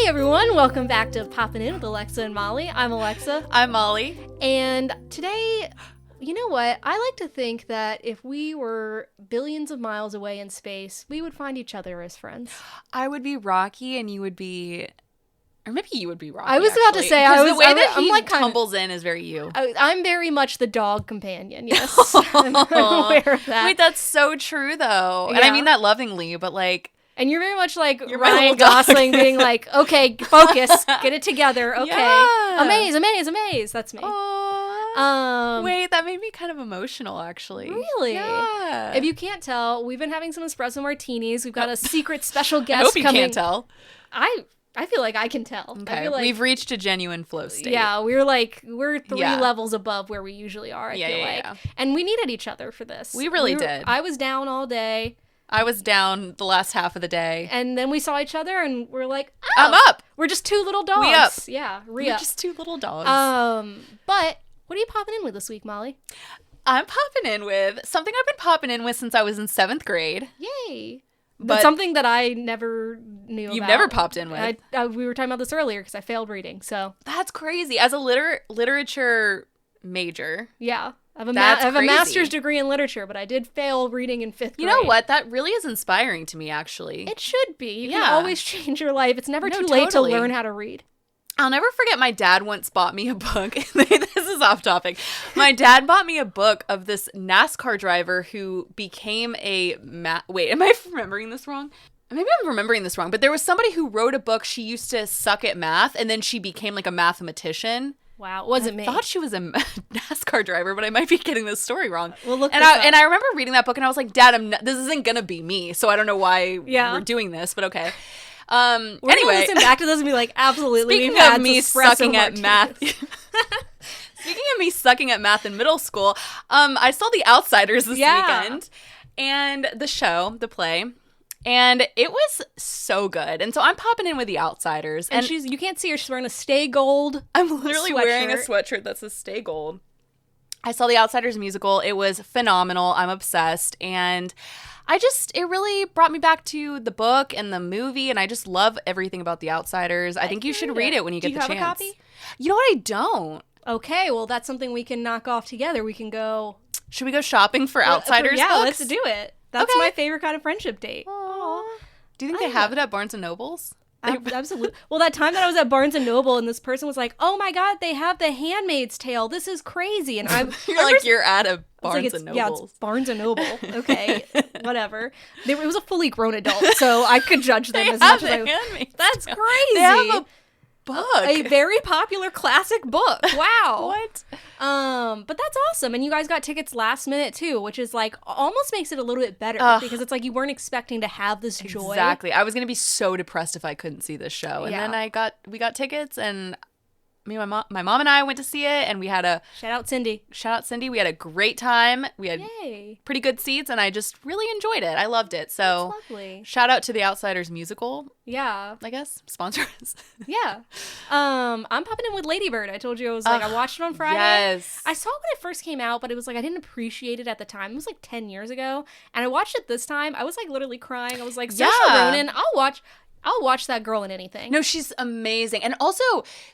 Hey everyone, welcome back to Poppin' In with Alexa and Molly. I'm Alexa. I'm Molly. And today, you know what? I like to think that if we were billions of miles away in space, we would find each other as friends. I would be Rocky and you would be... Or maybe you would be Rocky, I was about to say, the way that he tumbles in is very you. I'm very much the dog companion, yes. I'm aware of that. Wait, that's so true, though. Yeah. And I mean that lovingly, but like... And you're very much like You're my Ryan little dog. Gosling being like, okay, focus, get it together, okay. Yeah. Amaze, that's me. Wait, that made me kind of emotional, actually. Really? Yeah. If you can't tell, we've been having some espresso martinis. We've got a secret special guest I hope you coming. can't tell. I feel like I can tell. Okay, I feel like, we've reached a genuine flow state. yeah, we're three levels above where we usually are, I feel like. Yeah. And we needed each other for this. We really did. I was down all day. I was down the last half of the day. And then we saw each other and we're like, oh, I'm up. We're just two little dogs. We up. Yeah, We're just two little dogs. But what are you popping in with this week, Molly? I'm popping in with something I've been popping in with since I was in 7th grade. Yay. But something that I never knew about. You've never popped in with. We were talking about this earlier because I failed reading, so. That's crazy. As a literature major. Yeah. I have a crazy. master's degree in literature, but I did fail reading in 5th grade. You know what? That really is inspiring to me, actually. It should be. You can always change your life. It's never too late to learn how to read. I'll never forget my dad once bought me a book. This is off topic. My dad bought me a book of this NASCAR driver who became a wait, am I remembering this wrong? Maybe I'm remembering this wrong, but there was somebody who wrote a book. She used to suck at math, and then she became like a mathematician. Wow, it wasn't me. I thought she was a NASCAR driver, but I might be getting this story wrong. Well, look and I remember reading that book, and I was like, Dad, this isn't gonna be me, so I don't know why we're doing this, but okay. We're anyway, gonna listen back to this and be like, absolutely. Speaking of me sucking at math. Speaking of me sucking at math in middle school, I saw The Outsiders this weekend, and the play. And it was so good. And so I'm popping in with The Outsiders. And you can't see her. She's wearing a Stay Gold I'm literally wearing a sweatshirt that says Stay Gold. I saw The Outsiders musical. It was phenomenal. I'm obsessed. And it really brought me back to the book and the movie. And I just love everything about The Outsiders. I think you should read it when you get the chance. Do you have a copy? You know what? I don't. Okay. Well, that's something we can knock off together. We can go. Should we go shopping for Outsiders books? Let's do it. That's my favorite kind of friendship date. Aww. Do you think they have it at Barnes & Noble's? Absolutely. Well, that time that I was at Barnes & Noble and this person was like, oh my God, they have The Handmaid's Tale. This is crazy. And you're at a Barnes & Noble's. Yeah, it's Barnes & Noble. Okay, whatever. It was a fully grown adult, so I could judge them as much as I was. That's crazy. They have a book. A very popular classic book. Wow. What? But that's awesome. And you guys got tickets last minute too, which is like almost makes it a little bit better because it's like you weren't expecting to have this joy. Exactly. I was going to be so depressed if I couldn't see this show. And then we got tickets, and me and my mom and I went to see it, and we had Shout out Cindy. We had a great time. We had Yay. Pretty good seats, and I just really enjoyed it. I loved it. So that's lovely. Shout out to The Outsiders musical. Yeah. I guess. Sponsor us. Yeah. I'm popping in with Lady Bird. I told you I was I watched it on Friday. Yes. I saw it when it first came out, but it was like I didn't appreciate it at the time. It was like 10 years ago. And I watched it this time. I was like literally crying. I was like, Saoirse Ronan, I'll watch that girl in anything. No, she's amazing. And also,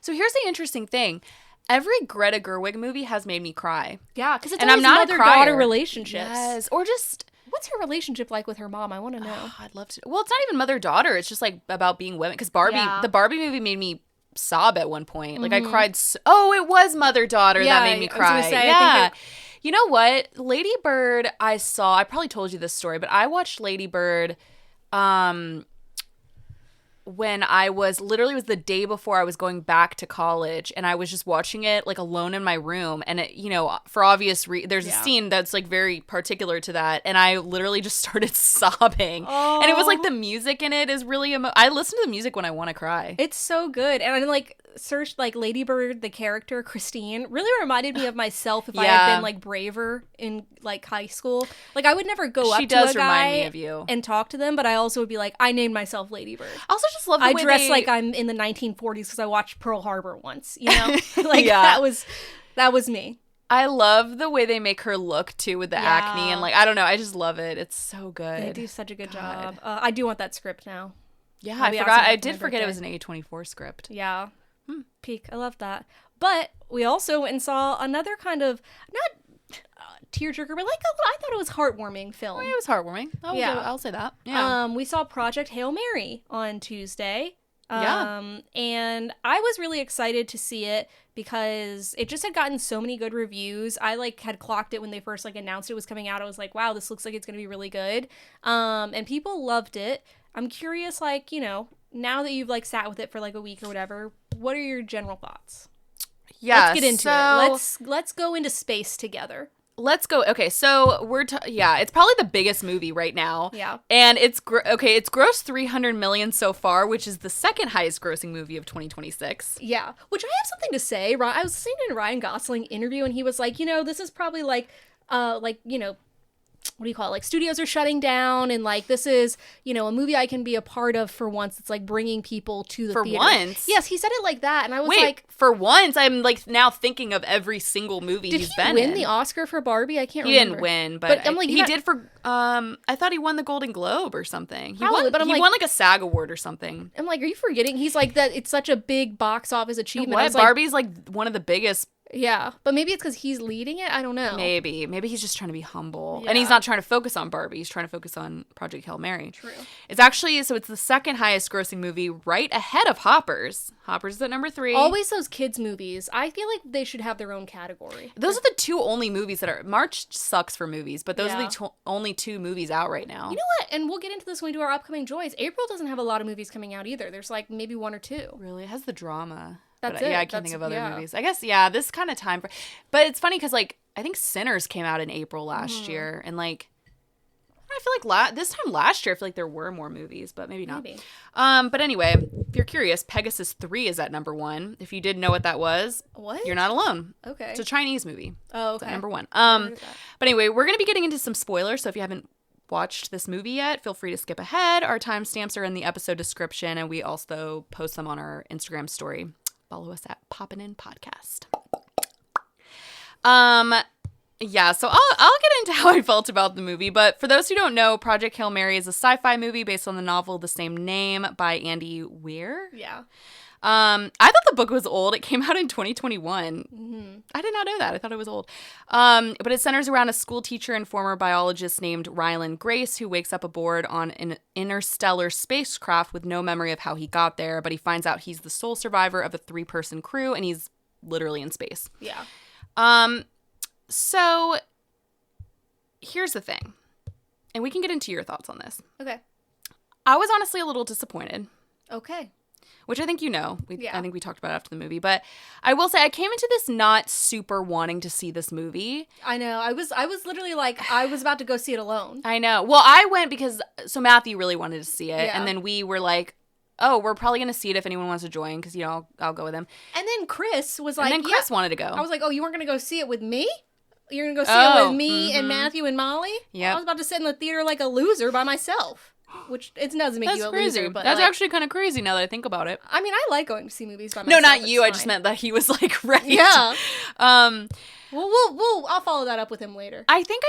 so here's the interesting thing. Every Greta Gerwig movie has made me cry. Yeah, because it's always mother-daughter relationships. Yes, or just... What's her relationship like with her mom? I want to know. Oh, I'd love to... Well, it's not even mother-daughter. It's just like about being women. Because the Barbie movie made me sob at one point. Like I cried... it was mother-daughter that made me cry. I was gonna say, yeah. You know what? Lady Bird, I probably told you this story, but I watched Lady Bird... when I was it was the day before I was going back to college, and I was just watching it like alone in my room, and it, for obvious there's a scene that's like very particular to that, and I literally just started sobbing. And it was like the music in it is really I listen to the music when I want to cry. It's so good. And I like searched like Lady Bird, the character Christine really reminded me of myself if I had been like braver in like high school. Like I would never go up to a guy remind me of you. And talk to them, but I also would be like, I named myself Lady Bird. I also just love the way I dress like I'm in the 1940s because I watched Pearl Harbor once, like that was me. I love the way they make her look too with the acne, and like I don't know, I just love it. It's so good. They do such a good job. I do want that script now. Yeah, I forgot. I did forget it was an A24 script. Yeah. Peak. I love that. But we also went and saw another kind of, not tearjerker, but like I thought it was heartwarming film. Oh, yeah, it was heartwarming. I'll say that. Yeah. We saw Project Hail Mary on Tuesday. Yeah. And I was really excited to see it because it just had gotten so many good reviews. I had clocked it when they first announced it was coming out. I was like, wow, this looks like it's going to be really good. And people loved it. I'm curious, now that you've sat with it for a week or whatever, what are your general thoughts? Yeah. Let's get into it. Let's go into space together. Let's go. Okay, so it's probably the biggest movie right now. Yeah. And it's grossed $300 million so far, which is the second highest grossing movie of 2026. Yeah. Which I have something to say. I was listening to a Ryan Gosling interview and he was like, this is probably what do you call it? Studios are shutting down and this is, a movie I can be a part of for once. It's bringing people to the theater. For once? Yes, he said it like that. And I was for once? I'm now thinking of every single movie he's been in. Did he win the Oscar for Barbie? I can't remember. He didn't win, but I'm he did for, I thought he won the Golden Globe or something. He won a SAG award or something. I'm like, are you forgetting? He's that it's such a big box office achievement. What? Barbie's one of the biggest. Yeah, but maybe it's because he's leading it. I don't know. Maybe he's just trying to be humble. Yeah. And he's not trying to focus on Barbie. He's trying to focus on Project Hail Mary. True. It's actually, it's the second highest grossing movie, right ahead of Hoppers. Hoppers is at number 3. Always those kids movies. I feel like they should have their own category. Those are the two only movies that are, March sucks for movies, but those are the only 2 movies out right now. You know what? And we'll get into this when we do our upcoming joys. April doesn't have a lot of movies coming out either. There's maybe 1 or 2. Really? It has the drama. That's it. Yeah, I can't think of other movies. I guess, this kind of time for... But it's funny because, I think Sinners came out in April last year. And, I feel like this time last year, I feel like there were more movies, but maybe not. Maybe. But anyway, if you're curious, Pegasus 3 is at number 1. If you didn't know what that was, you're not alone. Okay. It's a Chinese movie. Oh, okay. It's at number 1. But anyway, we're going to be getting into some spoilers, so if you haven't watched this movie yet, feel free to skip ahead. Our timestamps are in the episode description, and we also post them on our Instagram story. Follow us at Poppin' In Podcast. So I'll get into how I felt about the movie, but for those who don't know, Project Hail Mary is a sci-fi movie based on the novel of the same name by Andy Weir. Yeah. I thought the book was old. It came out in 2021. Mm-hmm. I did not know that. I thought it was old. But it centers around a school teacher and former biologist named Ryland Grace, who wakes up aboard on an interstellar spacecraft with no memory of how he got there, but he finds out he's the sole survivor of a 3-person crew, and he's literally in space. Yeah. So here's the thing, and we can get into your thoughts on this. Okay. I was honestly a little disappointed. Okay. Which I think I think we talked about after the movie. But I will say I came into this not super wanting to see this movie. I know. I was literally I was about to go see it alone. I know. Well, I went because Matthew really wanted to see it. Yeah. And then we were like, oh, we're probably going to see it if anyone wants to join because, I'll go with him. And then Chris was like... And then Chris wanted to go. I was like, oh, you weren't going to go see it with me? You're going to go see it with me and Matthew and Molly? Yeah. I was about to sit in the theater like a loser by myself. Which it doesn't make you a crazy. Loser, but that's actually kind of crazy now that I think about it. I mean, I like going to see movies by myself. No, not you. I just meant that he was right. Yeah. I'll follow that up with him later. I think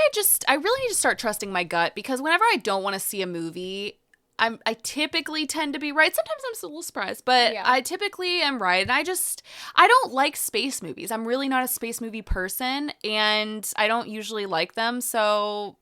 I really need to start trusting my gut because whenever I don't want to see a movie, I typically tend to be right. Sometimes I'm still a little surprised, but I typically am right. And I don't like space movies. I'm really not a space movie person, and I don't usually like them. So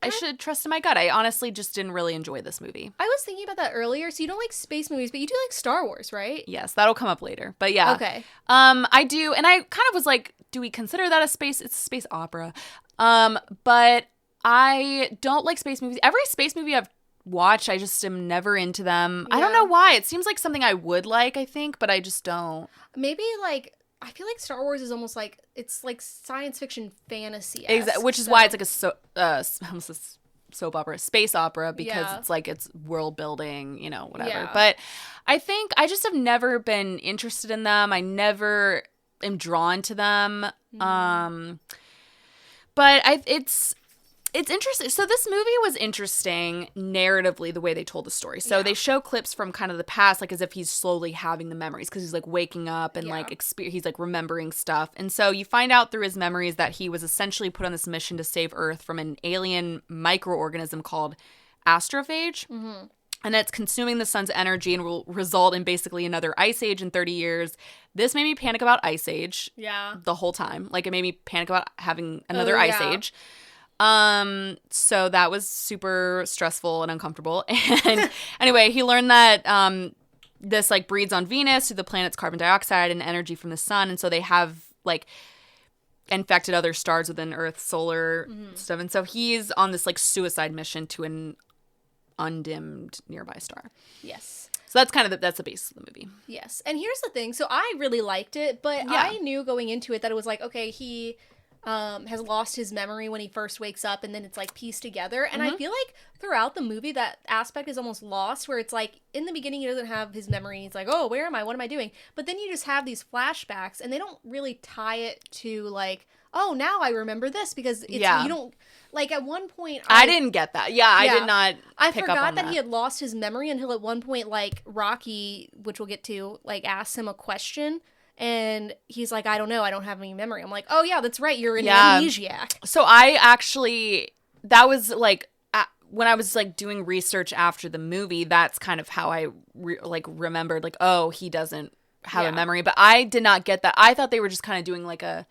I should trust in my gut. I honestly just didn't really enjoy this movie. I was thinking about that earlier. So you don't like space movies, but you do like Star Wars, right? Yes, that'll come up later. But yeah. Okay. I do. And I kind of was like, do we consider that it's a space opera? But I don't like space movies. Every space movie I've watched, I just am never into them. Yeah. I don't know why. It seems like something I would like, I think, but I just don't. Maybe I feel like Star Wars is almost it's like science fiction fantasy. Exactly, which is why it's almost a soap opera, space opera, because it's world building, whatever. Yeah. But I think I just have never been interested in them. I never am drawn to them. Mm. But it's interesting. So this movie was interesting narratively, the way they told the story. So they show clips from kind of the past, as if he's slowly having the memories because he's waking up and he's remembering stuff. And so you find out through his memories that he was essentially put on this mission to save Earth from an alien microorganism called astrophage. Mm-hmm. and it's consuming the sun's energy and will result in basically another ice age in 30 years. This made me panic about Ice Age the whole time. Like, it made me panic about having another Ice Age. So that was super stressful and uncomfortable. And anyway, he learned that this, like, breeds on Venus through the planet's carbon dioxide and energy from the sun. And so they have, like, infected other stars within Earth's solar stuff. And so he's on this, like, suicide mission to an undimmed nearby star. Yes. So that's kind of that's the base of the movie. Yes. And here's the thing. So I really liked it, but I knew going into it that it was like, okay, he has lost his memory when he first wakes up, and then it's like pieced together. And I feel like throughout the movie that aspect is almost lost, where it's like in the beginning he doesn't have his memory. He's like, oh, where am I? What am I doing? But then you just have these flashbacks, and they don't really tie it to like, oh, now I remember this, because it's, you don't, like, at one point I didn't get that. Yeah, I did not I pick forgot up on that he had lost his memory until at one point, like, Rocky, which we'll get to, like, asks him a question. And he's like, I don't know. I don't have any memory. I'm like, oh, yeah, that's right. You're an amnesiac. So I actually, that was like, when I was like doing research after the movie, that's kind of how I remembered, like, oh, he doesn't have a memory. But I did not get that. I thought they were just kind of doing like a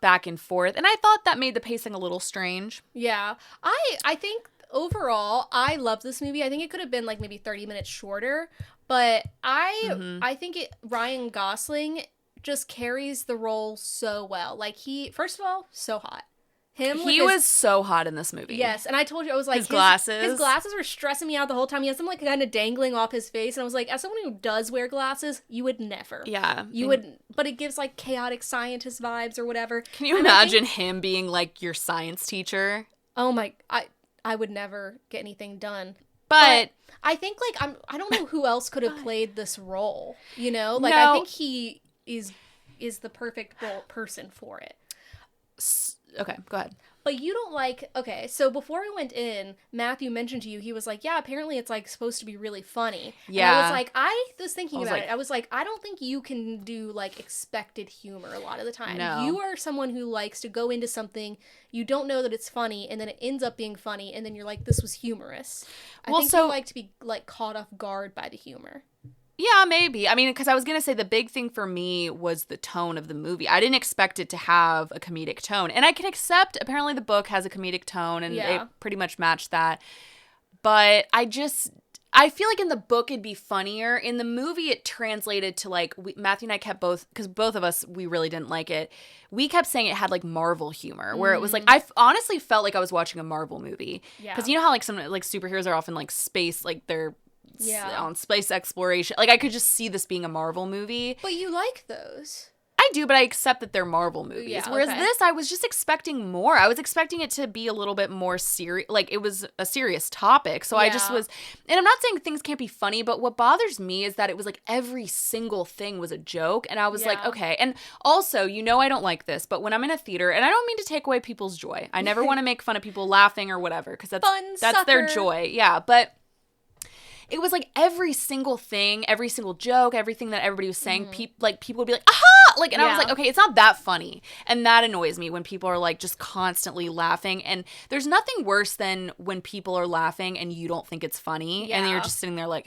back and forth. And I thought that made the pacing a little strange. Yeah. I think overall, I love this movie. I think it could have been like maybe 30 minutes shorter. But I think Ryan Gosling just carries the role so well. Like, he, first of all, so hot. He was so hot in this movie. Yes, and I told you, I was like, his glasses. His glasses were stressing me out the whole time. He has them like kind of dangling off his face, and I was like, as someone who does wear glasses, you would never. Yeah. You would, but it gives like chaotic scientist vibes or whatever. Can you imagine him being like your science teacher? Oh my, I would never get anything done. But I think, like, I don't know who else could have played this role, you know? Like, No. I think he is the perfect person for it. Okay, go ahead. But you don't like, okay, so before we went in, Matthew mentioned to you, he was like, yeah, apparently it's, like, supposed to be really funny. Yeah. And I was like, I was thinking about like, it. I was like, I don't think you can do, like, expected humor a lot of the time. No. You are someone who likes to go into something, you don't know that it's funny, and then it ends up being funny, and then you're like, this was humorous. I think you like to be, like, caught off guard by the humor. Yeah, maybe. I mean, because I was going to say the big thing for me was the tone of the movie. I didn't expect it to have a comedic tone. And I can accept, apparently the book has a comedic tone, and it pretty much matched that. But I feel like in the book it'd be funnier. In the movie it translated to, like, Matthew and I kept because both of us, we really didn't like it. We kept saying it had, like, Marvel humor, where it was like, I honestly felt like I was watching a Marvel movie. Yeah. Because you know how, like, some, like, superheroes are often, like, space, like, they're on space exploration. Like, I could just see this being a Marvel movie. But you like those. I do, but I accept that they're Marvel movies. Yeah, whereas this, I was just expecting more. I was expecting it to be a little bit more serious. Like, it was a serious topic. So I just was, and I'm not saying things can't be funny, but what bothers me is that it was like every single thing was a joke. And I was like, okay. And also, you know, I don't like this, but when I'm in a theater, and I don't mean to take away people's joy. I never want to make fun of people laughing or whatever, because that's their joy. Yeah, but it was like every single thing, every single joke, everything that everybody was saying, people would be like, aha! Like, and I was like, okay, it's not that funny. And that annoys me when people are like just constantly laughing. And there's nothing worse than when people are laughing and you don't think it's funny. And you're just sitting there like,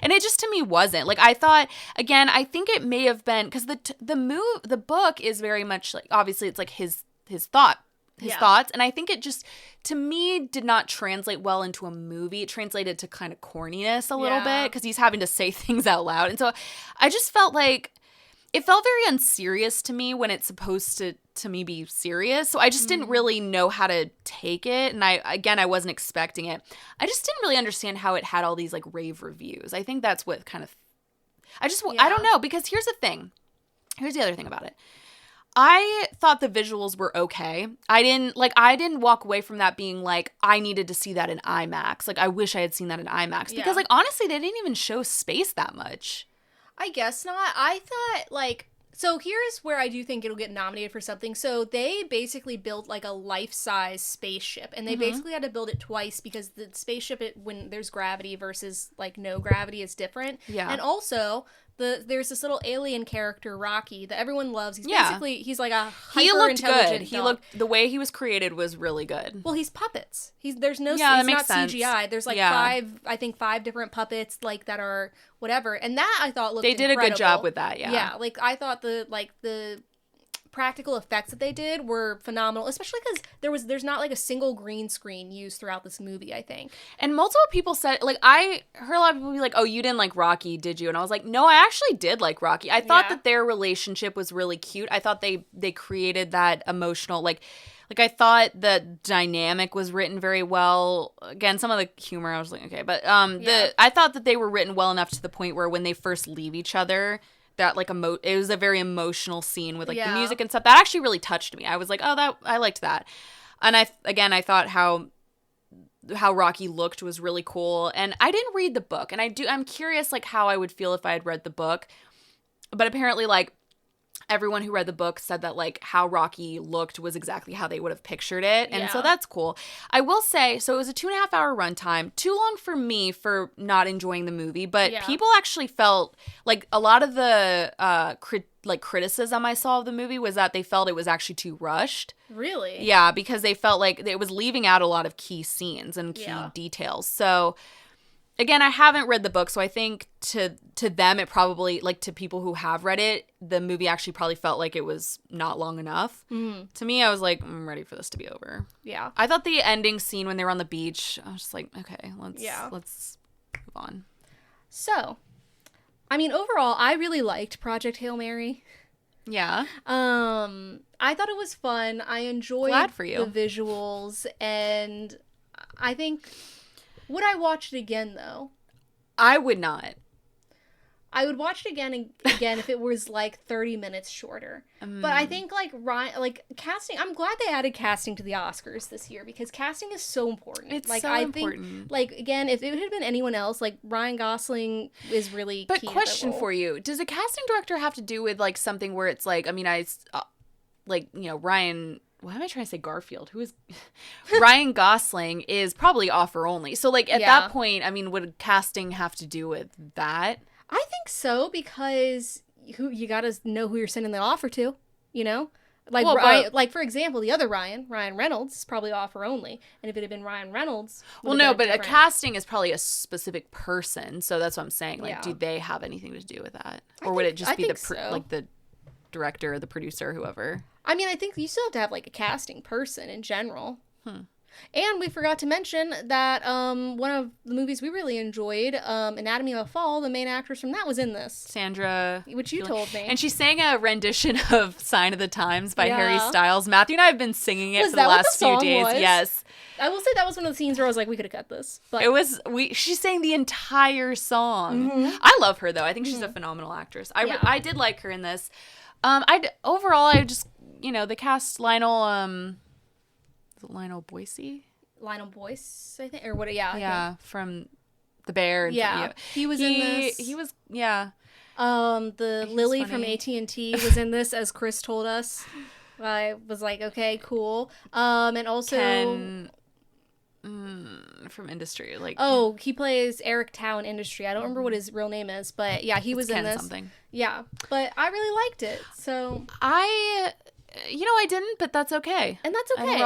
and it just to me wasn't. Like, I thought, again, I think it may have been, because the book is very much like, obviously it's like his thoughts. And I think it just, to me, did not translate well into a movie. It translated to kind of corniness a little bit, because he's having to say things out loud. And so I just felt like, it felt very unserious to me when it's supposed to me be serious. So I just didn't really know how to take it. And I wasn't expecting it. I just didn't really understand how it had all these like rave reviews. I think that's what kind of, I don't know, because here's the thing. Here's the other thing about it. I thought the visuals were okay. I didn't walk away from that being like, I needed to see that in IMAX. Like, I wish I had seen that in IMAX. Because, like, honestly, they didn't even show space that much. I guess not. I thought, like, so here's where I do think it'll get nominated for something. So they basically built, like, a life-size spaceship. And they basically had to build it twice because the spaceship, when there's gravity versus, like, no gravity is different. Yeah. And also, There's this little alien character, Rocky, that everyone loves. He's Yeah. basically, he's like a He looked good. hyper-intelligent He dog. looked, the way he was created was really good. Well, he's puppets. There's no, Yeah, that it's makes not sense. CGI. There's like Yeah. five different puppets like that are whatever, and that I thought looked They did incredible. a good job with that, yeah. Yeah, like I thought the practical effects that they did were phenomenal, especially because there's not like a single green screen used throughout this movie, I think. And multiple people said, like, I heard a lot of people be like, oh, you didn't like Rocky, did you? And I was like, no, I actually did like Rocky. I thought that their relationship was really cute. I thought they created that emotional, like I thought the dynamic was written very well. Again, some of the humor, I was like, okay. But I thought that they were written well enough to the point where when they first leave each other, that like it was a very emotional scene with like the music and stuff. That actually really touched me. I was like, oh, I liked that. And I thought how Rocky looked was really cool. And I didn't read the book, and I'm curious like how I would feel if I had read the book. But apparently like everyone who read the book said that like how Rocky looked was exactly how they would have pictured it. And so that's cool. I will say, so it was a 2.5 hour runtime, too long for me for not enjoying the movie, but people actually felt like a lot of the criticism I saw of the movie was that they felt it was actually too rushed. Really? Yeah, because they felt like it was leaving out a lot of key scenes and key details. So again, I haven't read the book, so I think to them, it probably, like to people who have read it, the movie actually probably felt like it was not long enough. Mm. To me, I was like, I'm ready for this to be over. Yeah. I thought the ending scene when they were on the beach, I was just like, okay, let's move on. So, I mean, overall, I really liked Project Hail Mary. Yeah. I thought it was fun. I enjoyed Glad for you. The visuals, and I think... Would I watch it again, though? I would not. I would watch it again if it was like 30 minutes shorter. But I think casting, I'm glad they added casting to the Oscars this year because casting is so important. It's like, so important. Think, like, again, if it had been anyone else, like Ryan Gosling is really But key question to the for you, does a casting director have to do with like something where it's like, I mean, Ryan... Why am I trying to say Garfield? Who is Ryan Gosling is probably offer only. So like at that point, I mean, would casting have to do with that? I think so because you got to know who you're sending the offer to, you know? Like like for example, the other Ryan Reynolds is probably offer only. And if it had been Ryan Reynolds, well, no, but a casting is probably a specific person. So that's what I'm saying. Like, do they have anything to do with that, or would it just be the director, or the producer, whoever? I mean, I think you still have to have, like, a casting person in general. And we forgot to mention that one of the movies we really enjoyed, Anatomy of a Fall, the main actress from that was in this. Sandra. Which you told me. And she sang a rendition of Sign of the Times by Harry Styles. Matthew and I have been singing it for the last few days. Was? Yes. I will say that was one of the scenes where I was like, we could have cut this. But she sang the entire song. Mm-hmm. I love her, though. I think she's a phenomenal actress. I did like her in this. Overall, I just... the cast, Lionel Boyce? Lionel Boyce, I think, or what? Yeah, yeah, from The Bear. And he was in this. He was, yeah. Lily from AT&T was in this, as Chris told us. I was like, okay, cool. And also Ken, from Industry, like. Oh, he plays Eric Tao in Industry. I don't remember what his real name is, but yeah, he was in this. Something. Yeah, but I really liked it. So I didn't, but that's okay. And that's okay.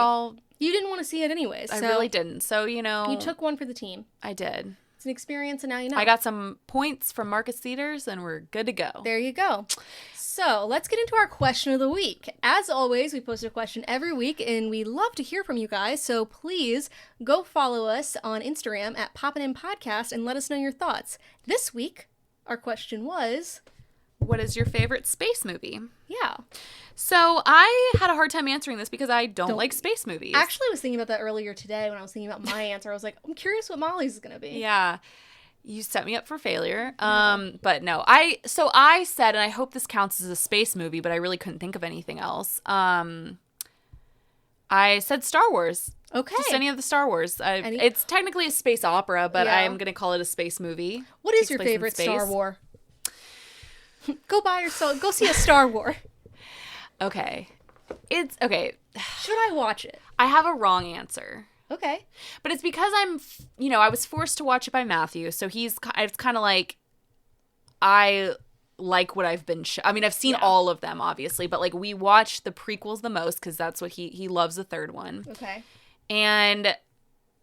You didn't want to see it anyways. So I really didn't. So, you took one for the team. I did. It's an experience, and now you know. I got some points from Marcus Theaters, and we're good to go. There you go. So, let's get into our question of the week. As always, we post a question every week, and we love to hear from you guys. So, please go follow us on Instagram at Poppin' Podcast and let us know your thoughts. This week, our question was... What is your favorite space movie? Yeah. So I had a hard time answering this because I don't like space movies. Actually, I was thinking about that earlier today when I was thinking about my answer. I was like, I'm curious what Molly's is going to be. Yeah. You set me up for failure. But no, I said, and I hope this counts as a space movie, but I really couldn't think of anything else. I said Star Wars. Okay. Just any of the Star Wars. It's technically a space opera, but I am going to call it a space movie. What is your favorite Star Wars? Go buy yourself. Go see a Star Wars. Okay. It's okay. Should I watch it? I have a wrong answer. Okay. But it's because I was forced to watch it by Matthew. So it's kind of like, I like what I've been I mean, I've seen all of them, obviously, but like we watched the prequels the most because that's what he loves, the third one. Okay. And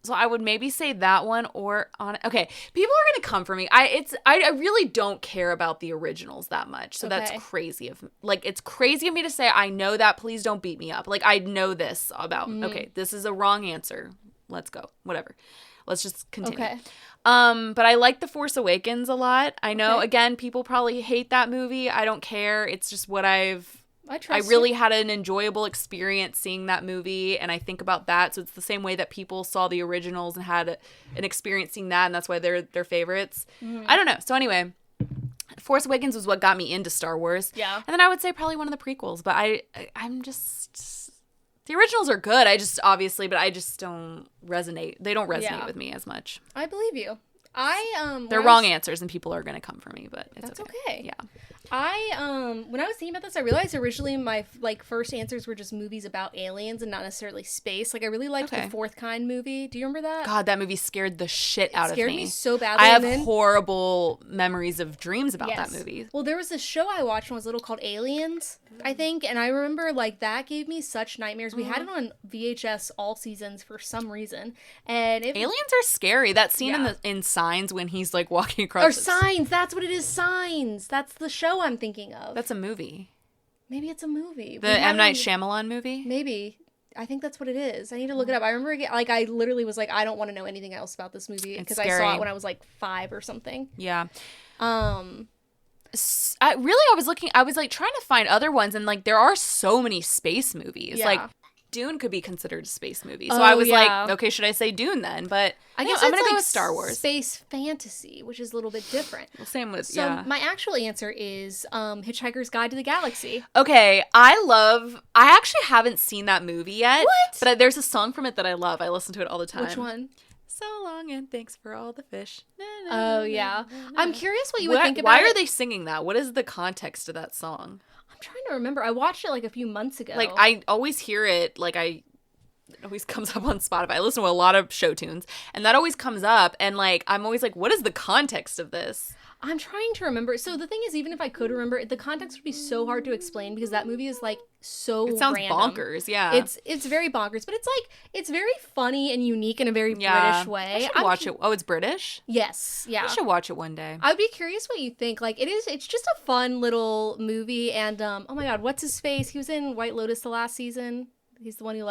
so I would maybe say that one okay, people are going to come for me. I really don't care about the originals that much. So that's crazy it's crazy of me to say I know that. Please don't beat me up. Like I know this about okay, this is a wrong answer. Let's go. Whatever. Let's just continue. Okay. But I like The Force Awakens a lot. I know again people probably hate that movie. I don't care. It's just what I really had an enjoyable experience seeing that movie, and I think about that. So it's the same way that people saw the originals and had an experience seeing that, and that's why they're their favorites. I don't know. So anyway, Force Awakens was what got me into Star Wars. Yeah. And then I would say probably one of the prequels, but I'm just... The originals are good. I just don't resonate. They don't resonate with me as much. I believe you. They're wrong answers, and people are going to come for me, but it's okay. Yeah. When I was thinking about this, I realized originally my first answers were just movies about aliens and not necessarily space. Like I really liked the Fourth Kind movie. Do you remember that? God, that movie scared the shit out of me. Scared me so badly. I have horrible memories of dreams about that movie. Well, there was this show I watched when I was little called Aliens, I think, and I remember that gave me such nightmares. We had it on VHS all seasons for some reason, and aliens are scary. That scene in Signs when he's like walking across. Signs. That's what it is. Signs. That's the show I'm thinking of. That's a movie. Maybe it's a movie. The M. Night Shyamalan movie? Maybe. I think that's what it is. I need to look it up. I remember, I literally was like, I don't want to know anything else about this movie because I saw it when I was 5 or something. Yeah. I was trying to find other ones, and there are so many space movies. Yeah. Dune could be considered a space movie. So I was like, okay, should I say Dune then? But I guess I'm going to go with Star Wars. Space fantasy, which is a little bit different. Well, same with, So my actual answer is Hitchhiker's Guide to the Galaxy. Okay, I actually haven't seen that movie yet. What? But there's a song from it that I love. I listen to it all the time. Which one? So long and thanks for all the fish. Oh, yeah. I'm curious what you would think about Why are they singing that? What is the context of that song? Trying to remember. I watched it a few months ago. I always hear it it always comes up on Spotify. I listen to a lot of show tunes, and that always comes up, and I'm always like, what is the context of this? I'm trying to remember. So the thing is, even if I could remember, the context would be so hard to explain because that movie is so It sounds random. bonkers, yeah. It's very bonkers, but it's very funny and unique in a very British way. I should watch it. Oh, it's British? Yes, yeah. I should watch it one day. I would be curious what you think. It's just a fun little movie, and oh my god, what's his face? He was in White Lotus the last season. He's the one who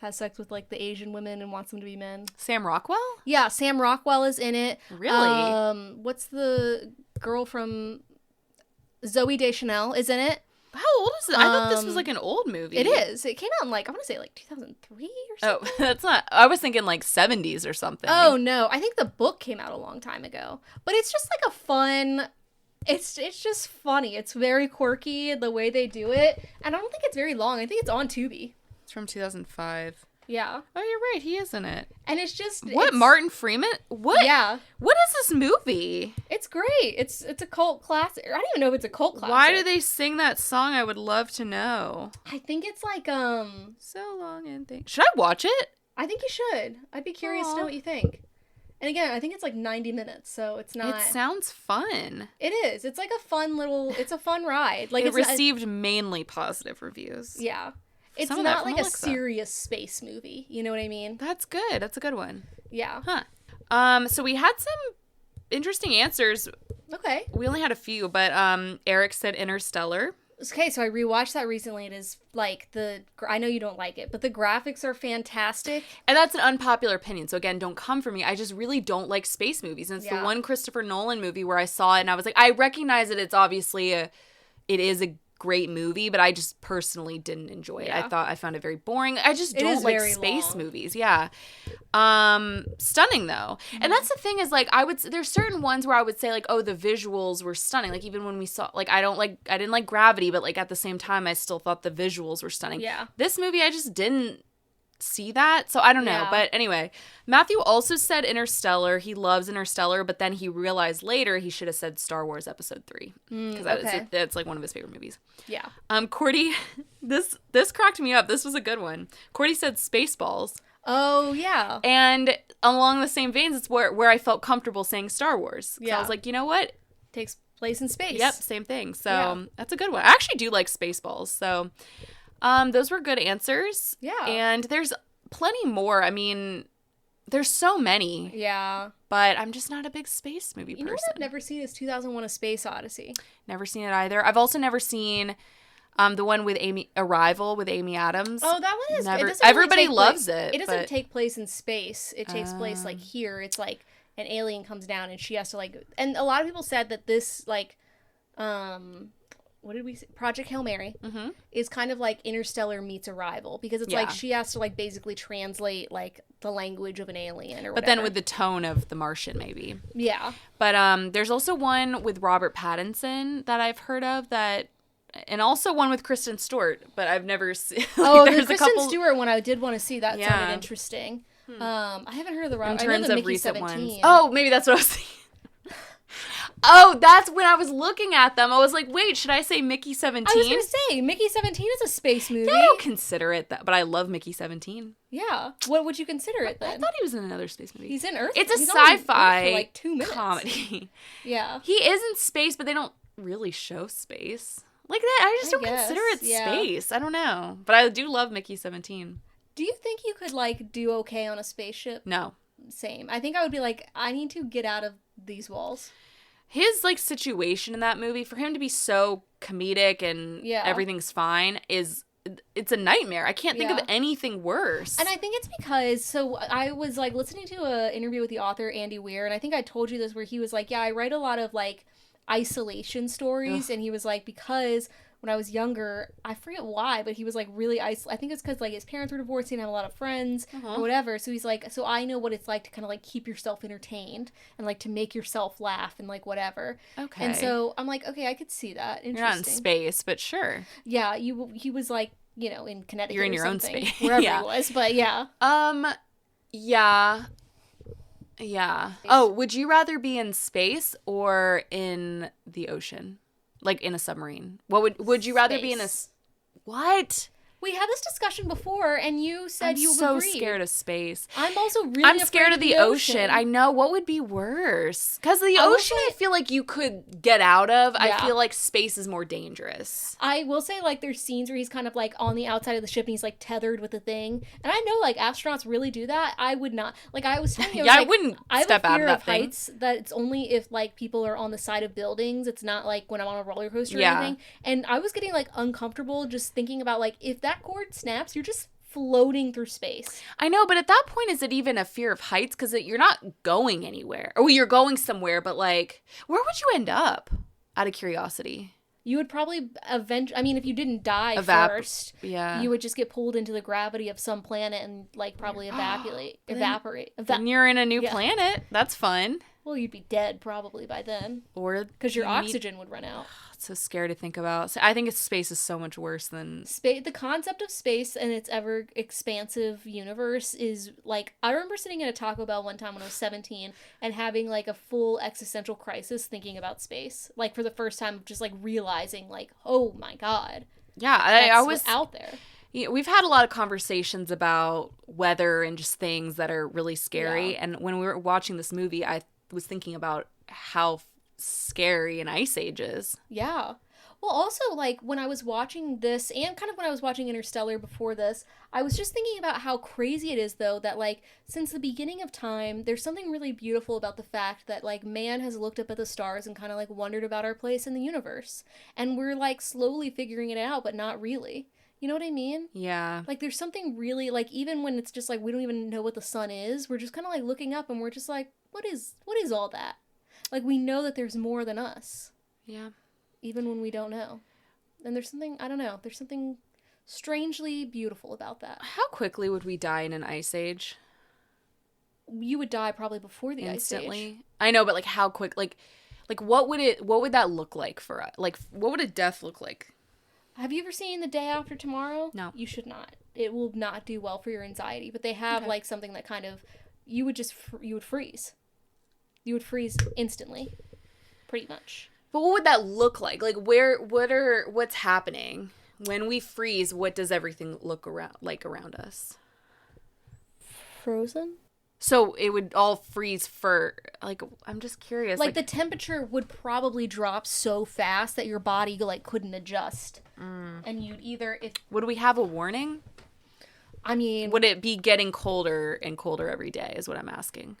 has sex with the Asian women and wants them to be men. Sam Rockwell? Yeah, Sam Rockwell is in it. Really? What's the girl from Zooey Deschanel is in it. How old is it? I thought this was an old movie. It is. It came out in I want to say 2003 or something. Oh, that's not. I was thinking 70s or something. Oh no, I think the book came out a long time ago. But it's just a fun. It's just funny. It's very quirky the way they do it, and I don't think it's very long. I think it's on Tubi. It's from 2005. Yeah. Oh, you're right. He is in it. And it's just... What? Martin Freeman? What? Yeah. What is this movie? It's great. It's a cult classic. I don't even know if it's a cult classic. Why do they sing that song? I would love to know. I think it's So long and think. Should I watch it? I think you should. I'd be curious to know what you think. And again, I think it's 90 minutes, so it's not... It sounds fun. It is. It's a fun little... It's a fun ride. It received mainly positive reviews. Yeah. It's not a serious space movie. You know what I mean? That's good. That's a good one. Yeah. Huh. So we had some interesting answers. Okay. We only had a few, but Eric said Interstellar. Okay, so I rewatched that recently. It is I know you don't like it, but the graphics are fantastic. And that's an unpopular opinion. So again, don't come for me. I just really don't like space movies. And it's the one Christopher Nolan movie where I saw it and I was like, I recognize that it's obviously it is a great movie, but I just personally didn't enjoy it. I found it very boring. I just don't like space movies. Yeah. Stunning though. Mm-hmm. And that's the thing is there's certain ones where I would say oh, the visuals were stunning. Even when we saw I didn't like Gravity, but at the same time I still thought the visuals were stunning. Yeah. This movie I just didn't see that, so I don't know. But anyway, Matthew also said Interstellar. He loves Interstellar, but then he realized later he should have said Star Wars Episode 3 because that's one of his favorite movies. Yeah. Cordy, this cracked me up. This was a good one. Cordy said Spaceballs. Oh yeah. And along the same veins, it's where I felt comfortable saying Star Wars. Yeah. I was like, you know what? Takes Place in space. Yep, same thing. So Yeah. that's a good one. I actually do like Spaceballs. So those were good answers. Yeah. And there's plenty more. I mean, there's so many. Yeah. But I'm just not a big space movie person. You know what I've never seen is 2001: A Space Odyssey. Never seen it either. I've also never seen the one with Arrival with Amy Adams. Oh, that one is never. good. It Everybody really loves place, it. It doesn't take place in space. It takes place like here. It's like an alien comes down and she has to like. And a lot of people said that this like, what did we say? Project Hail Mary is kind of like Interstellar meets Arrival because it's like she has to like basically translate like the language of an alien or whatever. But then with the tone of The Martian, maybe. Yeah. But there's also one with Robert Pattinson that I've heard of that. And also one with Kristen Stewart, but I've never seen. Like, oh, the Kristen Stewart one I did want to see. That sounded interesting. I haven't heard of the in terms of recent 17. ones. Oh, maybe that's what I was thinking. Oh, that's when I was looking at them. I was like, wait, should I say Mickey 17? I was going to say, Mickey 17 is a space movie. Yeah, I don't consider it that, but I love Mickey 17. Yeah. What would you consider it then? I thought he was in another space movie. He's in Earth. It's a He's only in Earth sci-fi for like 2 minutes. comedy. Yeah. He is in space, but they don't really show space. Like that, I just don't consider it space. I don't know. But I do love Mickey 17. Do you think you could, like, do okay on a spaceship? No. Same. I think I would be like, I need to get out of these walls. His, like, situation in that movie, for him to be so comedic and everything's fine, it's a nightmare. I can't think of anything worse. And I think it's because, so I was, like, listening to an interview with the author, Andy Weir, and I think I told you this, where he was like, yeah, I write a lot of, like, isolation stories. And he was like, because when I was younger, I forget why, but he was like really I think it's because like his parents were divorced, he didn't have a lot of friends or whatever, so he's like, so I know what it's like to kind of like keep yourself entertained and like to make yourself laugh and like whatever. Okay. And so I'm like, okay, I could see that. Interesting. You're not in space, but sure. Yeah, he was like, you know, in Connecticut. You're in your own space, wherever he was, but yeah. Yeah. Oh, would you rather be in space or in the ocean? Like in a submarine? What would you rather be in a... What? We had this discussion before, and you said you agreed. I'm so scared of space. I'm also really scared of the ocean. I know. What would be worse? Because the ocean, I feel like you could get out of. Yeah. I feel like space is more dangerous. I will say, like, there's scenes where he's kind of, like, on the outside of the ship, and he's, like, tethered with a thing. And I know, like, astronauts really do that. I would not. Like, I was telling you, I wouldn't step out of that thing. Heights, that it's only if, like, people are on the side of buildings. It's not, like, when I'm on a roller coaster or anything. And I was getting, like, uncomfortable just thinking about, like, if that cord snaps, you're just floating through space. I know, but at that point, is it even a fear of heights? Because you're not going anywhere. Or you're going somewhere, but, like, where would you end up? Out of curiosity. You would probably I mean, if you didn't die first, you would just get pulled into the gravity of some planet and, like, probably evaporate. Then you're in a new planet. That's fun. Well, you'd be dead probably by then. Or because your oxygen would run out. It's so scary to think about. So I think space is so much worse than... The concept of space and its ever-expansive universe is, like... I remember sitting at a Taco Bell one time when I was 17 and having, like, a full existential crisis thinking about space. Like, for the first time, just, like, realizing, like, oh, my God. Yeah, I was out there. Yeah, we've had a lot of conversations about weather and just things that are really scary. Yeah. And when we were watching this movie, I was thinking about how scary an ice age is. Yeah. Well, also, like, when I was watching this, and kind of when I was watching Interstellar before this, I was just thinking about how crazy it is, though, that, like, since the beginning of time, there's something really beautiful about the fact that, like, man has looked up at the stars and kind of, like, wondered about our place in the universe. And we're, like, slowly figuring it out, but not really. You know what I mean? Yeah. Like, there's something really, like, even when it's just, like, we don't even know what the sun is, we're just kind of, like, looking up and we're just like, what is all that? Like, we know that there's more than us. Yeah. Even when we don't know. And there's something, I don't know, there's something strangely beautiful about that. How quickly would we die in an ice age? You would die probably before the Instantly. ice age. I know, but, like, how quick, like what would that look like for us? Like, what would a death look like? Have you ever seen The Day After Tomorrow? No. You should not. It will not do well for your anxiety. But they have, like, something that kind of, you would freeze. You would freeze instantly. Pretty much. But what would that look like? Like, what's happening? When we freeze, what does everything look around us? Frozen? So it would all freeze for, like, I'm just curious. Like the temperature would probably drop so fast that your body like couldn't adjust. And you'd either would we have a warning? I mean, would it be getting colder and colder every day is what I'm asking.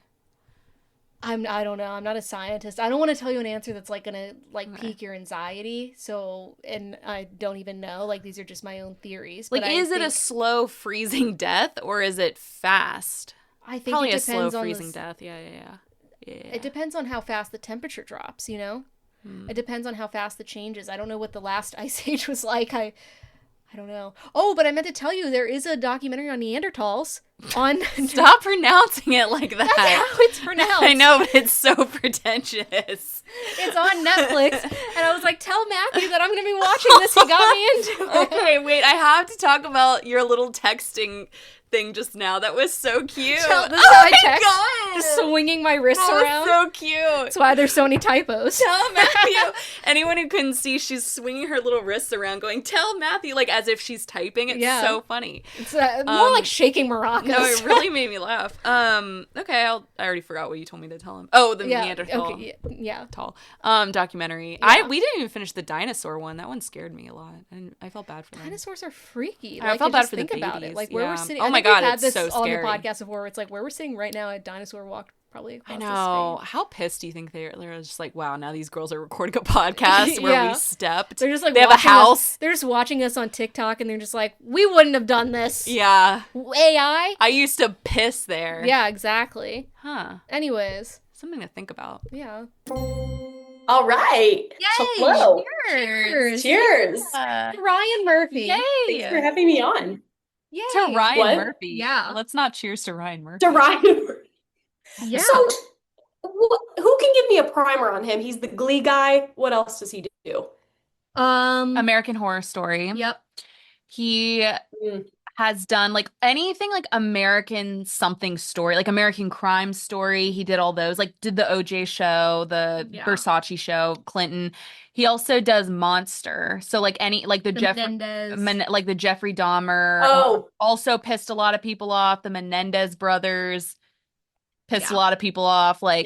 I don't know. I'm not a scientist. I don't want to tell you an answer that's like gonna like pique your anxiety. So, and I don't even know. Like these are just my own theories. Like, but is it a slow freezing death or is it fast? I think probably it a depends slow on freezing death. Yeah. It depends on how fast the temperature drops. You know, it depends on how fast the changes. I don't know what the last ice age was like. I don't know. Oh, but I meant to tell you, there is a documentary on Neanderthals. Stop pronouncing it like that. That's how it's pronounced. I know, but it's so pretentious. It's on Netflix, and I was like, tell Matthew that I'm going to be watching this. He got me into it. Okay, wait, I have to talk about your little texting thing just now. That was so cute. This is how I text. God. Just swinging my wrists around. So cute. That's why there's so many typos. Tell Matthew. Anyone who couldn't see, she's swinging her little wrists around going, tell Matthew, like as if she's typing. It's so funny. It's more like shaking maracas. No, it really made me laugh. Okay, I already forgot what you told me to tell him. Oh, the Neanderthal. Okay, yeah. Tall. Documentary. Yeah. We didn't even finish the dinosaur one. That one scared me a lot. And I felt bad for them. Dinosaurs are freaky. I felt bad for the think about babies. it. Like where we're sitting. Oh my God, God, had it's this so on the scary. podcast before. It's like where we're sitting right now. A dinosaur walked probably across I know. the space. How pissed do you think they're just like, wow, now these girls are recording a podcast where we stepped. They're just like they have a house. They're just watching us on TikTok and they're just like, we wouldn't have done this. Yeah. AI? I used to piss there. Yeah, exactly. Huh. Anyways. Something to think about. Yeah. All right. Yay! Hello. Cheers! Cheers. Ryan Murphy. Yay! Thanks for having me on. Yay! To Ryan What? Murphy. Yeah. Let's not cheers to Ryan Murphy. To Ryan. Yeah. So, who can give me a primer on him? He's the Glee guy. What else does he do? American Horror Story. Yep. He has done like anything like American something story, like American Crime Story. He did all those, like did the OJ show, the Versace show, Clinton. He also does Monster. So like any like the Jeffrey Dahmer. Oh. Also pissed a lot of people off. The Menendez brothers pissed a lot of people off. Like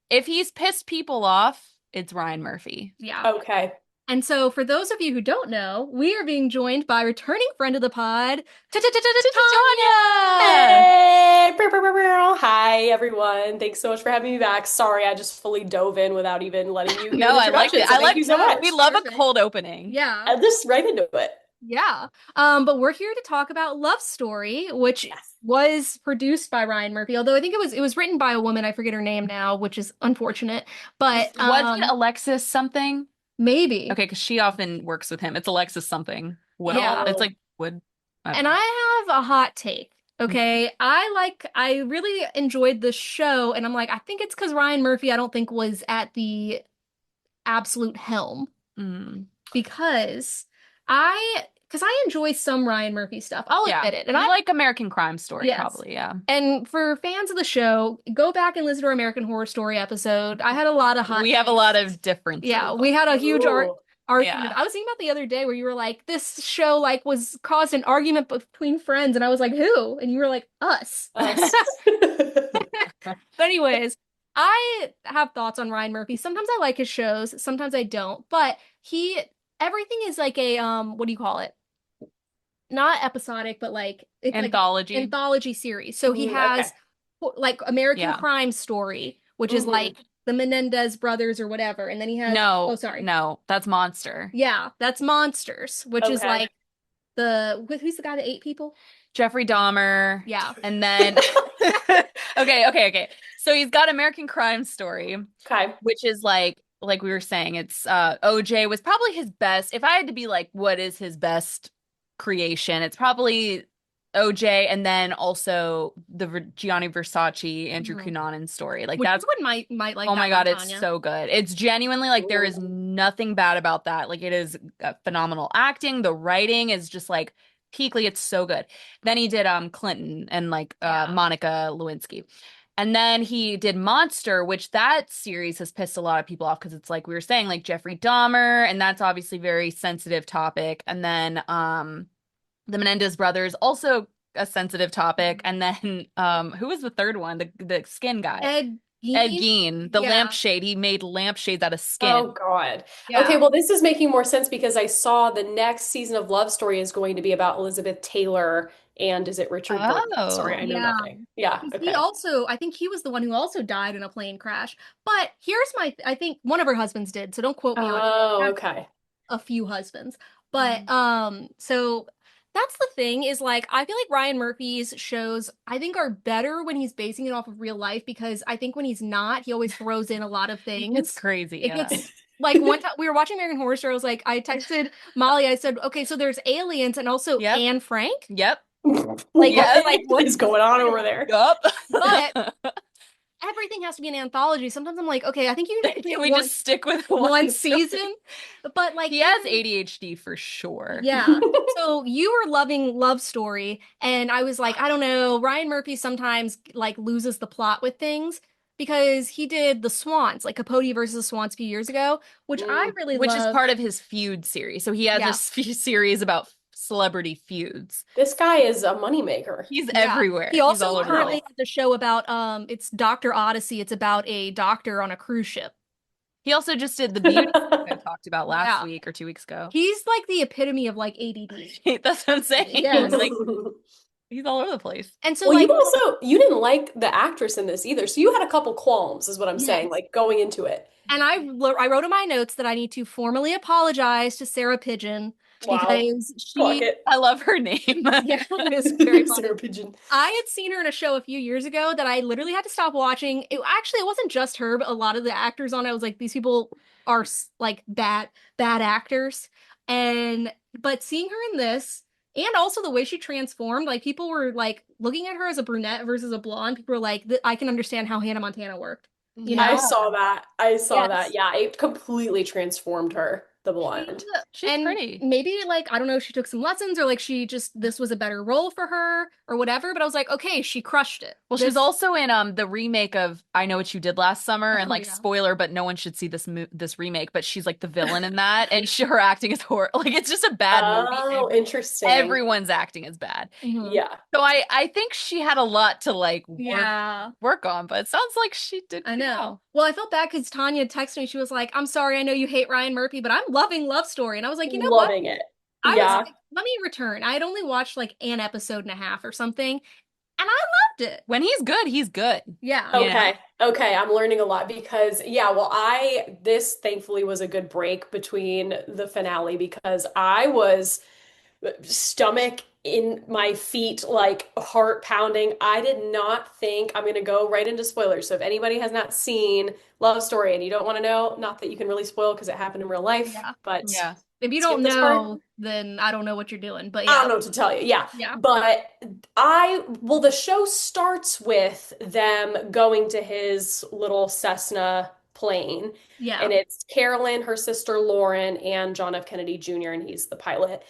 if he's pissed people off, it's Ryan Murphy. Yeah. Okay. And so, for those of you who don't know, we are being joined by returning friend of the pod, Tonya. Hey. Hi, everyone. Thanks so much for having me back. Sorry, I just fully dove in without even letting you. No, I like it. So thank you so much. We love a cold opening. Yeah. I'm just right into it. Yeah. But we're here to talk about Love Story, which was produced by Ryan Murphy. Although I think it was written by a woman. I forget her name now, which is unfortunate. But was it Alexis something? Maybe. Okay, because she often works with him. It's Alexis something. Well, Yeah. it's like Wood. And I have a hot take. Okay. I really enjoyed the show, and I'm like, I think it's because Ryan Murphy, I don't think was at the absolute helm. Because I enjoy some Ryan Murphy stuff. I'll admit it. And I like American Crime Story, probably, yeah. And for fans of the show, go back and listen to our American Horror Story episode. I had a lot of We have a lot of differences. Yeah, we had a huge argument. Yeah. I was thinking about the other day where you were like, this show like was caused an argument between friends, and I was like, who? And you were like, us. But anyways, I have thoughts on Ryan Murphy. Sometimes I like his shows, sometimes I don't. But everything is like a what do you call it? Not episodic, but like anthology. Like anthology series. So he has like American Crime Story, which is like the Menendez brothers or whatever, and then he has no, that's Monster. Yeah, that's Monsters, which is like who's the guy that ate people? Jeffrey Dahmer. Yeah. And then okay. So he's got American Crime Story. Okay. Which is like we were saying, it's OJ was probably his best. If I had to be like, what is his best creation? It's probably OJ, and then also the Gianni Versace, Andrew Cunanan story. Like, that's what might like. Oh my God, Tonya. it's so good. It's genuinely like there is nothing bad about that. Like, it is phenomenal acting. The writing is just like peakly. It's so good. Then he did Clinton and like Monica Lewinsky. And then he did Monster, which that series has pissed a lot of people off because it's like we were saying, like Jeffrey Dahmer, and that's obviously very sensitive topic. And then the Menendez brothers, also a sensitive topic. And then who was the third one? The skin guy. Ed Ed Gein? Gein, the Yeah. lampshade. He made lampshades out of Oh skin. God. Okay, Yeah. well, this is making more sense because I saw the next season of Love Story is going to be about Elizabeth Taylor and is it Richard Burton? Sorry, I Oh. know Yeah. nothing. Yeah, 'Cause he okay. also, I think he was the one who also died in a plane crash. But here's my, I think one of her husbands did, so don't quote me on it. Oh, Had okay. a few husbands. But so that's the thing is like I feel like Ryan Murphy's shows I think are better when he's basing it off of real life because I think when he's not, he always throws in a lot of things. It's crazy, It yeah. gets like one time we were watching American Horror Story, I was like, I texted Molly, I said, okay, so there's aliens and also Yep. Anne Frank. Yep. Like, Yes. like What is going on over there? Yup. But everything has to be an anthology. Sometimes I'm like, okay, I think you need to Can pick we one, just stick with one story? season. But like He has ADHD for sure. yeah. So you were loving Love Story, and I was like, I don't know, Ryan Murphy sometimes like loses the plot with things because he did The Swans, like Capote versus the Swans a few years ago, which I Mm. really Which is love. part of his feud series. So he has Yeah. a series about celebrity feuds. This guy is a moneymaker. He's Yeah. everywhere. He He's also all over the currently place. has a show about it's Dr. Odyssey. It's about a doctor on a cruise ship. He also just did the beauty I talked about last Yeah. week or 2 weeks ago. He's like the epitome of like ADD. That's what I'm saying. Yes. Like he's all over the place. And so Well, like you didn't like the actress in this either. So you had a couple qualms, is what I'm saying, yes. like going into it. And I wrote in my notes that I need to formally apologize to Sarah Pigeon Wow. because Fuck she, it. I love her name. yeah, it is very funny. Sarah Pigeon. I had seen her in a show a few years ago that I literally had to stop watching. It wasn't just her, but a lot of the actors on it. I was like, these people are like bad actors. But seeing her in this, and also the way she transformed, like people were like looking at her as a brunette versus a blonde. People were like, I can understand how Hannah Montana worked. You I know? saw that. I saw Yes. that. Yeah, it completely transformed her, the blonde. She's And pretty. maybe like I don't know, she took some lessons or like she just this was a better role for her or whatever. But I was like, okay, she crushed it. Well, she's also in the remake of I Know What You Did Last Summer, and Oh, like yeah. spoiler, but no one should see this remake. But she's like the villain in that, and her acting is horrible. Like it's just a bad Oh, movie. interesting. Everyone's acting is bad. Mhm. Yeah. So I think she had a lot to like Yeah, work on, but it sounds like she did. I pretty know. well. Well, I felt bad because Tonya texted me. She was like, "I'm sorry, I know you hate Ryan Murphy, but I'm loving Love Story." And I was like, you know what? Loving it. I Yeah. was like, let me return. I had only watched like an episode and a half or something, and I loved it. When he's good, he's good. Yeah. Oh. Okay. Okay. I'm learning a lot because, yeah, well, this thankfully was a good break between the finale because I was stomach in my feet, like heart pounding. I did not think I'm going to go right into spoilers. So if anybody has not seen Love Story and you don't want to know, not that you can really spoil because it happened in real life, Yeah. but Yeah. If you skip don't this part. know, then I don't know what you're doing. But I yeah. don't know what to tell you. Yeah. Yeah. But well, the show starts with them going to his little Cessna plane. Yeah. And it's Carolyn, her sister Lauren, and John F. Kennedy Jr., and he's the pilot.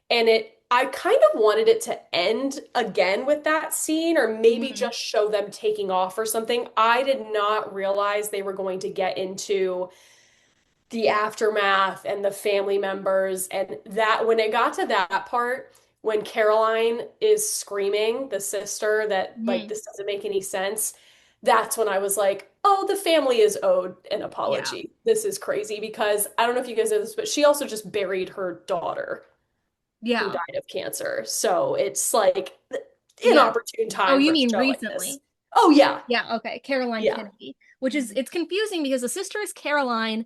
And I kind of wanted it to end again with that scene, or maybe just show them taking off or something. I did not realize they were going to get into the aftermath and the family members. And that when it got to that part, when Caroline is screaming, the sister, that like this doesn't make any sense, that's when I was like, oh, the family is owed an apology. This is crazy because I don't know if you guys know this, but she also just buried her daughter who Yeah. died of cancer. So it's like inopportune time. Oh, you for mean showing this. recently? Oh, yeah. Yeah, okay. Caroline Yeah. Kennedy, which is it's confusing because the sister is Caroline,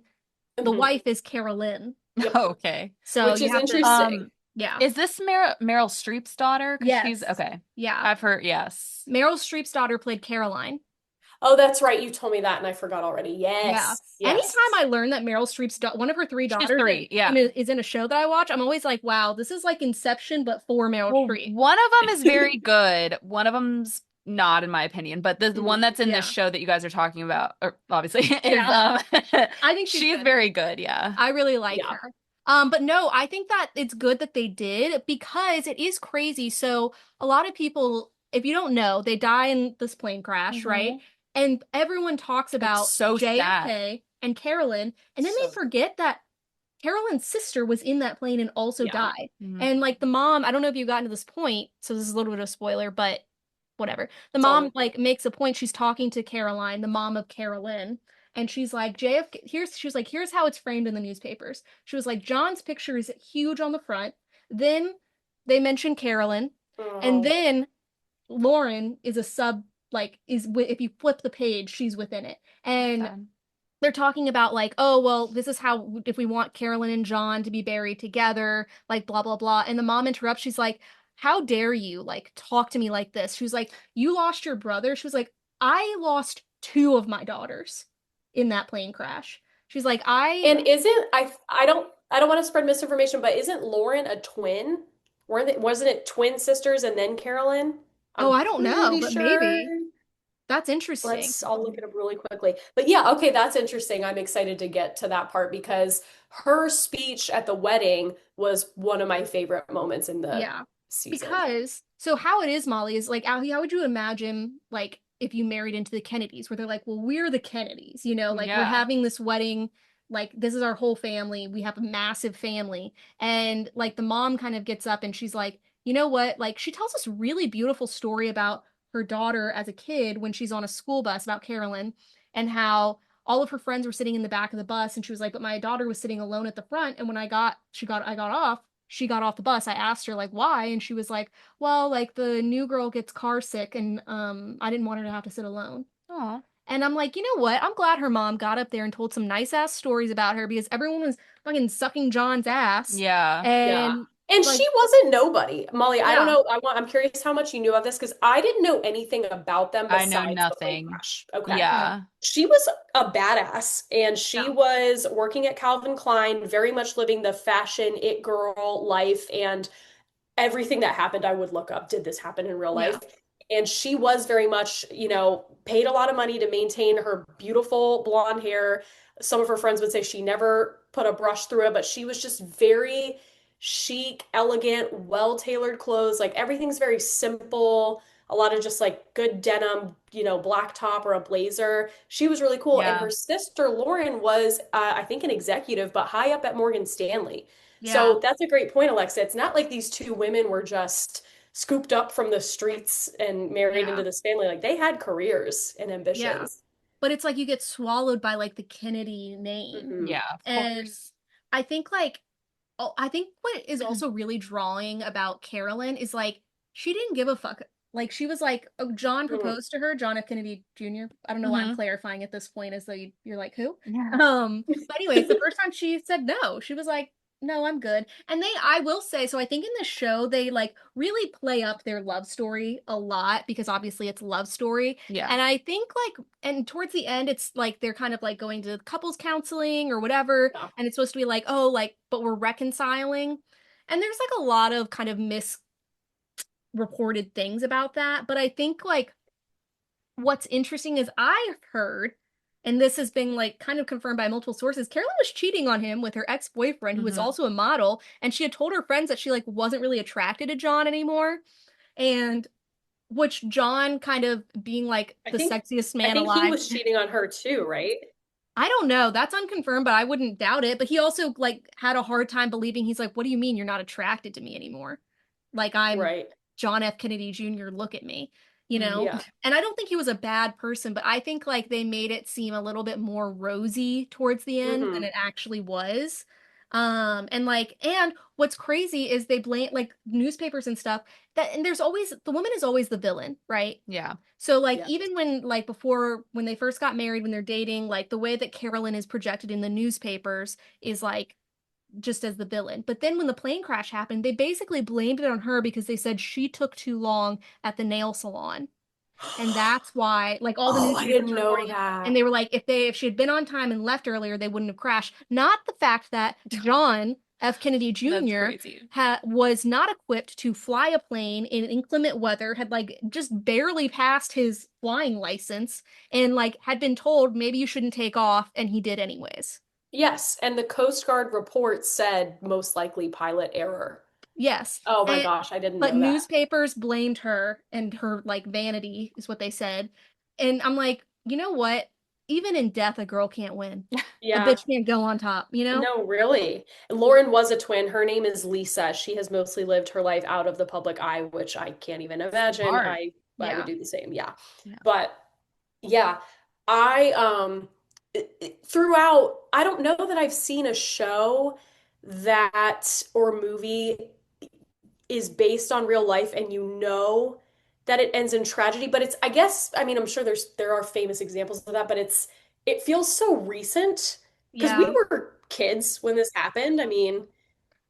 the Mhm. wife is Carolyn. Yep. Okay. So Which you is have to interesting. yeah. Is this Meryl Streep's daughter? 'Cause Yes. She's okay. Yeah. I've heard. Yes. Meryl Streep's daughter played Caroline. Oh, that's right. You told me that and I forgot already. Yes. Yeah. Yes. Anytime I learn that Meryl Streep's one of her three She's daughters three, yeah. is in a show that I watch, I'm always like, wow, this is like Inception, but for Meryl Well, Streep. one of them is very good. One of them's not, in my opinion. But the one that's in Yeah. this show that you guys are talking about, or obviously, is Yeah. I think she's good. very good. Yeah. I really like Yeah. her. But no, I think that it's good that they did because it is crazy. So a lot of people, if you don't know, they die in this plane crash, right? And everyone talks about so JFK sad. and Carolyn, and then they So- forget that Carolyn's sister was in that plane and also Yeah. died. Mhm. And like the mom, I don't know if you've gotten to this point, so this is a little bit of a spoiler, but whatever. The It's all mom good. like makes a point. She's talking to Caroline, the mom of Carolyn, and she's like, JFK, here's how it's framed in the newspapers. She was like, John's picture is huge on the front. Then they mention Carolyn, and Oh, then Lauren is a sub, like, if you flip the page, she's within it. And Sad. they're talking about like, oh, well, this is how, if we want Carolyn and John to be buried together, like blah blah blah. And the mom interrupts. She's like, how dare you like talk to me like this? She was like, you lost your brother. She was like, I lost two of my daughters in that plane crash. She's like, I, and I don't want to spread misinformation, but isn't Lauren a twin? Wasn't it twin sisters and then Carolyn? oh, I'm I don't know, pretty but sure. maybe that's interesting. I'll look it up really quickly. But yeah, okay, that's interesting. I'm excited to get to that part because her speech at the wedding was one of my favorite moments in the Yeah. season. Because so how it is, Molly, is like how would you imagine like if you married into the Kennedys, where they're like, well, we're the Kennedys, like we're Yeah. having this wedding, like this is our whole family. We have a massive family. And like the mom kind of gets up and she's like, you know what? Like she tells this really beautiful story about her daughter as a kid when she's on a school bus about Carolyn and how all of her friends were sitting in the back of the bus and she was like, but my daughter was sitting alone at the front. And when I got off, she got off the bus. I asked her like why, and she was like, "Well, like the new girl gets car sick, and I didn't want her to have to sit alone." Oh. And I'm like, you know what? I'm glad her mom got up there and told some nice ass stories about her because everyone was fucking sucking John's ass, Yeah. Yeah. and And like, she wasn't nobody. Molly, I don't yeah, know. I'm curious how much you knew of this because I didn't know anything about them I know besides the plane nothing. crash. Okay. yeah, Yeah. She was a badass and she yeah, was working at Calvin Klein, very much living the fashion it girl life. And everything that happened, I would look up, did this happen in real life? yeah, And she was very much, paid a lot of money to maintain her beautiful blonde hair. Some of her friends would say she never put a brush through it, but she was just very chic, elegant, well-tailored clothes. Like everything's very simple. A lot of just like good denim, black top or a blazer. She was really cool. And Yeah. her sister, Lauren, was, I think, an executive, but high up at Morgan Stanley. yeah, So that's a great point, Alexa. It's not like these two women were just scooped up from the streets and married yeah, into this family. Like they had careers and yeah. ambitions. But it's like you get swallowed by like the Kennedy name, Hmm. Yeah, of and course. I think like oh, I think what is also really drawing about Carolyn is like she didn't give a fuck. Like she was like, oh, John Hmm. proposed to her, John F. Kennedy Jr. I don't know why I'm Mm-hmm. clarifying at this point as though you're like, who? Yeah. But anyways, the first time she said no, she was like, no, I'm good. And I will say, so I think in the show they like really play up their love story a lot because obviously it's a love story. Yeah. And I think like, and towards the end, it's like they're kind of like going to couples counseling or whatever, Yeah. and it's supposed to be like, oh, like, but we're reconciling. And there's like a lot of kind of misreported things about that. But I think like what's interesting is I've heard, and this has been like kind of confirmed by multiple sources, Carolyn was cheating on him with her ex-boyfriend, who was Mm-hmm. also a model, and she had told her friends that she like wasn't really attracted to John anymore. And which John kind of being like I the think sexiest I man think he alive. was cheating on her too, right? I don't know. That's unconfirmed, but I wouldn't doubt it. But he also like had a hard time believing he's like, what do you mean you're not attracted to me anymore? Like I'm Right. John F. Kennedy Jr. Look at me, you Mm. know? Yeah. And I don't think he was a bad person, but I think like they made it seem a little bit more rosy towards the end than Hmm. it actually was. And what's crazy is they blame like newspapers and stuff that and there's always the woman is always the villain, right? Yeah. So like Yeah. even when like before when they first got married when they're dating like the way that Carolyn is projected in the newspapers is like just as the villain. But then when the plane crash happened, they basically blamed it on her because they said she took too long at the nail salon. And that's why like all the Oh, I newspapers didn't are know reporting it. And that. they were like if she had been on time and left earlier, they wouldn't have crashed. Not the fact that John F. Kennedy That's Jr. crazy. Was not equipped to fly a plane in inclement weather, had like just barely passed his flying license, and like had been told maybe you shouldn't take off, and he did anyways. Yes, and the Coast Guard report said most likely pilot error. Yes. Oh my And gosh, I didn't but know that. newspapers blamed her and her like vanity is what they said. And I'm like, you know what? even in death, a girl can't win. A Yeah. bitch can't go on top, you know? No, really. Lauren was a twin. Her name is Lisa. She has mostly lived her life out of the public eye, which I can't even imagine. Smart. I would Yeah. do the same. Yeah. Yeah. But yeah, I throughout, I don't know that I've seen a show that or movie is based on real life and you know that it ends in tragedy, but it's I guess I mean I'm sure there are famous examples of that, but it feels so recent because we Yeah. were kids when this happened. I mean,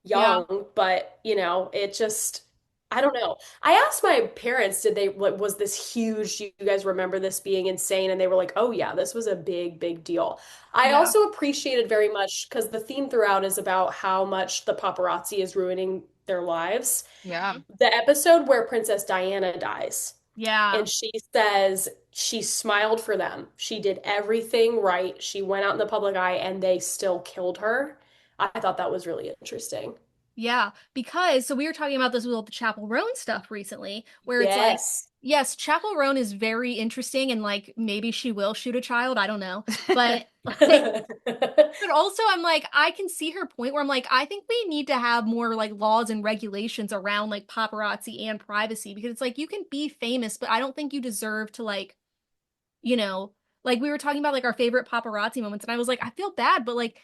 Yeah. young, but it just I don't know. I asked my parents, did they what was this huge? Do you guys remember this being insane? And they were like, "Oh yeah, this was a big, big deal." I Yeah. also appreciated very much because the theme throughout is about how much the paparazzi is ruining their lives. Yeah. Mhm. The episode where Princess Diana dies, Yeah. and she says she smiled for them. She did everything right. She went out in the public eye and they still killed her. I thought that was really interesting. Yeah, because so we were talking about this with all the Chapel Roan stuff recently, where it's like, Yes. yes, Chapel Roan is very interesting and like maybe she will shoot a child, I don't know. But like but also I'm like I can see her point where I'm like I think we need to have more like laws and regulations around like paparazzi and privacy because it's like you can be famous, but I don't think you deserve to like, you know, like we were talking about like our favorite paparazzi moments and I was like I feel bad, but like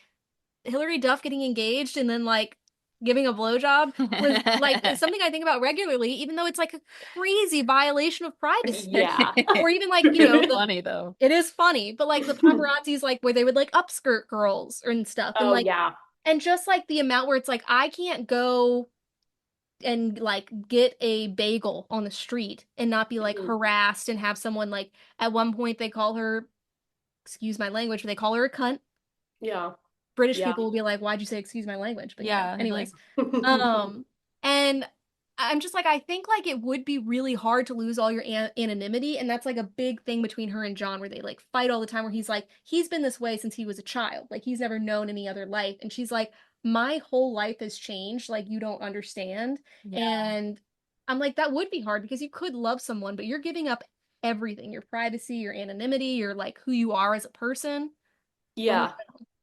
Hillary Duff getting engaged and then like giving a blowjob was like it's something I think about regularly, even though it's like a crazy violation of privacy. Yeah. Or even like, you know, the Funny though. it is funny, but like the paparazzi's like where they would like upskirt girls and stuff. And Oh like yeah. and just like the amount where it's like I can't go and like get a bagel on the street and not be like Mhm. harassed and have someone like at one point they call her, excuse my language, but they call her a cunt. Yeah. British Yeah. people will be like, "Why'd you say excuse my language?" But Yeah. Like, anyways. And I'm just like, I think like it would be really hard to lose all your anonymity, and that's like a big thing between her and John, where they like fight all the time. Where he's like, he's been this way since he was a child, like he's never known any other life, and she's like, my whole life has changed, like you don't understand. yeah. And I'm like, that would be hard because you could love someone, but you're giving up everything, your privacy, your anonymity, your like who you are as a person. I don't Yeah.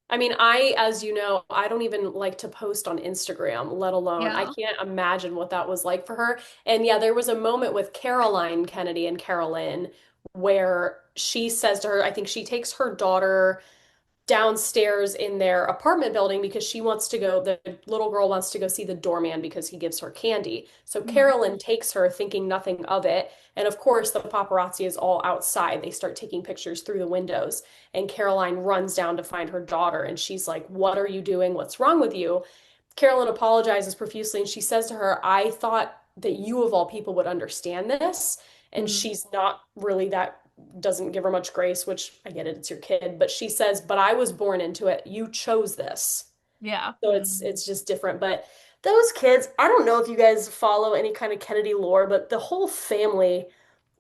I mean, as you know, I don't even like to post on Instagram, let alone I Yeah. can't imagine what that was like for her. And yeah, there was a moment with Caroline Kennedy and Carolyn where she says to her, I think she takes her daughter downstairs in their apartment building because the little girl wants to go see the doorman because he gives her candy. So Mhm. Carolyn takes her thinking nothing of it. And of course, the paparazzi is all outside. They start taking pictures through the windows. And Caroline runs down to find her daughter. And she's like, "What are you doing? What's wrong with you?" Carolyn apologizes profusely and she says to her, "I thought that you of all people would understand this." And Mhm. she's not really that, doesn't give her much grace, which I get it, it's your kid, but she says, "But I was born into it. You chose this." Yeah. So it's just different. But those kids, I don't know if you guys follow any kind of Kennedy lore, but the whole family,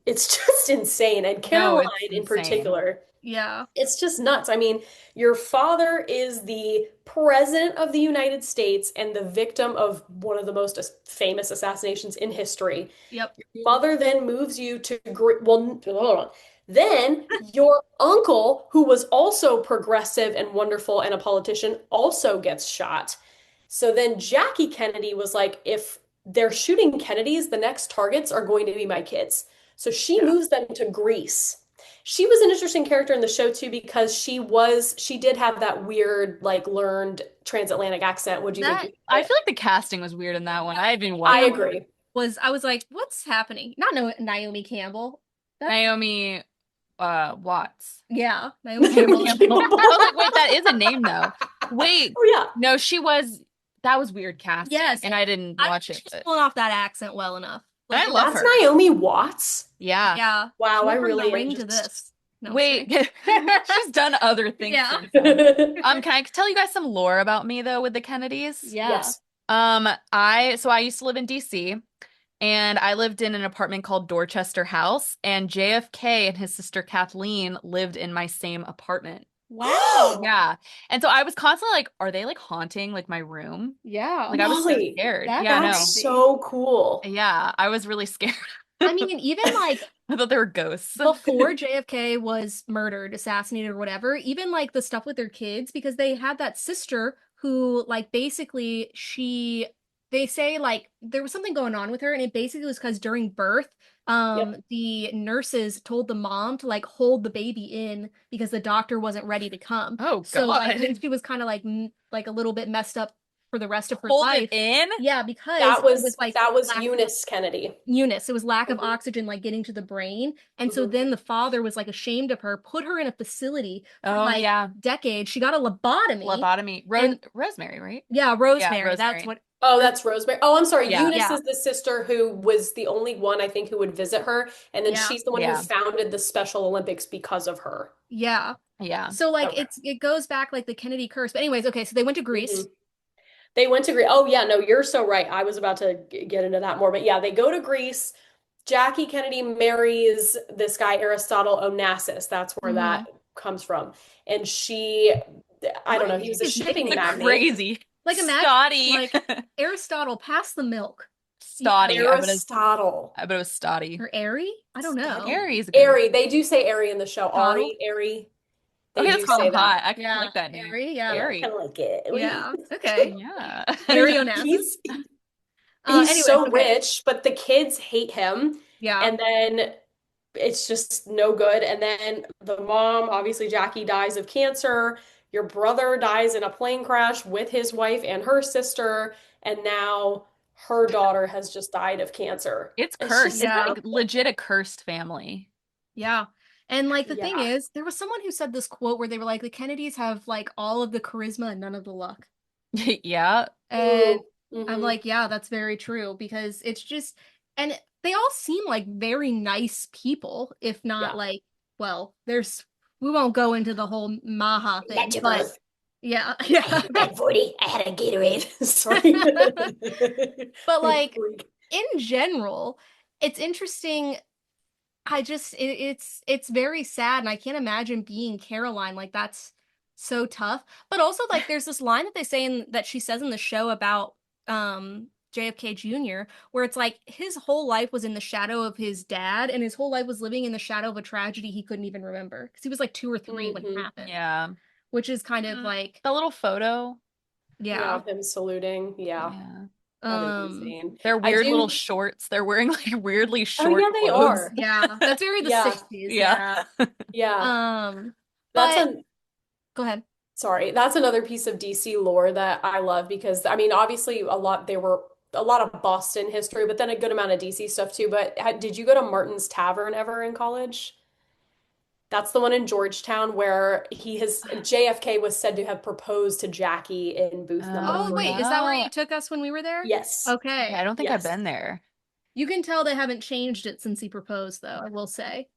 it's just insane. And No, Caroline it's in insane. particular, Yeah. it's just nuts. I mean, your father is the president of the United States and the victim of one of the most famous assassinations in history. Yep. Your mother then moves you to well, hold on. Then your uncle, who was also progressive and wonderful and a politician, also gets shot. So then Jackie Kennedy was like, if they're shooting Kennedys, the next targets are going to be my kids. So she Yeah. moves them to Greece. She was an interesting character in the show too because she did have that weird like learned transatlantic accent. What do you think That of I it? feel like the casting was weird in that one. I didn't watch I it. agree. I was like, what's happening? Not no Naomi Campbell. That's Naomi Watts. yeah, Naomi Naomi Campbell. Campbell. I was like, wait, that is a name though. Wait, Oh yeah. no, that was weird casting, Yes. and I didn't I watch think it, she's but pulling off that accent well enough. Like I love That's her. Naomi Watts. Yeah. yeah. Wow, She I went from The really Ring to just this. No, I'm just Wait, kidding. she's done other things Yeah. since then. Can I tell you guys some lore about me though with the Kennedys? Yeah. Yes. I used to live in DC and I lived in an apartment called Dorchester House, and JFK and his sister Kathleen lived in my same apartment. Wow. Yeah. And so I was constantly like, are they like haunting like my room? Yeah. Like I was so Molly, scared. That's Yeah, that's no. crazy. so cool. Yeah, I was really scared. I mean, and even like I thought they were ghosts. before JFK was murdered, assassinated, or whatever, even like the stuff with their kids, because they had that sister who, like, basically, they say, like, there was something going on with her, and it basically was because during birth, Yep. the nurses told the mom to, like, hold the baby in because the doctor wasn't ready to come. Oh So, like, God. when she was kind of like a little bit messed up for the rest of her Hold it life. in? Yeah, because it was like That was lack Eunice Kennedy. Eunice. It was lack of Mhm, oxygen, like getting to the brain. And so mhm. then the father was like ashamed of her, put her in a facility for Oh like yeah. decades. She got a lobotomy. Lobotomy. And Rosemary, right? yeah, Yeah, Rosemary. That's Rosemary. what, Oh, or that's Rosemary. Oh, I'm sorry. Yeah. Eunice yeah, is the sister who was the only one I think who would visit her, and then yeah, she's the one who Yeah. founded the Special Olympics because of her. yeah. Yeah. So like Okay. it goes back like the Kennedy curse. But anyways, okay, so they went to hmm Greece. They went to Greece. Oh, yeah, no, you're so right. I was about to get into that more, but yeah, they go to Greece. Jackie Kennedy marries this guy, Aristotle Onassis. That's where Hmm. that comes from. And she, I What don't are know, he was a these shipping Like nicknames? magnate. crazy. Like imagine Stoddy. like Aristotle, pass the milk. Yeah. Stoddy. Aristotle. I bet it was Stoddy. Or Airy? I don't know. Steady. Ari is a good. Airy. They do say Airy in the show. Toddle? Ari, Airy. They Okay, that's do kind say of that. hot. I kind of Yeah. like that name. Airy, yeah. Yeah, I kind Ari. of like it. Yeah. Okay. Yeah. Airy But Onassis. he's Anyways, so okay. rich, but the kids hate him. Yeah. And then it's just no good. And then the mom, obviously Jackie, dies of cancer. Your brother dies in a plane crash with his wife and her sister, and now her daughter has just died of cancer. It's It's cursed. just It's Yeah. like legit a cursed family. Yeah. And like the thing yeah. is, there was someone who said this quote where they were like, the Kennedys have like all of the charisma and none of the luck. Yeah. And Mm, I'm hmm like, yeah, that's very true because it's just, and they all seem like very nice people, if not Yeah. like, well, we won't go into the whole Maha thing, but Electric yeah, yeah. at 40, I had a Gatorade. Sorry. But I'm a like freak. in general, it's interesting. It's very sad, and I can't imagine being Caroline. Like that's so tough. But also, like, there's this line that they say that she says in the show about JFK Jr., where it's like his whole life was in the shadow of his dad, and his whole life was living in the shadow of a tragedy he couldn't even remember because he was like 2 or 3 when it hmm happened, Yeah. which is kind of like, The little photo. Yeah, yeah. of him saluting. Yeah, Yeah. that is Um, insane. Their I weird little do. shorts. They're wearing like weirdly Oh, short yeah, they clothes. are. yeah, that's very the Yeah, 60s, yeah. Yeah. yeah. Um, That's but a go ahead. Sorry, that's another piece of DC lore that I love because I mean, obviously, there were a lot of Boston history, but then a good amount of DC stuff too. But did you go to Martin's Tavern ever in college? That's the one in Georgetown where JFK was said to have proposed to Jackie in booth number Oh, Oh wait, 3. is that where no. you took us when we were there? Yes. Okay, I Okay. don't think I've Yes. been there. You can tell they haven't changed it since he proposed, though, I will say.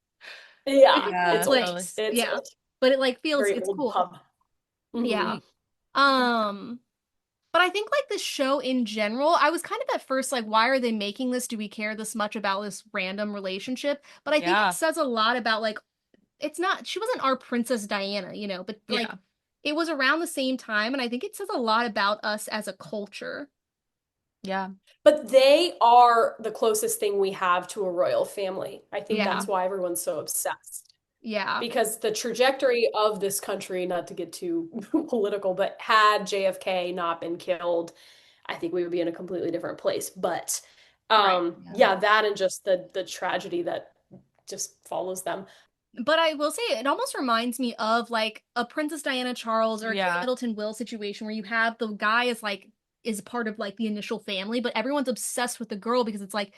Yeah, It's a cool Yeah, it's old. totally. place. It's Yeah. old. But it like feels Very it's old cool. pub. hmm Yeah. Um, but I think like the show in general, I was kind of at first like, why are they making this? Do we care this much about this random relationship? But I think it Yeah. says a lot about like it's not she wasn't our Princess Diana, but like Yeah. it was around the same time, and I think it says a lot about us as a culture. Yeah. But they are the closest thing we have to a royal family. I think Yeah. that's why everyone's so obsessed. Yeah. Because the trajectory of this country, not to get too political, but had JFK not been killed, I think we would be in a completely different place. But Right. Yeah. yeah, that and just the tragedy that just follows them. But I will say it almost reminds me of like a Princess Diana Charles or a Kate Yeah. Middleton Will situation where you have the guy is part of like the initial family, but everyone's obsessed with the girl because it's like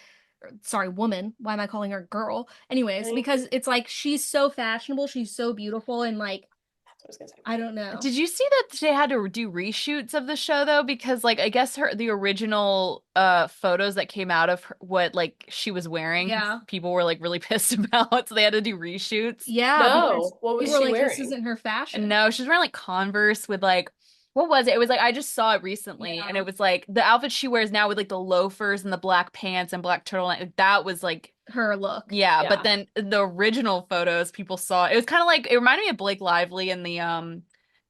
sorry, woman. Why am I calling her girl? Anyways, Right? because it's like she's so fashionable, she's so beautiful, and like That's what I was gonna say. I don't know. Did you see that they had to do reshoots of the show though? Because like I guess the original photos that came out of what like she was wearing, Yeah. people were like really pissed about, so they had to do reshoots. Yeah, because No, what was people were she like, this wearing? isn't her And fashion. no, she's wearing like Converse with like what was it? It was like I just saw it recently, and Yeah. it was like the outfit she wears now with like the loafers and the black pants and black turtleneck. Like, that was like Her look. yeah, but Yeah. then the original photos people saw it was kind of like it reminded me of Blake Lively and the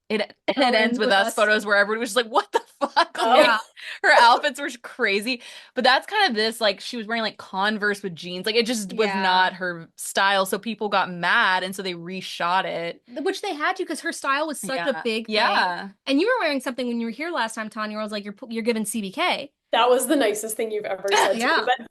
it Oh, ends and with with us us. photos where everybody was just like, what the fuck. Like Oh, Yeah. her outfits were crazy. But that's kind of this, like she was wearing like Converse with jeans. Like it just was Yeah. not her style. So people got mad and so they reshot it. Which they had to because her style was such a Yeah. big thing. Yeah. And you were wearing something when you were here last time, Tanya. Where I was like, you're giving CBK. that was the nicest thing you've ever said to me. Yeah. But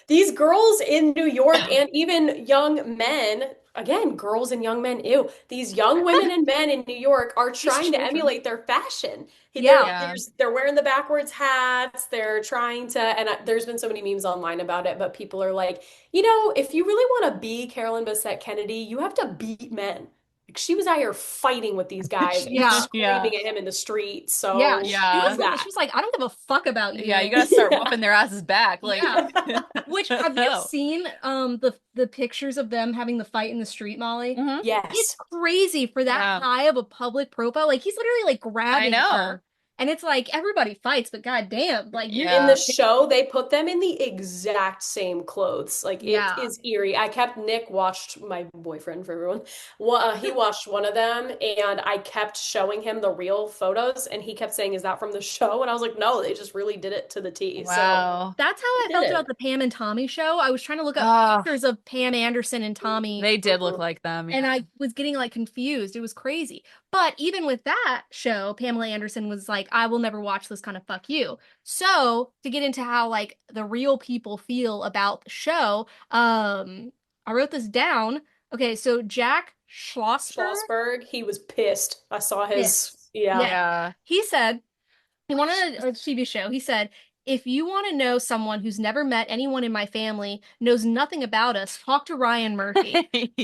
these girls in New York and even young men, again, girls and young men, ew, these young women and men in New York are These trying to children. emulate their fashion. Yeah. Yeah. They're wearing the backwards hats. They're trying to, and there's been so many memes online about it, but people are like, if you really want to be Carolyn Bessette-Kennedy, you have to beat men. Like, she was out here fighting with these guys and Yeah. Yeah. screaming at him in the street. Yeah. So She was Yeah. there's like, that. she was like, I don't give a fuck about Yeah, you you. gotta start Yeah. whooping their asses back. Like, Yeah. Which have you oh. seen the pictures of them having the fight in the street, Molly? Hmm. It's Yes. crazy for that Yeah, high of a public profile. Like he's literally like I grabbing know. her. And it's like everybody fights, but goddamn, like you're In the Yeah. show, they put them in the exact same clothes. Like it yeah. is eerie. Nick watched my boyfriend for everyone. He watched one of them, and I kept showing him the real photos, and he kept saying, "Is that from the show?" And I was like, "No, they just really did it to the T." So Wow. That's how they I did felt it. about the Pam and Tommy show. I was trying to look up Oh, pictures of Pam Anderson and Tommy, they did look like them. and Yeah. I was getting like confused. It was crazy. But even with that show, Pamela Anderson was like, I will never watch this kind of fuck you. So to get into how like the real people feel about the show, I wrote this down. Okay, so Jack Schlossberg, Schlossberg, he was pissed. I saw his, yes, yeah. yeah, Yeah. he said he wanted a TV show. He said, if you want to know someone who's never met anyone in my family, knows nothing about us, talk to Ryan Murphy.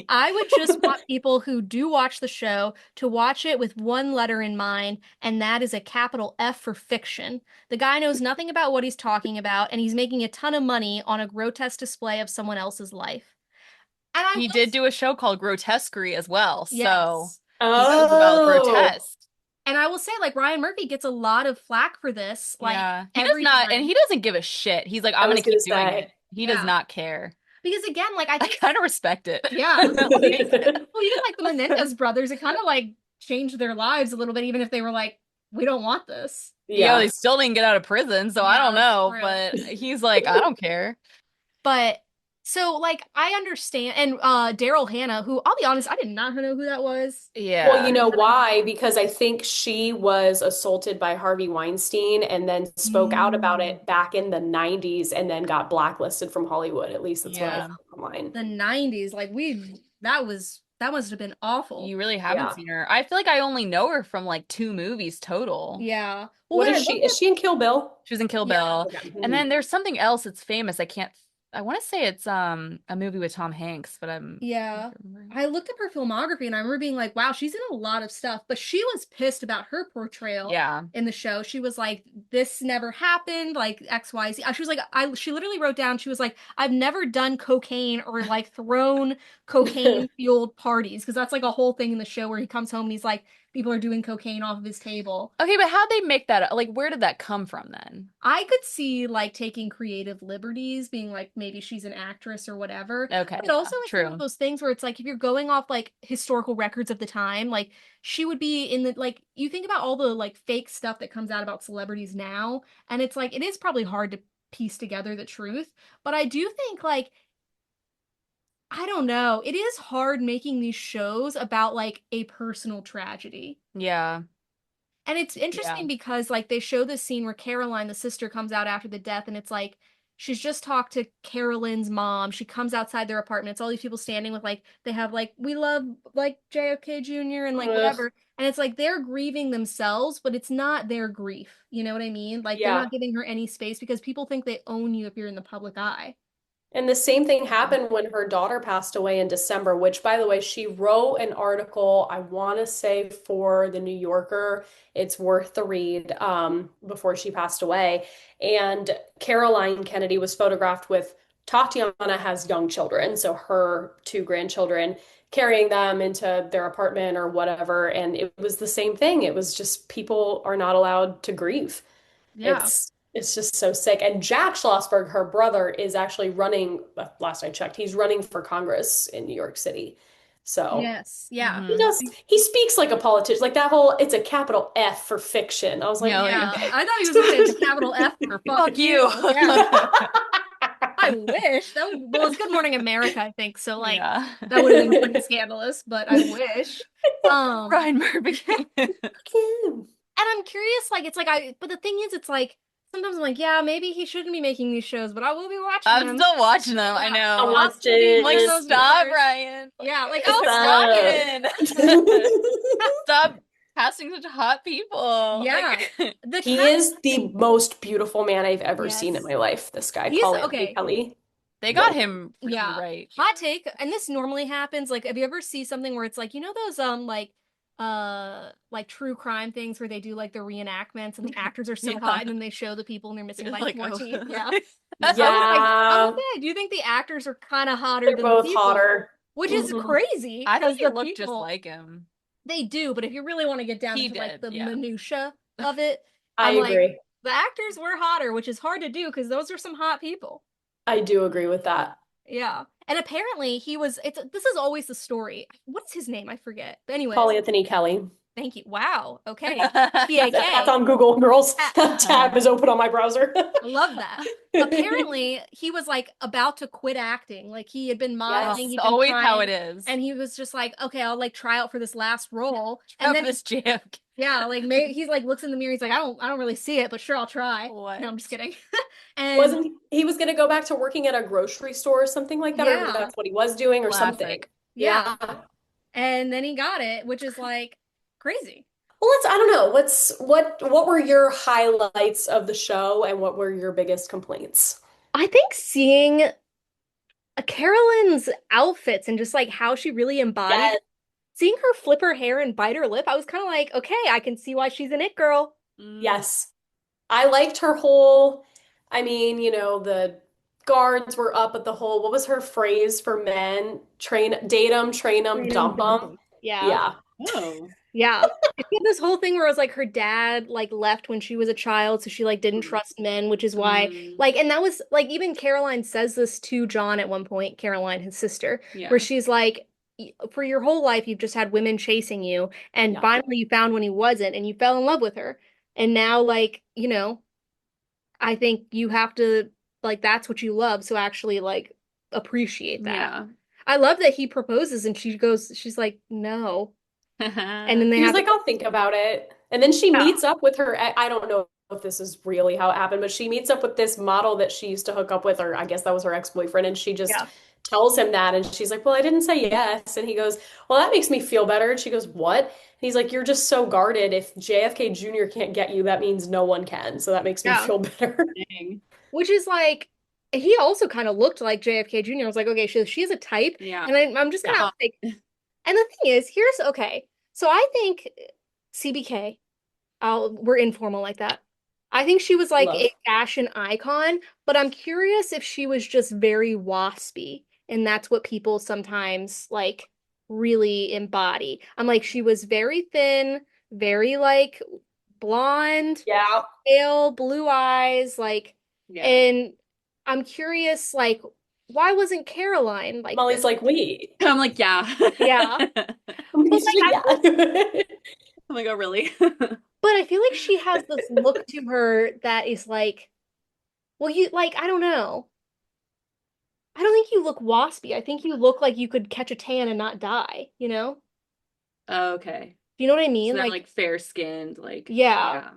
I would just want people who do watch the show to watch it with one letter in mind, and that is a capital F for fiction. The guy knows nothing about what he's talking about, and he's making a ton of money on a grotesque display of someone else's life. And I He did was, do a show called Grotesquerie as well. So yes. he knows about Oh, grotesque. And I will say, like, Ryan Murphy gets a lot of flack for this, like, Yeah. He does every not, and time. he doesn't give a shit. He's like, I I'm gonna was gonna keep doing it. say. He does Yeah. not care. Because again, like, I I think, kind of respect it. yeah. Like, Well, even like the Menendez brothers, it kind of like changed their lives a little bit, even if they were like, we don't want this. they Yeah. still didn't get out of prison, so I Yeah, don't that's know. true. But he's like, I don't care. But so like I understand, and Daryl Hannah, who I'll be honest, I did not know who that was. Well, you Yeah. know why? Because I think she was assaulted by Harvey Weinstein and then spoke out about Mm. it back in the 90s and then got blacklisted from Hollywood. At least that's what I Yeah. found online. The 90s, like that must have been awful. You really haven't Yeah. seen her. I feel like I only know her from like 2 movies total. Yeah. Well, What when is I she? looked Is she in Kill Bill? She was in Kill yeah. Bill. Okay. And Mhm. then there's something else that's famous. I want to say it's a movie with Tom Hanks, but I Yeah. can't remember. I looked up her filmography and I remember being like, wow, she's in a lot of stuff. But she was pissed about her portrayal Yeah. in the show. She was like, this never happened, like XYZ. She was like, she literally wrote down, she was like, I've never done cocaine or like thrown cocaine fueled parties. Because that's like a whole thing in the show where he comes home and he's like, people are doing cocaine off of his table. Okay, but how'd they make that up? Like, where did that come from then? I could see like taking creative liberties, being like maybe she's an actress or whatever. Okay, But also yeah, it's one of true. those things where it's like if you're going off like historical records of the time, like she would be in the like you think about all the like fake stuff that comes out about celebrities now, and it's like it is probably hard to piece together the truth. But I do think like I don't know, it is hard making these shows about like a personal tragedy. Yeah. And it's Yeah. interesting because like they show this scene where Caroline, the sister, comes out after the death, and it's like she's just talked to Carolyn's mom. She comes outside their apartment. It's all these people standing with like they have like we love like JFK Jr. and like Ugh. whatever. And it's like they're grieving themselves, but it's not their grief. You know what I mean? Like they're Yeah. not giving her any space because people think they own you if you're in the public eye. And the same thing happened when her daughter passed away in December, which, by the way, she wrote an article, I want to say for the New Yorker. It's worth the read before she passed away. And Caroline Kennedy was photographed with Tatiana has young children, so her two grandchildren, carrying them into their apartment or whatever. And it was the same thing. It was just people are not allowed to grieve. Yeah. It's just so sick. And Jack Schlossberg, her brother, is actually running, last I checked, he's running for Congress in New York City. So Yes. Yeah. he Hmm. does, he speaks like a politician, like that whole, it's a capital F for fiction. I was like, Yeah, like, Yeah. okay. I thought he was gonna say it's a capital F for fuck fuck you. you. Yeah. I wish. Well, it's Good Morning America, I think. So like Yeah. that would have been pretty scandalous, but I wish. Um, Ryan Murphy. and I'm curious, like it's like but the thing is, it's like sometimes I'm like, yeah, maybe he shouldn't be making these shows, but I will be watching I'm them. still watching them. I Yeah. I know. I'll still be I'm like, reading watching. those stop, reviews. Ryan. Yeah, like I'll Stop stop. Stop. it. Stop casting such hot people. Yeah. Like, The He is casting, the most beautiful man I've ever seen in yes. my life. This guy, He's Paul Anthony okay. Kelly. they got One. him pretty Yeah. right. Hot take, and this normally happens. Like, have you ever see something where it's like, those like true crime things where they do like the reenactments and the actors are so Yeah. hot and then they show the people and they're missing You're like like, four oh. teeth. Yeah. I was Yeah, like, do you think the actors are kind of hotter they're than the both people? hotter. Which is Mhm. crazy I because think he the looked just people like him. they do, but if you really want to get down He into like did, the yeah. minutia of it, I I'm like, agree. the actors were hotter, which is hard to do because those are some hot people. I do agree with that. Yeah. And apparently he was this is always the story. What's his name? I forget. But Paul anyways, Anthony Kelly. thank you. Wow. Okay. PAK. That's on Google, girls. That tab is open on my browser. I love that. Apparently, he was like about to quit acting. Like he had been modeling, Yes. he'd been Always how trying, it is. and he was just like, "Okay, I'll like try out for this last role." And Of then this JFK. yeah, like maybe he's like looks in the mirror, he's like, "I don't really see it, but sure, I'll try." What? No, I'm just kidding. And Wasn't he was going to go back to working at a grocery store or something like that, or yeah, that's what he was doing or something. Classic. yeah. Yeah. And then he got it, which is like crazy. Well, I don't know. What were your highlights of the show and what were your biggest complaints? I think seeing Carolyn's outfits and just like how she really embodied Yes. seeing her flip her hair and bite her lip, I was kind of like, okay, I can see why she's an it girl. Mm. Yes. I liked her whole, I mean, the guards were up at the whole, what was her phrase for men? Date 'em, train 'em, Random dump 'em. dump. Yeah. Yeah. Oh. Yeah. She had this whole thing where it was like her dad like left when she was a child, so she like didn't trust men, which is why Mm. like and that was like even Caroline says this to John at one point, Caroline, his sister, Yeah. where she's like, For your whole life you've just had women chasing you, and Yeah. finally you found one who wasn't, and you fell in love with her. And now like, I think you have to like that's what you love, so actually like appreciate that. Yeah. I love that he proposes and she's like, no. And then they He was have like, I'll think about it. And then she yeah. meets up with her. I don't know if this is really how it happened, but she meets up with this model that she used to hook up with, or I guess that was her ex-boyfriend. And she just Yeah. tells him that. And she's like, well, I didn't say yes. And he goes, well, that makes me feel better. And she goes, what? And he's like, you're just so guarded. If JFK Jr. can't get you, that means no one can. So that makes me Yeah. feel better. Dang. Which is like he also kind of looked like JFK Jr. I was like, okay, she's a type. Yeah. And I'm just kind Yeah. of like, and the thing is, here's okay. So I think CBK, we're informal like that. I think she was like Love. a fashion icon, but I'm curious if she was just very waspy, and that's what people sometimes like really embody. I'm like, she was very thin, very like blonde, Yeah. pale, blue eyes, like, Yeah. and I'm curious, like, why wasn't Caroline like Molly's this? like, wait. I'm like, yeah. Yeah. But like, Yeah. I'm like, oh, really? but I feel like she has this look to her that is like, well, you like, I don't know. I don't think you look waspy. I think you look like you could catch a tan and not die, you know? Oh, okay. Do you know what I So mean? then, Like, like fair skinned, like yeah.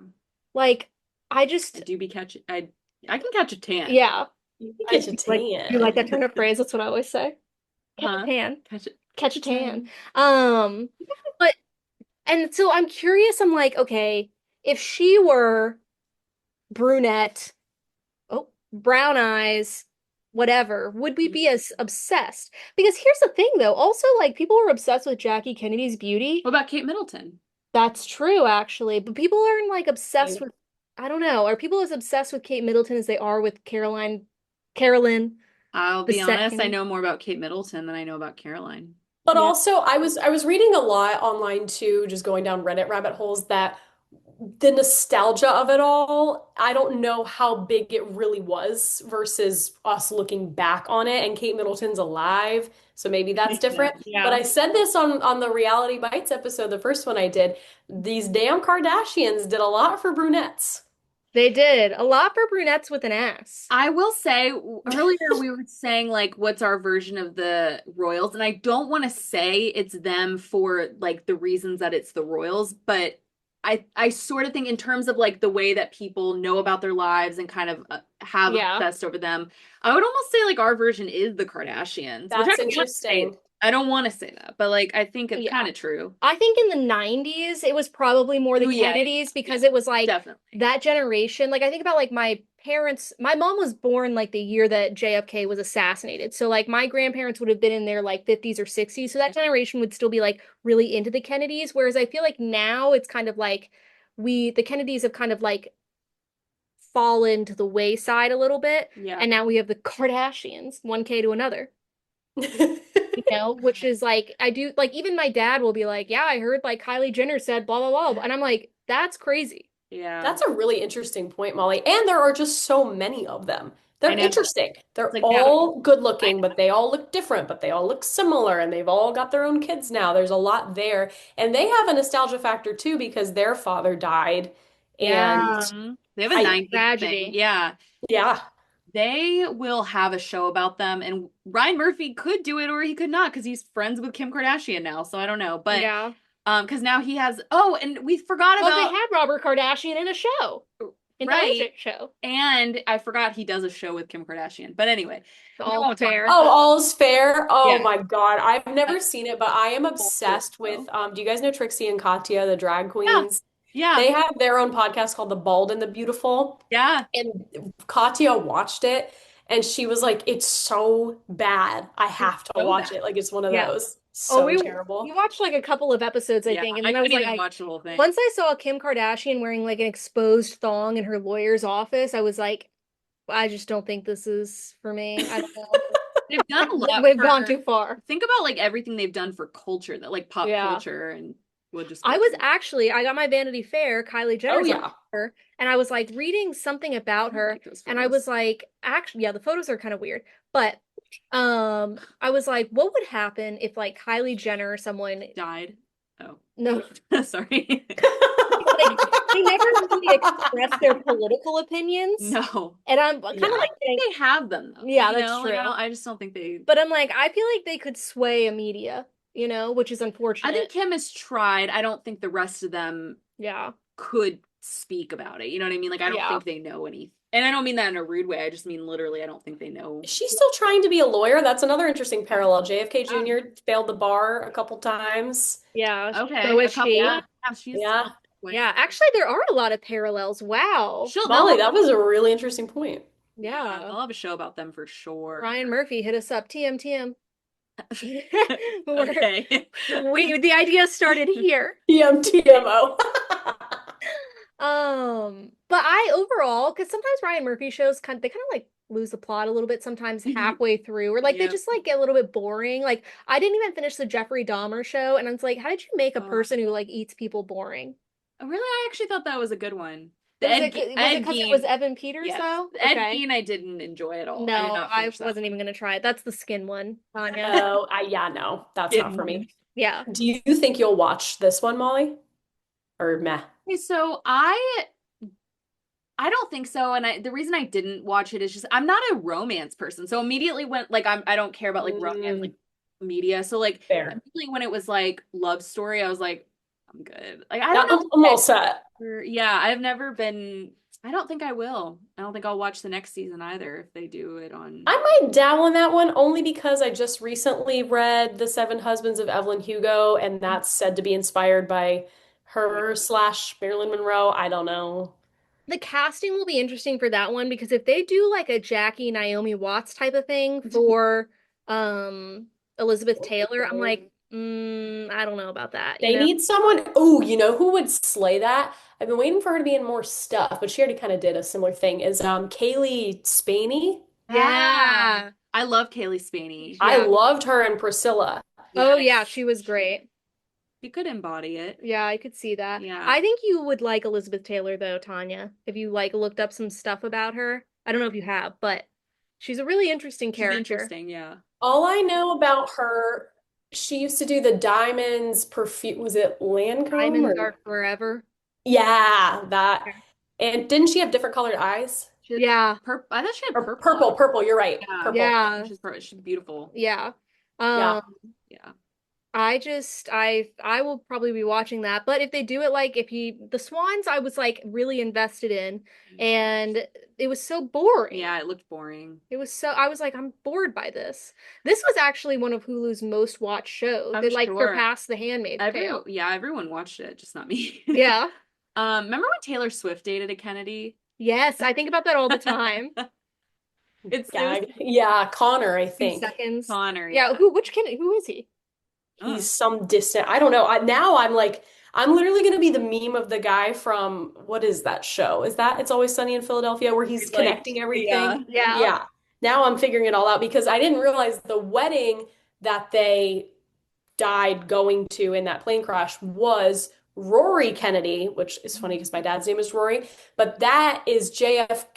Like, I I just, do be catch. I can catch a tan. yeah. You can catch a Like, you like that tan. turn of phrase? That's what I always say. Catch a Huh? tan. Catch it. Catch a tan. But and so I'm curious, I'm like, okay, if she were brunette, oh, brown eyes, whatever, would we be as obsessed? Because here's the thing though, also like people were obsessed with Jackie Kennedy's beauty. What about Kate Middleton? That's true actually, but people aren't like obsessed with I don't know, are people as obsessed with Kate Middleton as they are with Carolyn I'll be honest, I Bessette-Kennedy? know more about Kate Middleton than I know about Caroline. But Yeah. also, I was reading a lot online too, just going down Reddit rabbit holes, that the nostalgia of it all, I don't know how big it really was versus us looking back on it. And Kate Middleton's alive, so maybe that's Yeah. different. But Yeah. I said this on the Reality Bites episode, the first one I did. These damn Kardashians did a lot for brunettes. They did. A lot for brunettes with an ass. I will say earlier we were saying like what's our version of the royals, and I don't want to say it's them for like the reasons that it's the royals, but I sort of think in terms of like the way that people know about their lives and kind of have Yeah. obsessed over them, I would almost say like our version is the Kardashians, which I That's don't want to say. interesting. I don't want to say that, but like I think it's Yeah. kind of true. I think in the 90s, it was probably more the Oh, yeah, Kennedys because yeah, it was like definitely. that generation. Like, I think about like my parents, my mom was born like the year that JFK was assassinated. So, like, my grandparents would have been in their like 50s or 60s. So that generation would still be like really into the Kennedys. Whereas I feel like now it's kind of like the Kennedys have kind of like fallen to the wayside a little bit. Yeah. And now we have the Kardashians, 1K to another. Which is like, I do like, even my dad will be like, yeah, I heard like Kylie Jenner said blah, blah, blah. And I'm like, that's crazy. Yeah. That's a really interesting point, Molly. And there are just so many of them. I They're know. interesting. It's They're like that. all good I looking, know. but they all look different, but they all look similar, and they've all got their own kids now. There's a lot there. And they have a nostalgia factor too because their father died. And Yeah. They have a I, 90s thing. Tragedy. Yeah. yeah. They will have a show about them, and Ryan Murphy could do it or he could not because he's friends with Kim Kardashian now. So I don't know, but Yeah. because now he has. Oh, and we forgot Well, they about had Robert Kardashian in a show, an right, LJ show. and I forgot he does a show with Kim Kardashian. But anyway, we All won't talk fair. about Oh, that. All's Fair. Oh Yeah, my God. I've never that's seen it, but I am a whole other obsessed with show. do you guys know Trixie and Katya, the drag Yeah, queens? yeah, They have their own podcast called The Bald and the Beautiful. yeah. And Katya watched it and she was like, it's so bad. I It's have to so watch bad. it. Like it's one of Yeah. those. Oh, So we terrible. watched like a couple of episodes, I Yeah, think, and I then I was couldn't like, even watch the whole thing. once I saw Kim Kardashian wearing like an exposed thong in her lawyer's office, I was like, I just don't think this is for me. I don't know. They've done a lot We've for. gone too far. Think about like everything they've done for culture, that like pop Yeah. culture, and we'll just I go was through. actually, I got my Vanity Fair, Kylie Oh Jenner's on yeah. her, and I was like reading something about I her, like those and I photos. was like, actually, yeah, the photos are kind of weird, but I was like, what would happen if like Kylie Jenner or someone, Died. Oh, no, sorry. like they never really express their political opinions, No, and I'm kind of Yeah. like saying, they have them though. yeah, You that's know, like true, I just don't think they. but I'm like, I feel like they could sway a media, which is I think unfortunate. Kim has tried. I don't think the rest of them Yeah, could speak about it. You know what I mean? Like I don't yeah. think they know any. And I don't mean that in a rude way. I just mean literally. I don't think they know. She's still trying to be a lawyer. That's another interesting parallel. JFK Yeah. Jr. failed the bar a couple times. Yeah, Okay, so a is couple. she. Yeah. Yeah, she's. Yeah. Yeah, actually, there are a lot of parallels. Wow. Molly, that was a really interesting point. Yeah, Yeah. I'll have a show about them for sure. Ryan Murphy, hit us up. TM, TM. Okay. The idea started here. TMTMO. But I overall, because sometimes Ryan Murphy shows they kind of like lose the plot a little bit sometimes halfway through, or like they Yep. just like get a little bit boring. Like I didn't even finish the Jeffrey Dahmer show, and I was like, how did you make a Oh. person who like eats people boring? Really, I actually thought that was a good one. Was it because it was Evan Peters Yes. though? Ed Okay. Gein I didn't enjoy at all. I did No, not I finish that. wasn't even gonna try it. That's the skin one, Tonya. Oh, yeah, no, that's not for me. Yeah. Do you think you'll watch this one, Molly? Or meh? Okay, so I don't think so, and the reason I didn't watch it is just I'm not a romance person. So immediately when like I don't care about like romance like media. So like Fair. immediately when it was like love story, I was like, I'm good. Like I don't know. I'm all set. Yeah, I've never been. I don't think I will. I don't think I'll watch the next season either if they do it on. I might dabble in that one only because I just recently read The Seven Husbands of Evelyn Hugo, and that's said to be inspired by her / Marilyn Monroe. I don't know. The casting will be interesting for that one because if they do like a Jackie Naomi Watts type of thing for Elizabeth Taylor, I'm like, I don't know about that. They need someone. Oh, you know who would slay that? I've been waiting for her to be in more stuff, but she already kind of did a similar thing. Is Kaylee Spaney? Yeah. I love Kaylee Spaney. I Yeah. loved her in Priscilla. Oh yeah, she was great. You could embody it. Yeah, I could see that. Yeah. I think you would like Elizabeth Taylor though, Tonya, if you like looked up some stuff about her. I don't know if you have, but she's a really interesting She's character. interesting, yeah. All I know about her, she used to do the Diamonds perfume. Was it Lancome Diamonds or? are forever. Yeah, that. Okay. And didn't she have different colored eyes? She had Yeah. I thought she had Or purple purple, eyes. purple, you're right. Yeah. Purple. Yeah. She's beautiful. Yeah. Yeah. Um, Yeah. I will probably be watching that. But if they do it like if he the Swans I was like really invested in and it was so boring. Yeah, it looked boring. It was so I was like, I'm bored by this. This was actually one of Hulu's most watched shows. I'm It like sure. surpassed The Handmaid's Tale. Yeah, everyone watched it, just not me. Yeah. Remember when Taylor Swift dated a Kennedy? Yes, I think about that all the time. It was Gag. Yeah, Connor, I 2 think. seconds. Connor, Yeah, yeah. who is he? He's some distant, I don't know. Now I'm like, I'm literally going to be the meme of the guy from, what is that show? Is that It's Always Sunny in Philadelphia where he's He's like, connecting yeah. everything? Yeah. Yeah. Now I'm figuring it all out because I didn't realize the wedding that they died going to in that plane crash was Rory Kennedy, which is funny because my dad's name is Rory, but that is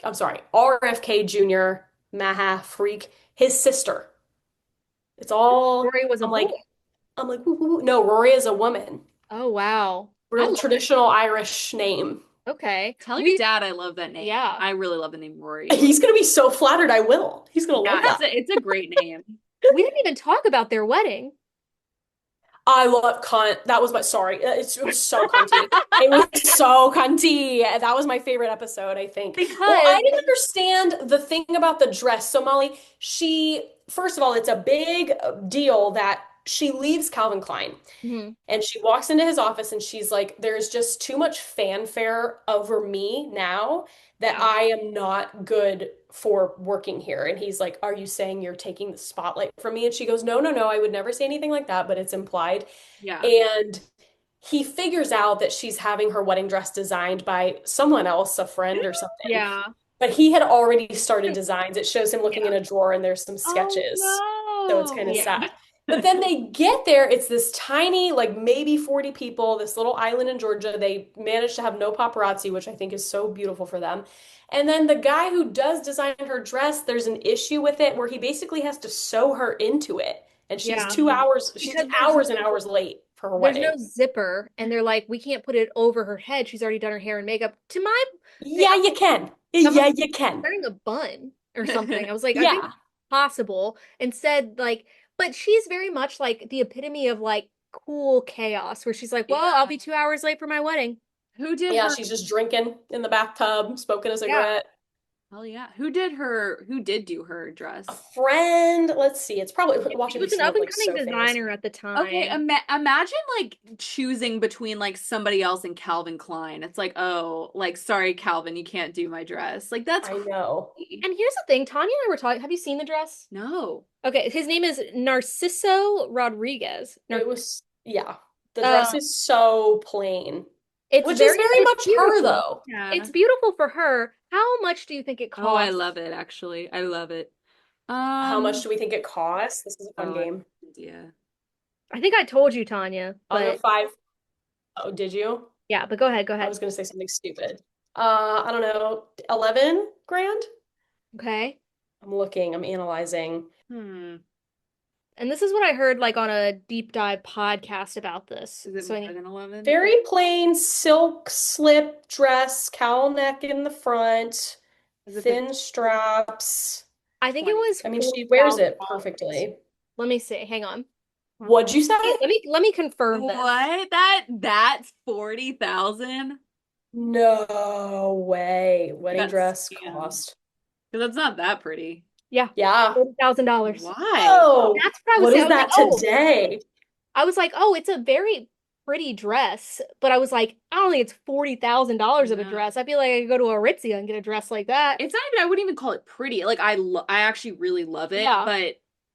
I'm sorry, RFK Jr., Maha Freak, his sister. It's all, Rory was a I'm boy. like, I'm like, woo, woo, woo. No, Rory is a woman. Oh wow. I Real love traditional Irish name. Okay. Tell your dad I love that name. Yeah. I really love the name Rory. He's gonna be so flattered. I will. He's gonna Yeah, love that. it's a great name. We didn't even talk about their wedding. I love cunt. That was my sorry. It was so cunty. It was so cunty. That was my favorite episode, I think. Because Well, I didn't understand the thing about the dress. So Molly, she first of all, it's a big deal that she leaves Calvin Klein Mhm. and she walks into his office and she's like, "There's just too much fanfare over me now that Yeah. I am not good for working here." And he's like, "Are you saying you're taking the spotlight from me?" And she goes, "No, no, no, I would never say anything like that, but it's implied." Yeah. And he figures out that she's having her wedding dress designed by someone else, a friend or something. Yeah. But he had already started designs. It shows him looking Yeah. in a drawer and there's some Oh sketches. So it's kind of no. Yeah. sad. But then they get there, it's this tiny, like maybe 40 people, this little island in Georgia. They managed to have no paparazzi, which I think is so beautiful for them. And then the guy who does design her dress, there's an issue with it where he basically has to sew her into it. And she's Yeah. 2 hours, she's Because hours and hours late for her there's wedding. no zipper, and they're like, we can't put it over her head. She's already done her hair and makeup. To my, Yeah, you can. Yeah, you can. wearing a bun or something. I was like, I think Yeah. it's possible. And said like, but she's very much like the epitome of like cool chaos, where she's like, well, Yeah. I'll be 2 hours late for my wedding. Who did Yeah, her? she's just drinking in the bathtub, smoking a Yeah. cigarette. Hell yeah. Who did do her dress? A friend, let's see, it's probably She watching was me an seem up and like coming so famous. designer at the time. Okay, imagine like choosing between like somebody else and Calvin Klein. It's like, oh, like sorry, Calvin, you can't do my dress. Like that's I know. crazy. And here's the thing, Tonya and I were talking. Have you seen the dress? No. Okay, his name is Narciso Rodriguez. It was, yeah. The dress is so plain, It's which is very much her, beautiful. though. Yeah. It's beautiful for her. How much do you think it costs? Oh, I love it actually. I love it. How much do we think it costs? This is a fun oh, game. Yeah. I think I told you, Tonya, I'll go but 5. Oh, did you? yeah, but go ahead, go I ahead. was going to say something stupid. I don't know, 11 grand? Okay. I'm looking, I'm analyzing. And this is what I heard like on a deep dive podcast about this. Is it So more than 11? Very plain silk slip dress, cowl neck in the front, Is it thin straps. I think it was I mean, she wears it $4,000. perfectly. Let me see. Hang on. What'd you say? Let me confirm this. What? That's 40,000? No way. Wedding That's dress scam. cost. Because that's not that pretty. Yeah, Yeah. $40,000. Why? Oh, That's what I was what saying. is that today? I was like, oh, it's a very pretty dress, but I was like, I don't think it's $40,000 of a Yeah. dress. I feel like I could go to Aritzia and get a dress like that. It's not even, I wouldn't even call it pretty. Like I actually really love it, Yeah. but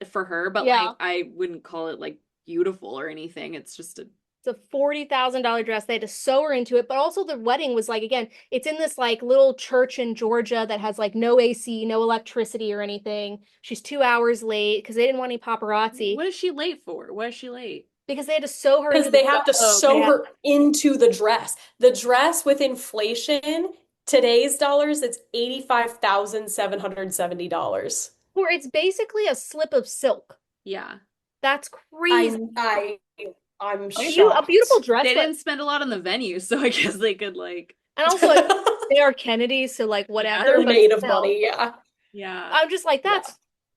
for her, but Yeah. like I wouldn't call it like beautiful or anything. It's just a It's a $40,000 dress. They had to sew her into it, but also the wedding was like, again, it's in this like little church in Georgia that has like no AC, no electricity or anything. She's 2 hours late because they didn't want any paparazzi What is she late for? Why is she late? because they had to sew her Because into they the have to dress. sew They had- her into the dress. The dress with inflation, today's dollars, it's $85,770. Or it's basically a slip of silk. Yeah. That's crazy. I'm A beautiful shocked. dress, They but didn't spend a lot on the venue, so I guess they could like and also like they are Kennedys, so like yeah. whatever, They're but made of still, money, yeah. Yeah. I'm just like, Yeah.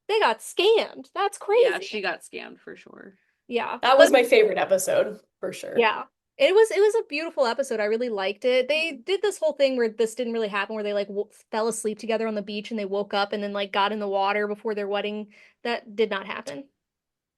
they got scammed. That's Yeah, crazy. she got scammed for sure. Yeah. That But was my favorite episode, for sure. yeah. It was a beautiful episode. I really liked it. They did this whole thing where this didn't really happen, where they like fell asleep together on the beach and they woke up and then like got in the water before their wedding. That did not happen.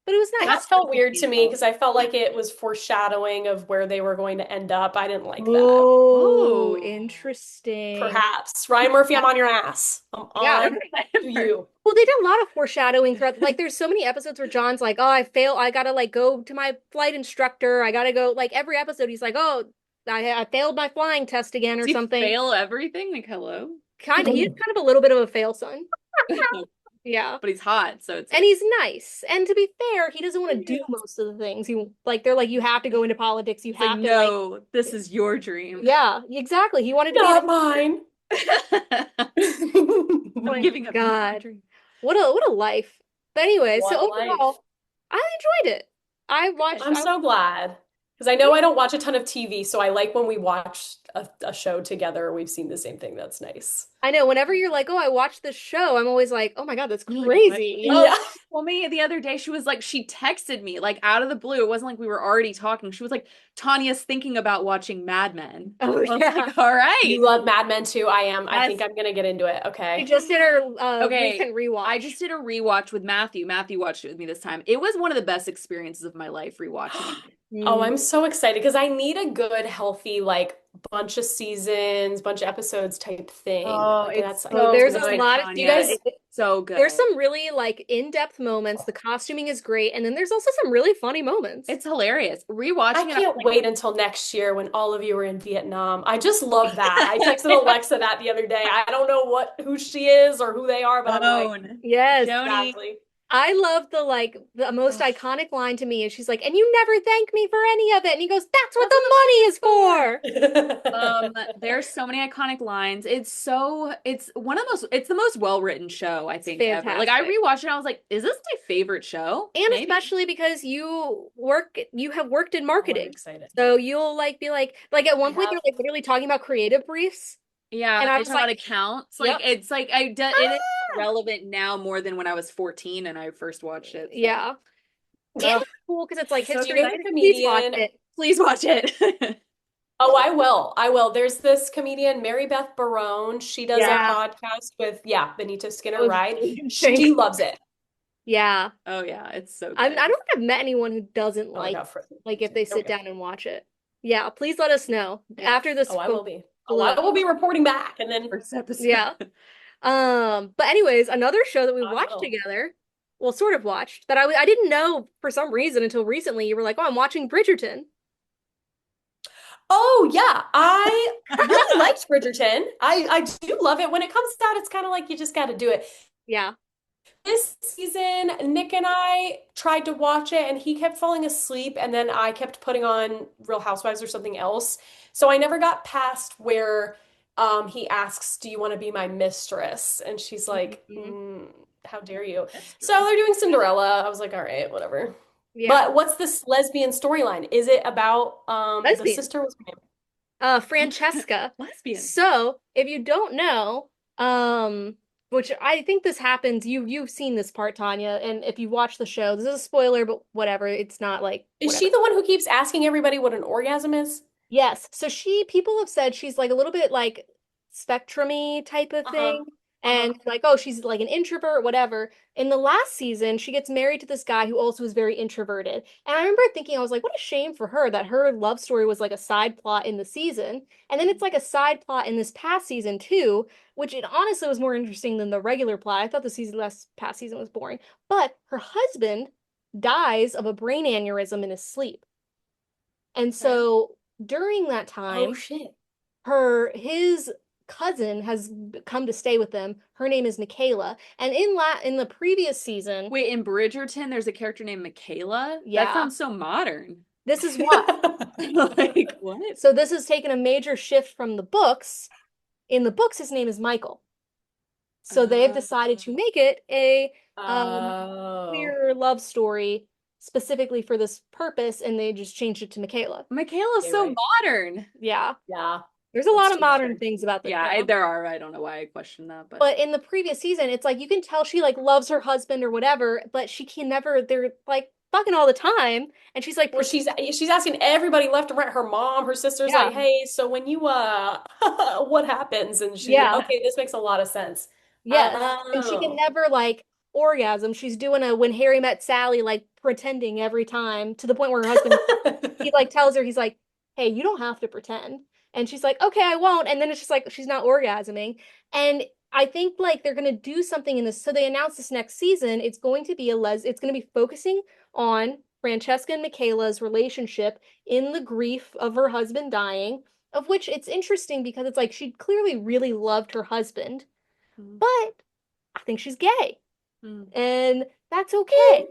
But it was That nice. felt weird to me because I felt like it was foreshadowing of where they were going to end up. I didn't like that. Oh, Oh. interesting. Perhaps. Ryan Murphy, I'm on your ass. I'm Yeah. on to you. Well, they did a lot of foreshadowing throughout. Like, there's so many episodes where John's like, "Oh, I fail. I gotta like go to my flight instructor. I gotta go." Like every episode, he's like, "Oh, I failed my flying test again," Does or he something. fail everything? Like, hello? Kind of. He's kind of a little bit of a fail son. Yeah. But he's hot, so it's And he's nice. And to be fair, he doesn't want to do most of the things. He like they're like, you have to go into politics. You it's like, have to like, no, this is your dream. yeah, exactly. He wanted to be Not mine. oh I'm my giving up my God. dream. What a life. But anyway, What so a life. overall, I enjoyed it. I'm so glad. Because I know I don't watch a ton of TV, so I like when we watch a show together. We've seen the same thing. That's nice. I know whenever you're like, oh, I watched this show, I'm always like, oh my God, that's You're like, crazy. what? Yeah. Well, me the other day, she was like, she texted me like out of the blue. It wasn't like we were already talking. She was like, Tanya's thinking about watching Mad Men. Oh, I was yeah. like, all right. You love Mad Men too. I am. I Yes. think I'm gonna get into it. She Okay. just did her Okay, recent rewatch. I just did a rewatch with Matthew. Matthew watched it with me this time. It was one of the best experiences of my life rewatching it. Oh, I'm so excited because I need a good, healthy, like bunch of seasons, bunch of episodes type thing. Oh, Like, it's that's Oh, there's good, a lot of Tanya. you guys. It's so good. There's some really like in-depth moments. The costuming is great, and then there's also some really funny moments. It's hilarious. Rewatching I it, can't wait until next year when all of you are in Vietnam. I just love that. I texted Alexa that the other day. I don't know who she is or who they are, but I'm like, Yes. Joni. exactly. I love the most iconic line to me is she's like, and you never thank me for any of it. And he goes, that's what the money is for. There's so many iconic lines. It's the most well-written show I think ever. Like I fantastic. rewatched it and I was like, is this my favorite show? And Maybe. especially because you have worked in I'm marketing. excited. So you'll like be like at one point they're like literally talking about creative briefs. Yeah, And I they was talk about like, accounts. yep. Like it's like it is relevant now more than when I was 14 and I first watched it. So. Yeah. And it's cool because it's like So history. there's a Please watch comedian. it. Please watch it. Oh, I will. I will. There's this comedian, Mary Beth Barone. She does Yeah. a podcast with, Benita Skinner, was right? amazing. She loves it. Yeah. Oh yeah, it's so good. I don't think I've met anyone who doesn't Oh, I got frozen. like if they sit Okay. down and watch it. Yeah, please let us know after this. Oh, I will be. below. I will be reporting back, and then First episode. Yeah. But anyways, another show that we I watched will. together, well, sort of watched, that I didn't know for some reason until recently. You were like, oh, I'm watching Bridgerton. oh yeah, I really liked Bridgerton. I do love it when it comes out. It's kind of like you just got to do it. Yeah. This season, Nick and I tried to watch it, and he kept falling asleep, and then I kept putting on Real Housewives or something else. So I never got past where he asks, "Do you want to be my mistress?" And she's like, "How dare you?" So they're doing Cinderella. I was like, "All right, whatever." Yeah. But what's this lesbian storyline? Is it about the Lesbian. sister? What's her name? Francesca. Lesbian. So, if you don't know, which I think this happens, you've seen this part, Tanya, and if you watch the show, this is a spoiler, but whatever, it's not like Is whatever. she the one who keeps asking everybody what an orgasm is? Yes. So people have said she's like a little bit like spectrum-y type of thing. And like, oh, she's like an introvert, whatever. In the last season, she gets married to this guy who also is very introverted. And I remember thinking, I was like, what a shame for her that her love story was like a side plot in the season. And then it's like a side plot in this past season too, which it honestly was more interesting than the regular plot. I thought last past season was boring. But her husband dies of a brain aneurysm in his sleep. And so during that time, Oh shit. his cousin has come to stay with them. Her name is Michaela. And in the previous season, Wait, in Bridgerton, there's a character named Michaela? Yeah. That sounds so modern. this is why. Like, what? So this has taken a major shift from the books. In the books, his name is Michael. So they've decided to Oh. make it a Oh. queer love story specifically for this purpose, and they just changed it to Michaela. Michaela's Okay, so right. modern. Yeah. Yeah, There's a lot that's of too modern modern. things about the Yeah, show. there are. I don't know why I questioned that, but But in the previous season, it's like you can tell she like loves her husband or whatever, but she can never, they're like fucking all the time. And she's like, Well, she's asking everybody left and right. Her mom, her sister's yeah, like, "Hey, so when you what happens?" And she's like, yeah, "Okay, this makes a lot of sense." yes. And she can Oh. never like orgasm. She's doing a when Harry met Sally, like pretending every time to the point where her husband, he like tells her, he's like, hey, you don't have to pretend. And she's like, okay, I won't. And then it's just like she's not orgasming. And I think like they're gonna do something in this. So they announced this next season. It's going to be it's gonna be focusing on Francesca and Michaela's relationship in the grief of her husband dying, of which it's interesting because it's like she clearly really loved her husband, mm, but I think she's gay. mm, And that's okay,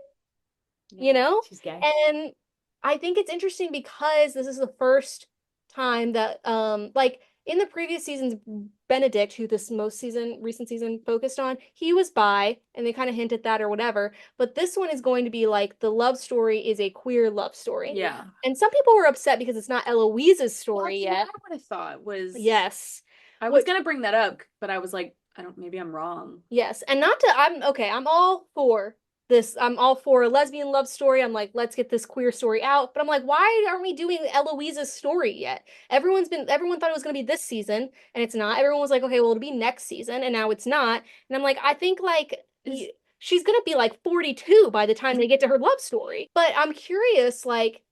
you yeah, know? She's gay. And I think it's interesting because this is the first time that like in the previous seasons, Benedict, who this most season recent season focused on, he was bi and they kind of hint at that or whatever. But this one is going to be like the love story is a queer love story. yeah. And some people were upset because it's not Eloise's Well, story that's yet. what I would have thought was. Yes. I was Which gonna bring that up, but I was like, I don't. Maybe I'm wrong. yes, and not to I'm okay, I'm all for this. I'm all for a lesbian love story. I'm like, let's get this queer story out. But I'm like, why aren't we doing Eloise's story yet? Everyone thought it was gonna be this season, and it's not. Everyone was like, okay, well, it'll be next season, and now it's not. And I'm like, I think like Is she's gonna be like 42 by the time they get to her love story. But I'm curious, like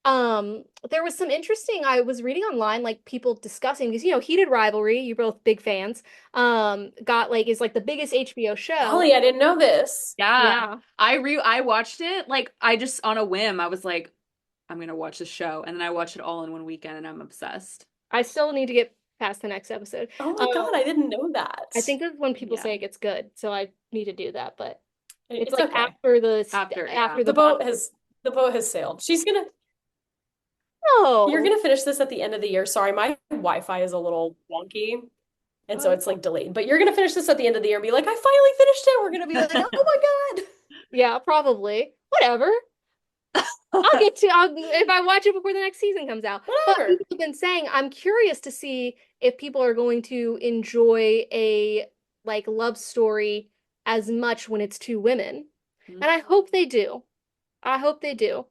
there was some interesting, I was reading online, like people discussing, because Heated Rivalry, you're both big fans, got like is like the biggest HBO show. Golly, I didn't know this. yeah. Yeah. I watched it like I just on a whim. I was like, I'm gonna watch the show, and then I watched it all in one weekend, and I'm obsessed. I still need to get past the next episode. Oh my God, Um, I didn't know that. I think that's when people Yeah, say it gets good, so I need to do that, but it's It's like okay. after yeah. after the The bond. boat has the boat has sailed. You're No. gonna finish this at the end of the year. Sorry, my Wi-Fi is a little wonky, and so Oh, it's like delayed. But you're gonna finish this at the end of the year and be like, I finally finished it. We're gonna be like, oh my God. yeah, probably. Whatever. If I watch it before the next season comes out. But Whatever. people have been saying, I'm curious to see if people are going to enjoy a like love story as much when it's two women. And I hope they do. I hope they do.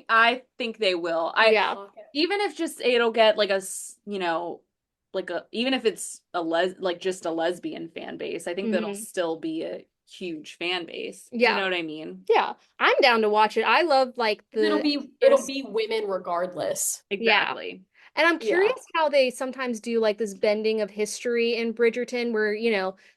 I think they will. I Yeah. even if just it'll get like like a even if it's like just a lesbian fan base, I think that'll Hmm. still be a huge fan base. Do you Yeah. know what I mean? Yeah. I'm down to watch it. I love like It'll the it'll actress. be women regardless. Yeah. Exactly. And I'm Yeah. curious how they sometimes do like this bending of history in Bridgerton where,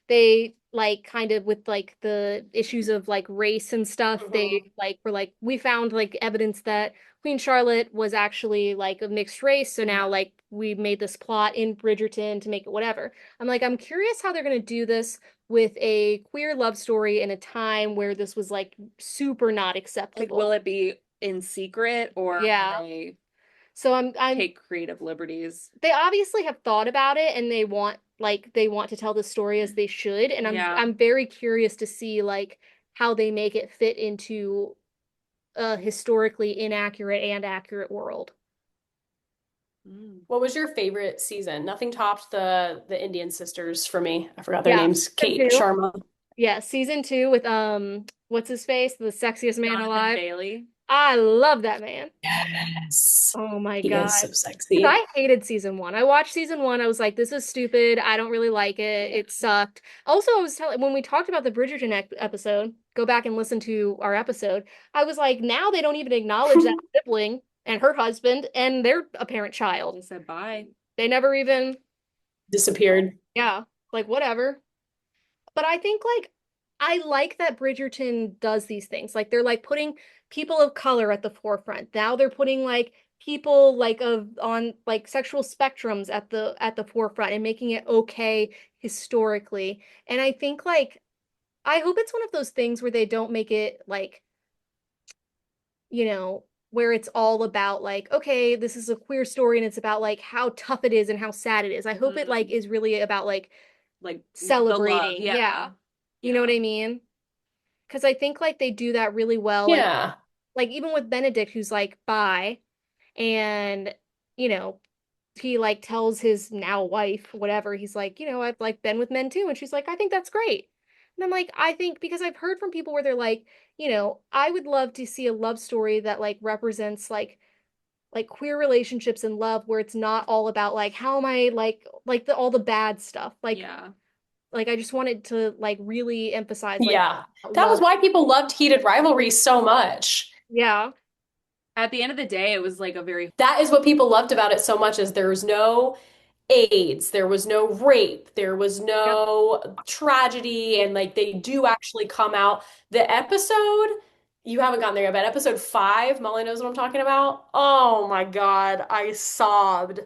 they like kind of with like the issues of like race and stuff, Hmm. they like were like we found like evidence that Queen Charlotte was actually like a mixed race, so now like we made this plot in Bridgerton to make it whatever. I'm like I'm curious how they're going to do this with a queer love story in a time where this was like super not Like, acceptable. will it be in secret or will Yeah. they So I'm take creative liberties? they obviously have thought about it and they want to tell the story as they should, and Yeah. I'm very curious to see like how they make it fit into a historically inaccurate and accurate world. Mm. What was your favorite season? Nothing topped the Indian sisters for me. I forgot their Yeah, names. season Kate two. Sharma. Yeah, season two with what's his face? The sexiest man Jonathan alive. Bailey. I love that man. Yes. Oh my He is God. so Because sexy. I hated season one. I watched season one. I was like, this is stupid. I don't really like it. Yeah. It sucked. Also, I was telling when we talked about the Bridgerton episode, go back and listen to our episode. I was like, now they don't even acknowledge that sibling and her husband and their apparent They child. said bye. They never even, Disappeared. yeah, like whatever. But I think like I like that Bridgerton does these things. Like they're like putting people of color at the forefront. Now they're putting like people like of on like sexual spectrums at the forefront and making it okay historically. And I think like I hope it's one of those things where they don't make it like, where it's all about like, okay, this is a queer story and it's about like how tough it is and how sad it is. I hope it like Mm. is really about like like celebrating. the love. Yeah. You know what I mean? Because I think like they do that really well. Yeah. Like even with Benedict, who's like bi, and you know, he like tells his now wife, whatever, he's like, I've like been with men too. And she's like, I think that's great. And I'm like, I think because I've heard from people where they're like, I would love to see a love story that like represents like queer relationships and love where it's not all about like how am I like all the bad stuff. Like I just wanted to like really emphasize like Yeah. That was love. why people loved Heated Rivalry so much. Yeah. At the end of the day, it was like a very That is what people loved about it so much is there was no AIDS, there was no rape, there was Yep. no tragedy, and like they do actually come out. The episode, you haven't gotten there yet, but episode 5, Molly knows what I'm talking about. Oh my God, I sobbed.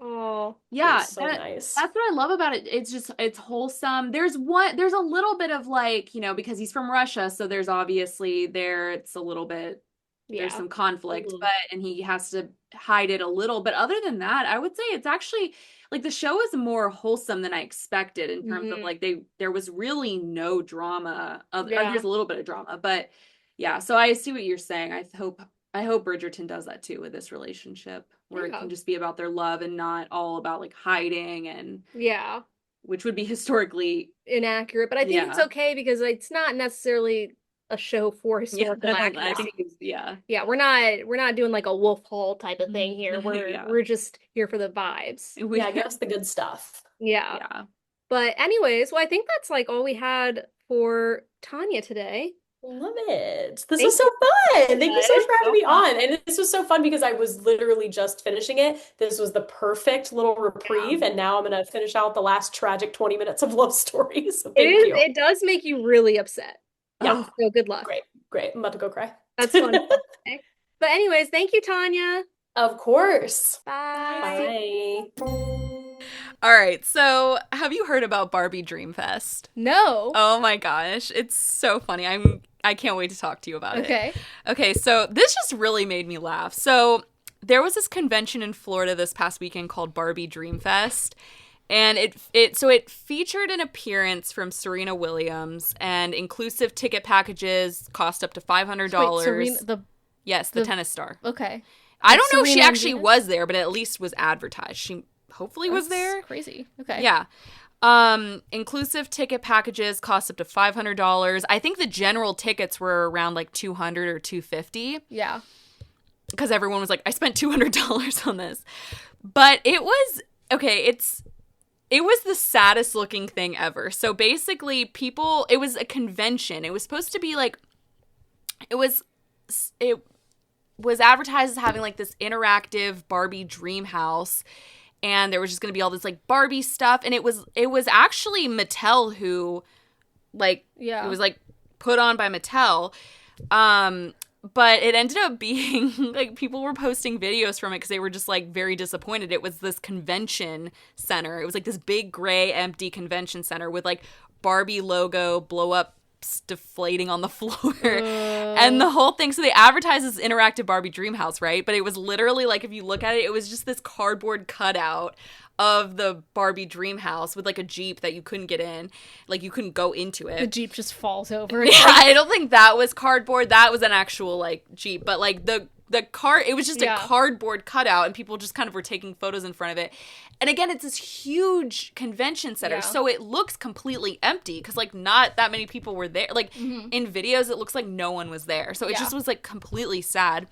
Oh. It yeah, was so nice. that's what I love about it. It's wholesome. There's a little bit of like, because he's from Russia, so there's obviously it's a little bit there's Yeah. some conflict, Mhm. and he has to hide it a little. But other than that, I would say it's actually like the show is more wholesome than I expected in terms of like there was really no drama. Yeah. There's a little bit of drama, but yeah. So I see what you're saying. I hope Bridgerton does that too with this relationship, where it Yeah. can just be about their love and not all about like hiding and Yeah. which would be historically Inaccurate, but I think it's okay because it's not necessarily a show for historical I accuracy. think Yeah, we're not doing like a Wolf Hall type of thing here. We're Yeah. we're just here for the vibes. Yeah, give us the good stuff. Yeah. Yeah. But anyways, well, I think that's like all we had for Tonya today. Love it. This Thank was so fun. Thank you so much for having me so fun. on. And this was so fun because I was literally just finishing it. This was the perfect little reprieve. And now I'm going to finish out the last tragic 20 minutes of love story. So thank you. It does make you really upset. Yeah. So good luck. Great. I'm about to go cry. That's fun. Okay. But anyways, thank you, Tonya. Of course. Bye. Bye. All right, so have you heard about Barbie Dream Fest? No. Oh my gosh, it's so funny. I can't wait to talk to you about Okay. it. Okay, so this just really made me laugh. So there was this convention in Florida this past weekend called Barbie Dream Fest. And it featured an appearance from Serena Williams, and inclusive ticket packages cost up to $500. Wait, Serena, yes, the tennis star. Okay. I don't know if she Serena actually Venus? was there, but it at least was advertised. She hopefully was there. Crazy. Okay. Yeah. Inclusive ticket packages cost up to $500. I think the general tickets were around like $200 or $250. Yeah. Because everyone was like, I spent $200 on this. But it was okay, it was the saddest looking thing ever. So basically it was a convention. It was supposed to be like it was advertised as having like this interactive Barbie dream house, and there was just going to be all this like Barbie stuff, and it was actually Mattel who it was like put on by Mattel, but it ended up being like people were posting videos from it because they were just like very disappointed. It was this convention center. It was like this big gray empty convention center with like Barbie logo blow up deflating on the floor and the whole thing. So they advertised this interactive Barbie dream house, right? But it was literally like, if you look at it, it was just this cardboard cutout of the Barbie dream house with like a Jeep that you couldn't get in, like you couldn't go into it. The Jeep just falls over. Yeah, I don't think that was cardboard. That was an actual like Jeep, but like the car, it was just a cardboard cutout, and people just kind of were taking photos in front of it. And again, it's this huge convention center, so it looks completely empty because like not that many people were there. Like in videos, it looks like no one was there. So it just was like completely sad.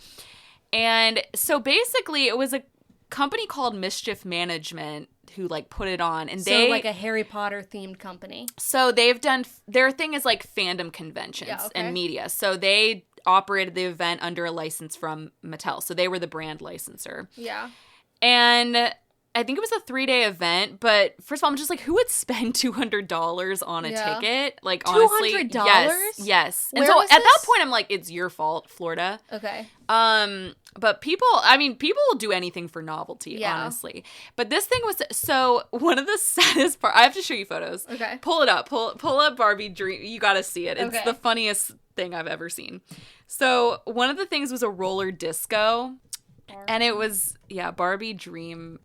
And so basically, it was a company called Mischief Management who like put it on, and So like a Harry Potter themed company. So they've done, their thing is like fandom conventions and media. So they operated the event under a license from Mattel. So they were the brand licensor. Yeah. And I think it was a 3-day event, but first of all, I'm just like, who would spend $200 on a ticket? Like, honestly, $200? Yes. And Where so was at that this? point, I'm like, it's your fault, Florida. Okay. But people will do anything for novelty, honestly. But this thing was, so one of the saddest part, I have to show you photos. Okay. Pull it up. Pull up Barbie Dream. You got to see it. It's Okay. the funniest thing I've ever seen. So one of the things was a roller disco. And it was, Barbie Dream.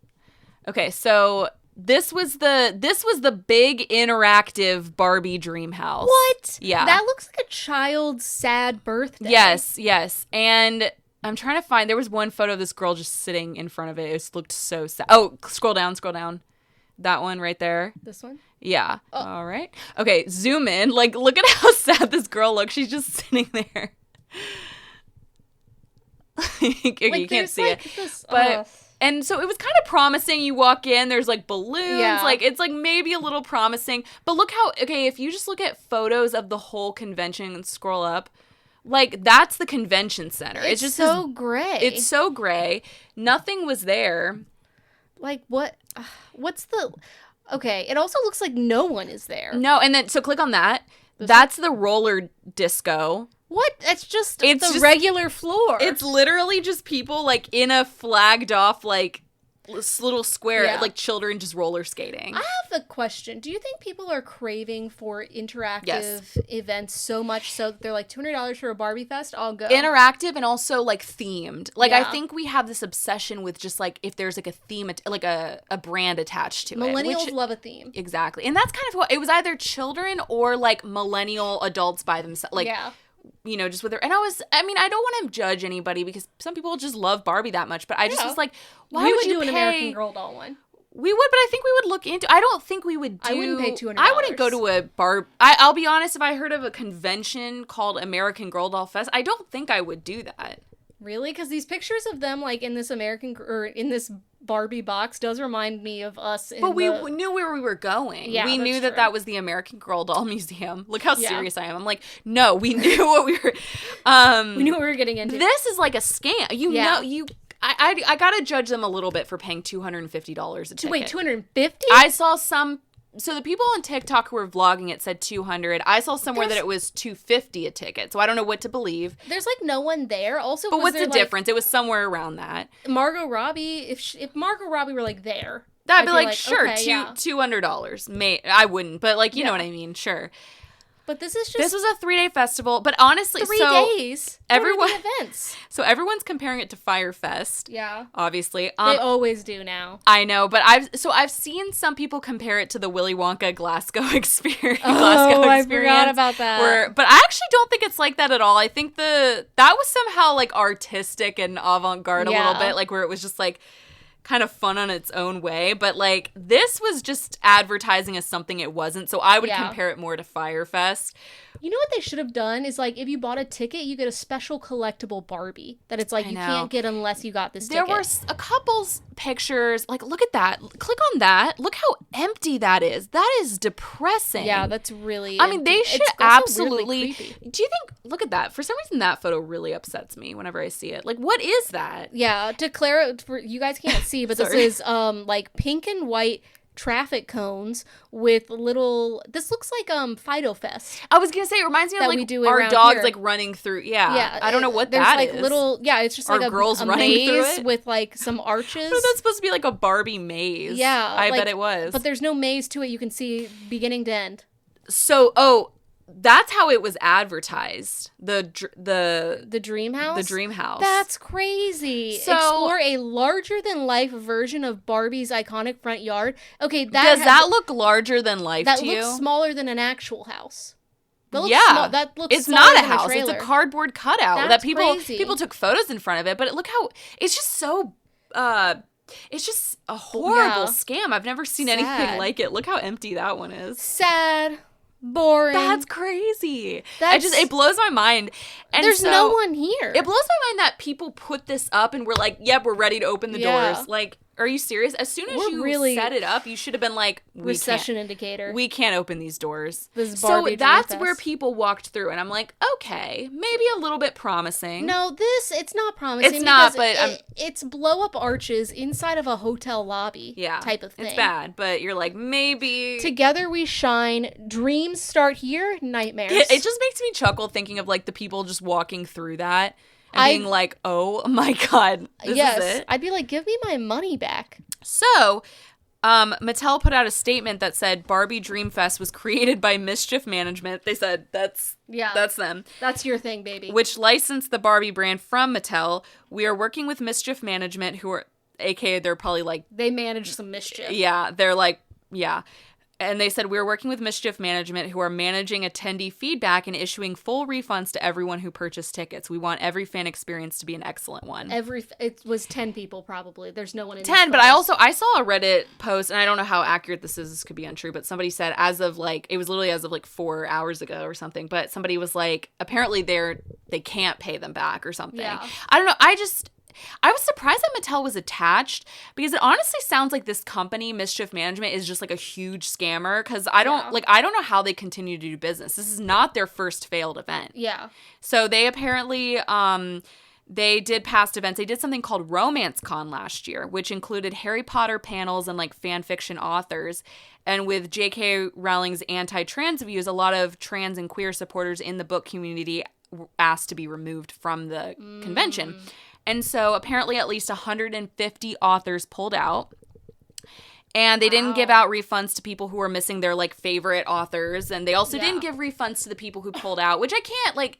Okay, so This was the big interactive Barbie dream house. What? Yeah. That looks like a child's sad birthday. Yes. And I'm trying to find, there was one photo of this girl just sitting in front of it. It just looked so sad. Oh, scroll down. That one right there. This one? Yeah. Oh. All right. Okay, zoom in. Like, look at how sad this girl looks. She's just sitting there. Okay, like, you can't see it. This, but and so it was kind of promising. You walk in, there's like balloons. Yeah. Like, it's like maybe a little promising. But look how, okay, if you just look at photos of the whole convention and scroll up, like, that's the convention center. It's just so gray. It's so gray. Nothing was there. Like, what's the... Okay, it also looks like no one is there. No, and then, so click on that. That's the roller disco. What? It's just regular floor. It's literally just people, like, in a flagged off, like, little square, like, children just roller skating. I have a question. Do you think people are craving for interactive events so much so that they're like, $200 for a Barbie Fest? I'll go. Interactive and also, like, themed. Like, I think we have this obsession with just, like, if there's, like, a theme, like, a brand attached to it. Millennials love a theme. Exactly. And that's kind of what, it was either children or, like, millennial adults by themselves. Like, you know, just with her. And I mean, I don't want to judge anybody because some people just love Barbie that much, but I just was like, why would you do an pay... American Girl doll one? We would, but I think we would look into... I don't think we would do... I wouldn't pay $200. I wouldn't go to a I'll be honest, if I heard of a convention called American Girl Doll Fest, I don't think I would do that. Really? Because these pictures of them, like, in this in this Barbie box does remind me of us. But we knew where we were going. Yeah, we knew true. that was the American Girl Doll Museum. Look how serious I am. I'm like, no, we knew what we were... we knew what we were getting into. This is like a scam. You know, I gotta judge them a little bit for paying $250 a ticket. Wait, $250? I saw some... So the people on TikTok who were vlogging it said $200. I saw somewhere that it was $250 a ticket. So I don't know what to believe. There's like no one there. Also, but what's the difference? It was somewhere around that. Margot Robbie. If Margot Robbie were like there, I'd be like, sure, okay, $200. I wouldn't, but like you know what I mean. Sure. But this is just... This was a 3-day festival, but honestly... 3 days? Everyone... What are the events? So everyone's comparing it to Fyre Fest. Yeah. Obviously. They always do now. I know, but I've seen some people compare it to the Willy Wonka Glasgow experience. I forgot about that. But I actually don't think it's like that at all. I think that was somehow like artistic and avant-garde a little bit, like where it was just like... kind of fun on its own way, but like this was just advertising as something it wasn't, so I would compare it more to Fyre Fest. You know what they should have done is like if you bought a ticket, you get a special collectible Barbie that it's like you can't get unless you got this ticket. There were a couple's pictures, like look at that, click on that, look how empty that is. That is depressing. Yeah, that's really... I mean, they should absolutely... Do you think... Look at that. For some reason, that photo really upsets me whenever I see it. Like, what is that? Yeah, to clarify, you guys can't see, but this is like pink and white traffic cones with little... This looks like Fyre Fest. I was gonna say, it reminds me of like our dogs like running through... Yeah, I don't know what that like is. Little... Yeah, it's just like a girls running maze through it? with like some arches. But that's supposed to be like a Barbie maze. Yeah. I bet it was. But there's no maze to it. You can see beginning to end. So, that's how it was advertised. The dream house? The dream house. That's crazy. So, explore a larger-than-life version of Barbie's iconic front yard. Okay, does that look larger than life to you? That looks smaller than an actual house. That looks it's not a house. It's a cardboard cutout That's that crazy. people took photos in front of it. But look how it's just so. It's just a horrible scam. I've never seen anything like it. Look how empty that one is. Sad. Boring. That's crazy. It blows my mind. And there's no one here. It blows my mind that people put this up and we're like, yep, we're ready to open the doors. Like, are you serious? As soon as you set it up, you should have been like, recession indicator. We can't open these doors. So that's where people walked through, and I'm like, okay, maybe a little bit promising. No, it's not promising. It's not, but it's blow up arches inside of a hotel lobby. Type of thing. It's bad, but you're like, maybe together we shine. Dreams start here. Nightmares. It just makes me chuckle thinking of like the people just walking through that. And being like, oh my God, this is it? I'd be like, give me my money back. So, Mattel put out a statement that said Barbie Dream Fest was created by Mischief Management. They said that's them. That's your thing, baby. Which licensed the Barbie brand from Mattel. We are working with Mischief Management, who are aka they're probably like, they manage some mischief. yeah, they're like, yeah. And they said, we're working with Mischief Management, who are managing attendee feedback and issuing full refunds to everyone who purchased tickets. We want every fan experience to be an excellent one. It was 10 people probably. There's no one in 10, but I saw a Reddit post, and I don't know how accurate this is. This could be untrue, but somebody said as of like, it was literally as of like 4 hours ago or something, but somebody was like, apparently they can't pay them back or something. Yeah. I don't know. I was surprised that Mattel was attached, because it honestly sounds like this company, Mischief Management, is just like a huge scammer, because I don't know how they continue to do business. This is not their first failed event. Yeah. So they apparently they did past events. They did something called Romance Con last year, which included Harry Potter panels and like fan fiction authors. And with J.K. Rowling's anti-trans views, a lot of trans and queer supporters in the book community asked to be removed from the convention. And so apparently at least 150 authors pulled out. And they didn't give out refunds to people who were missing their like favorite authors. And they also didn't give refunds to the people who pulled out, which I can't like.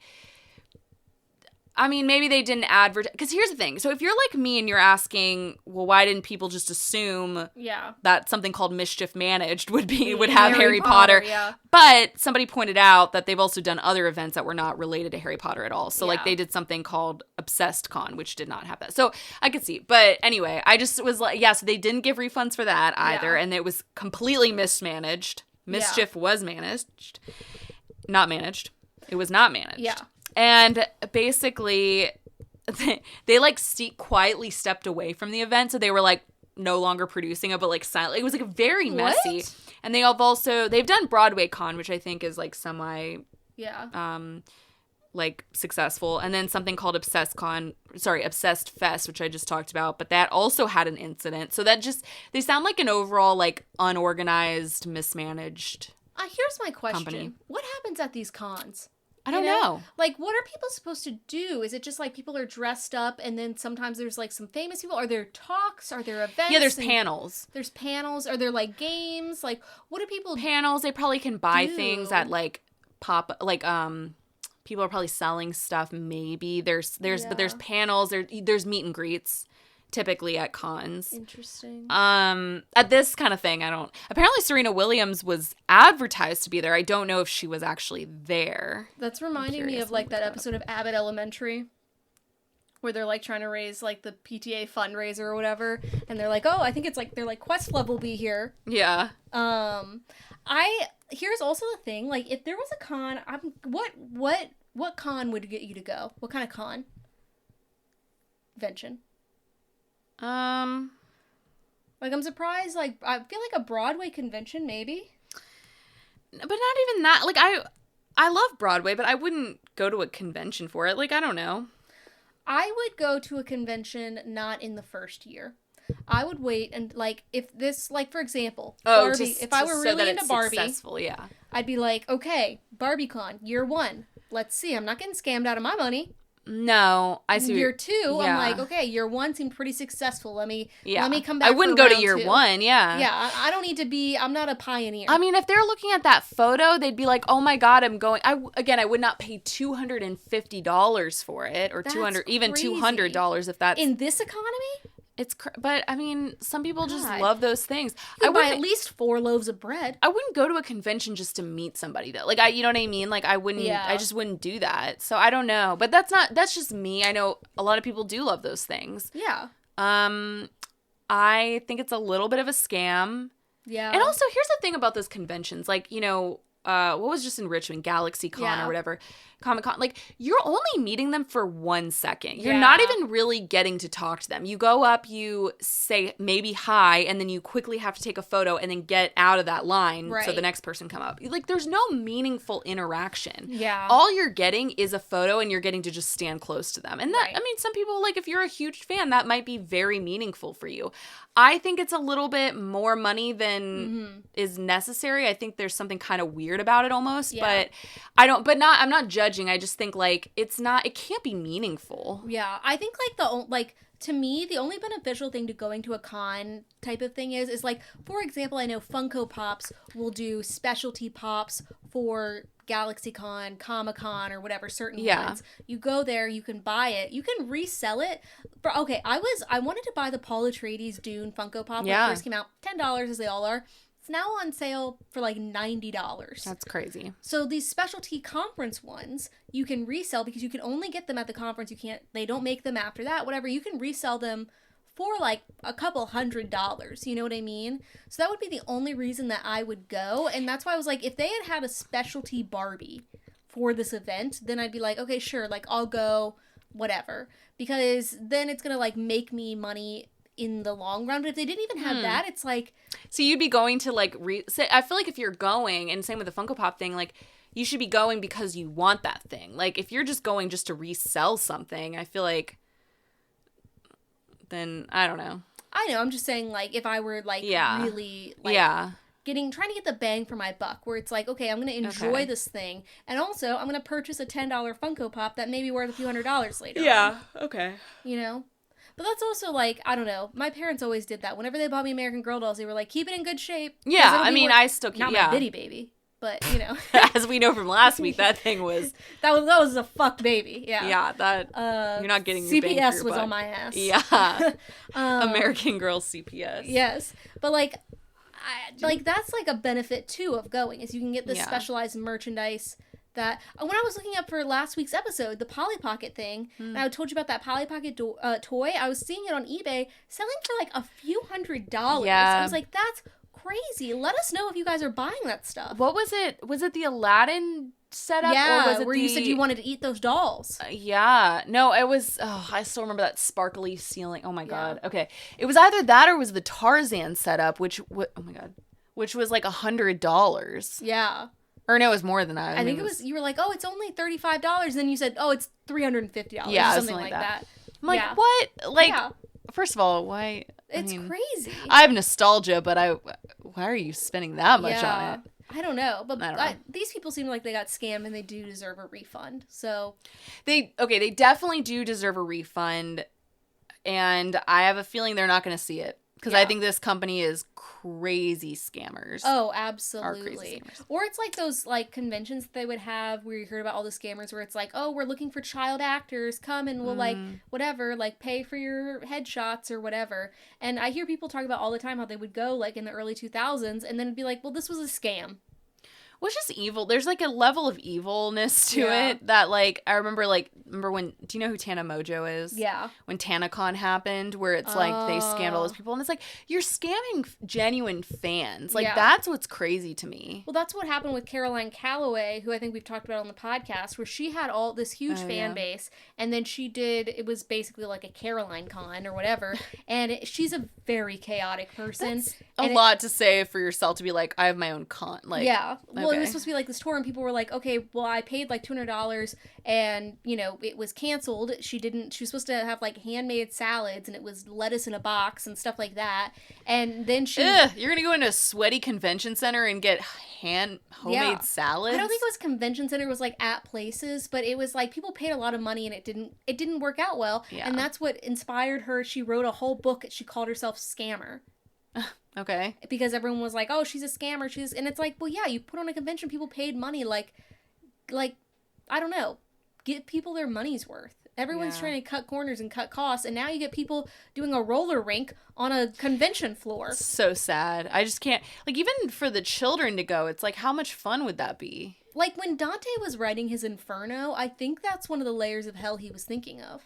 I mean, maybe they didn't advertise. Because here's the thing. So if you're like me and you're asking, well, why didn't people just assume that something called Mischief Managed would have Harry Potter? Yeah. But somebody pointed out that they've also done other events that were not related to Harry Potter at all. So like they did something called Obsessed Con, which did not have that. So I could see. But anyway, I just was like, so they didn't give refunds for that either. And it was completely mismanaged. Mischief was managed. Not managed. It was not managed. Yeah. And basically, they like quietly stepped away from the event. So they were like no longer producing it, but like silently. It was like very messy. What? And they've done Broadway Con, which I think is like like successful. And then something called Obsessed Fest, which I just talked about. But that also had an incident. So they sound like an overall like unorganized, mismanaged here's my question. company. What happens at these cons? I don't know. Like, what are people supposed to do? Is it just like people are dressed up and then sometimes there's like some famous people? Are there talks? Are there events? Yeah, there's panels. There's panels. Are there like games? Like, what do people Panels, they probably can buy things at like people are probably selling stuff maybe. But there's panels, there's meet and greets typically at cons. Interesting. At this kind of thing, apparently Serena Williams was advertised to be there. I don't know if she was actually there. That's reminding me of like that episode of Abbott Elementary where they're like trying to raise like the PTA fundraiser or whatever, and they're like, oh, I think it's like they're like Questlove will be here. Yeah. Here's also the thing, like if there was a con, what con would get you to go? What kind of con? Convention. Like, I'm surprised, like, I feel like a Broadway convention, maybe? But not even that. Like, I love Broadway, but I wouldn't go to a convention for it. Like, I don't know. I would go to a convention not in the first year. I would wait and, like, if this, like, for example, Barbie, if I were really into Barbie, I'd be like, okay, BarbieCon, year 1. Let's see, I'm not getting scammed out of my money. No, I see. Year 2, I'm like, okay, year 1 seemed pretty successful. Let me come back. I wouldn't go to year 1. Yeah. Yeah, I don't need to be. I'm not a pioneer. I mean, if they're looking at that photo, they'd be like, "Oh my God, I'm going." I would not pay $250 for it, or even $200 if that's in this economy. But I mean, some people just love those things. I buy at least 4 loaves of bread. I wouldn't go to a convention just to meet somebody though. Like you know what I mean? Like I wouldn't. Yeah. I just wouldn't do that. So I don't know. But that's just me. I know a lot of people do love those things. Yeah. I think it's a little bit of a scam. Yeah. And also, here's the thing about those conventions. Like, you know, what was just in Richmond, GalaxyCon or whatever, Comic-Con, like, you're only meeting them for 1 second. You're not even really getting to talk to them. You go up, you say maybe hi, and then you quickly have to take a photo and then get out of that line so the next person come up. Like, there's no meaningful interaction. Yeah. All you're getting is a photo, and you're getting to just stand close to them. And that, I mean, some people, like, if you're a huge fan, that might be very meaningful for you. I think it's a little bit more money than is necessary. I think there's something kind of weird about it almost, but I'm not judging. I just think like it can't be meaningful. Yeah. I think like to me, the only beneficial thing to going to a con type of thing is like, for example, I know Funko Pops will do specialty pops for GalaxyCon, Comic-Con, or whatever, certain ones. You go there, you can buy it, you can resell it. But okay, I wanted to buy the Paul Atreides Dune Funko Pop when it first came out, $10 as they all are. It's now on sale for like $90. That's crazy. So these specialty conference ones you can resell because you can only get them at the conference. They don't make them after that, whatever. You can resell them for like a couple $100. You know what I mean? So that would be the only reason that I would go. And that's why I was like, if they had a specialty Barbie for this event, then I'd be like, okay, sure. Like I'll go, whatever. Because then it's going to like make me money in the long run. But if they didn't even have that, it's like... So you'd be going to like... I feel like if you're going, and same with the Funko Pop thing, like you should be going because you want that thing. Like if you're just going just to resell something, I feel like... Then, I don't know. I know, I'm just saying like if I were like really like... trying to get the bang for my buck, where it's like, okay, I'm going to enjoy this thing, and also I'm going to purchase a $10 Funko Pop that may be worth a few $100s later on. Okay. You know? But that's also, like, I don't know. My parents always did that. Whenever they bought me American Girl dolls, they were like, keep it in good shape. Yeah, I mean, I still keep... Not my bitty baby, but, you know. As we know from last week, that thing was... that was a fuck baby, yeah. Yeah, that... you're not getting your bang for CPS your was buck. on my ass. Yeah. American Girl CPS. Yes. But, like, that's, like, a benefit, too, of going, is you can get this specialized merchandise... that when I was looking up for last week's episode, the Polly Pocket thing, and I told you about that Polly Pocket toy, I was seeing it on eBay selling for like a few $100s. Yeah. I was like, that's crazy. Let us know if you guys are buying that stuff. What was it? Was it the Aladdin setup? Yeah, or was it where you said you wanted to eat those dolls. Yeah. No, it was... Oh, I still remember that sparkly ceiling. Oh my God. Okay. It was either that or it was the Tarzan setup, which... Oh my God. Which was like $100. Yeah. Or no, it was more than that. I think it was, you were like, oh, it's only $35. Then you said, oh, it's $350. Yeah, or something like that. I'm like, what? Like, first of all, why? It's crazy. I have nostalgia, but why are you spending that much on it? I don't know. But these people seem like they got scammed and they do deserve a refund. So they definitely do deserve a refund. And I have a feeling they're not going to see it. Because I think this company is crazy scammers. Oh, absolutely. Crazy scammers. Or it's like those like conventions that they would have where you heard about all the scammers where it's like, oh, we're looking for child actors. Come and we'll like whatever, like pay for your headshots or whatever. And I hear people talk about all the time how they would go like in the early 2000s and then it'd be like, well, this was a scam. Which is evil. There's like a level of evilness to it that like I remember when, do you know who Tana Mojo is? Yeah. When TanaCon happened, where it's like they scammed all those people, and it's like you're scamming genuine fans. Like that's what's crazy to me. Well, that's what happened with Caroline Calloway, who I think we've talked about on the podcast, where she had all this huge fan base, and then it was basically like a Caroline Con or whatever, and she's a very chaotic person. That's a lot to say for yourself to be like, I have my own con. Like, yeah. Well, it was supposed to be like this tour, and people were like, okay, well, I paid like $200, and, you know, it was canceled. She was supposed to have like handmade salads, and it was lettuce in a box and stuff like that. And then you're gonna go into a sweaty convention center and get homemade salads? I don't think it was convention center. It was like at places, but it was like people paid a lot of money, and it didn't work out well. Yeah. And that's what inspired her. She wrote a whole book. She called herself Scammer. Okay. Because everyone was like, oh, she's a scammer. And it's like, well, yeah, you put on a convention, people paid money, like, I don't know, get people their money's worth. Everyone's trying to cut corners and cut costs, and now you get people doing a roller rink on a convention floor. So sad. I just can't, like, even for the children to go, it's like, how much fun would that be? Like, when Dante was writing his Inferno, I think that's one of the layers of hell he was thinking of.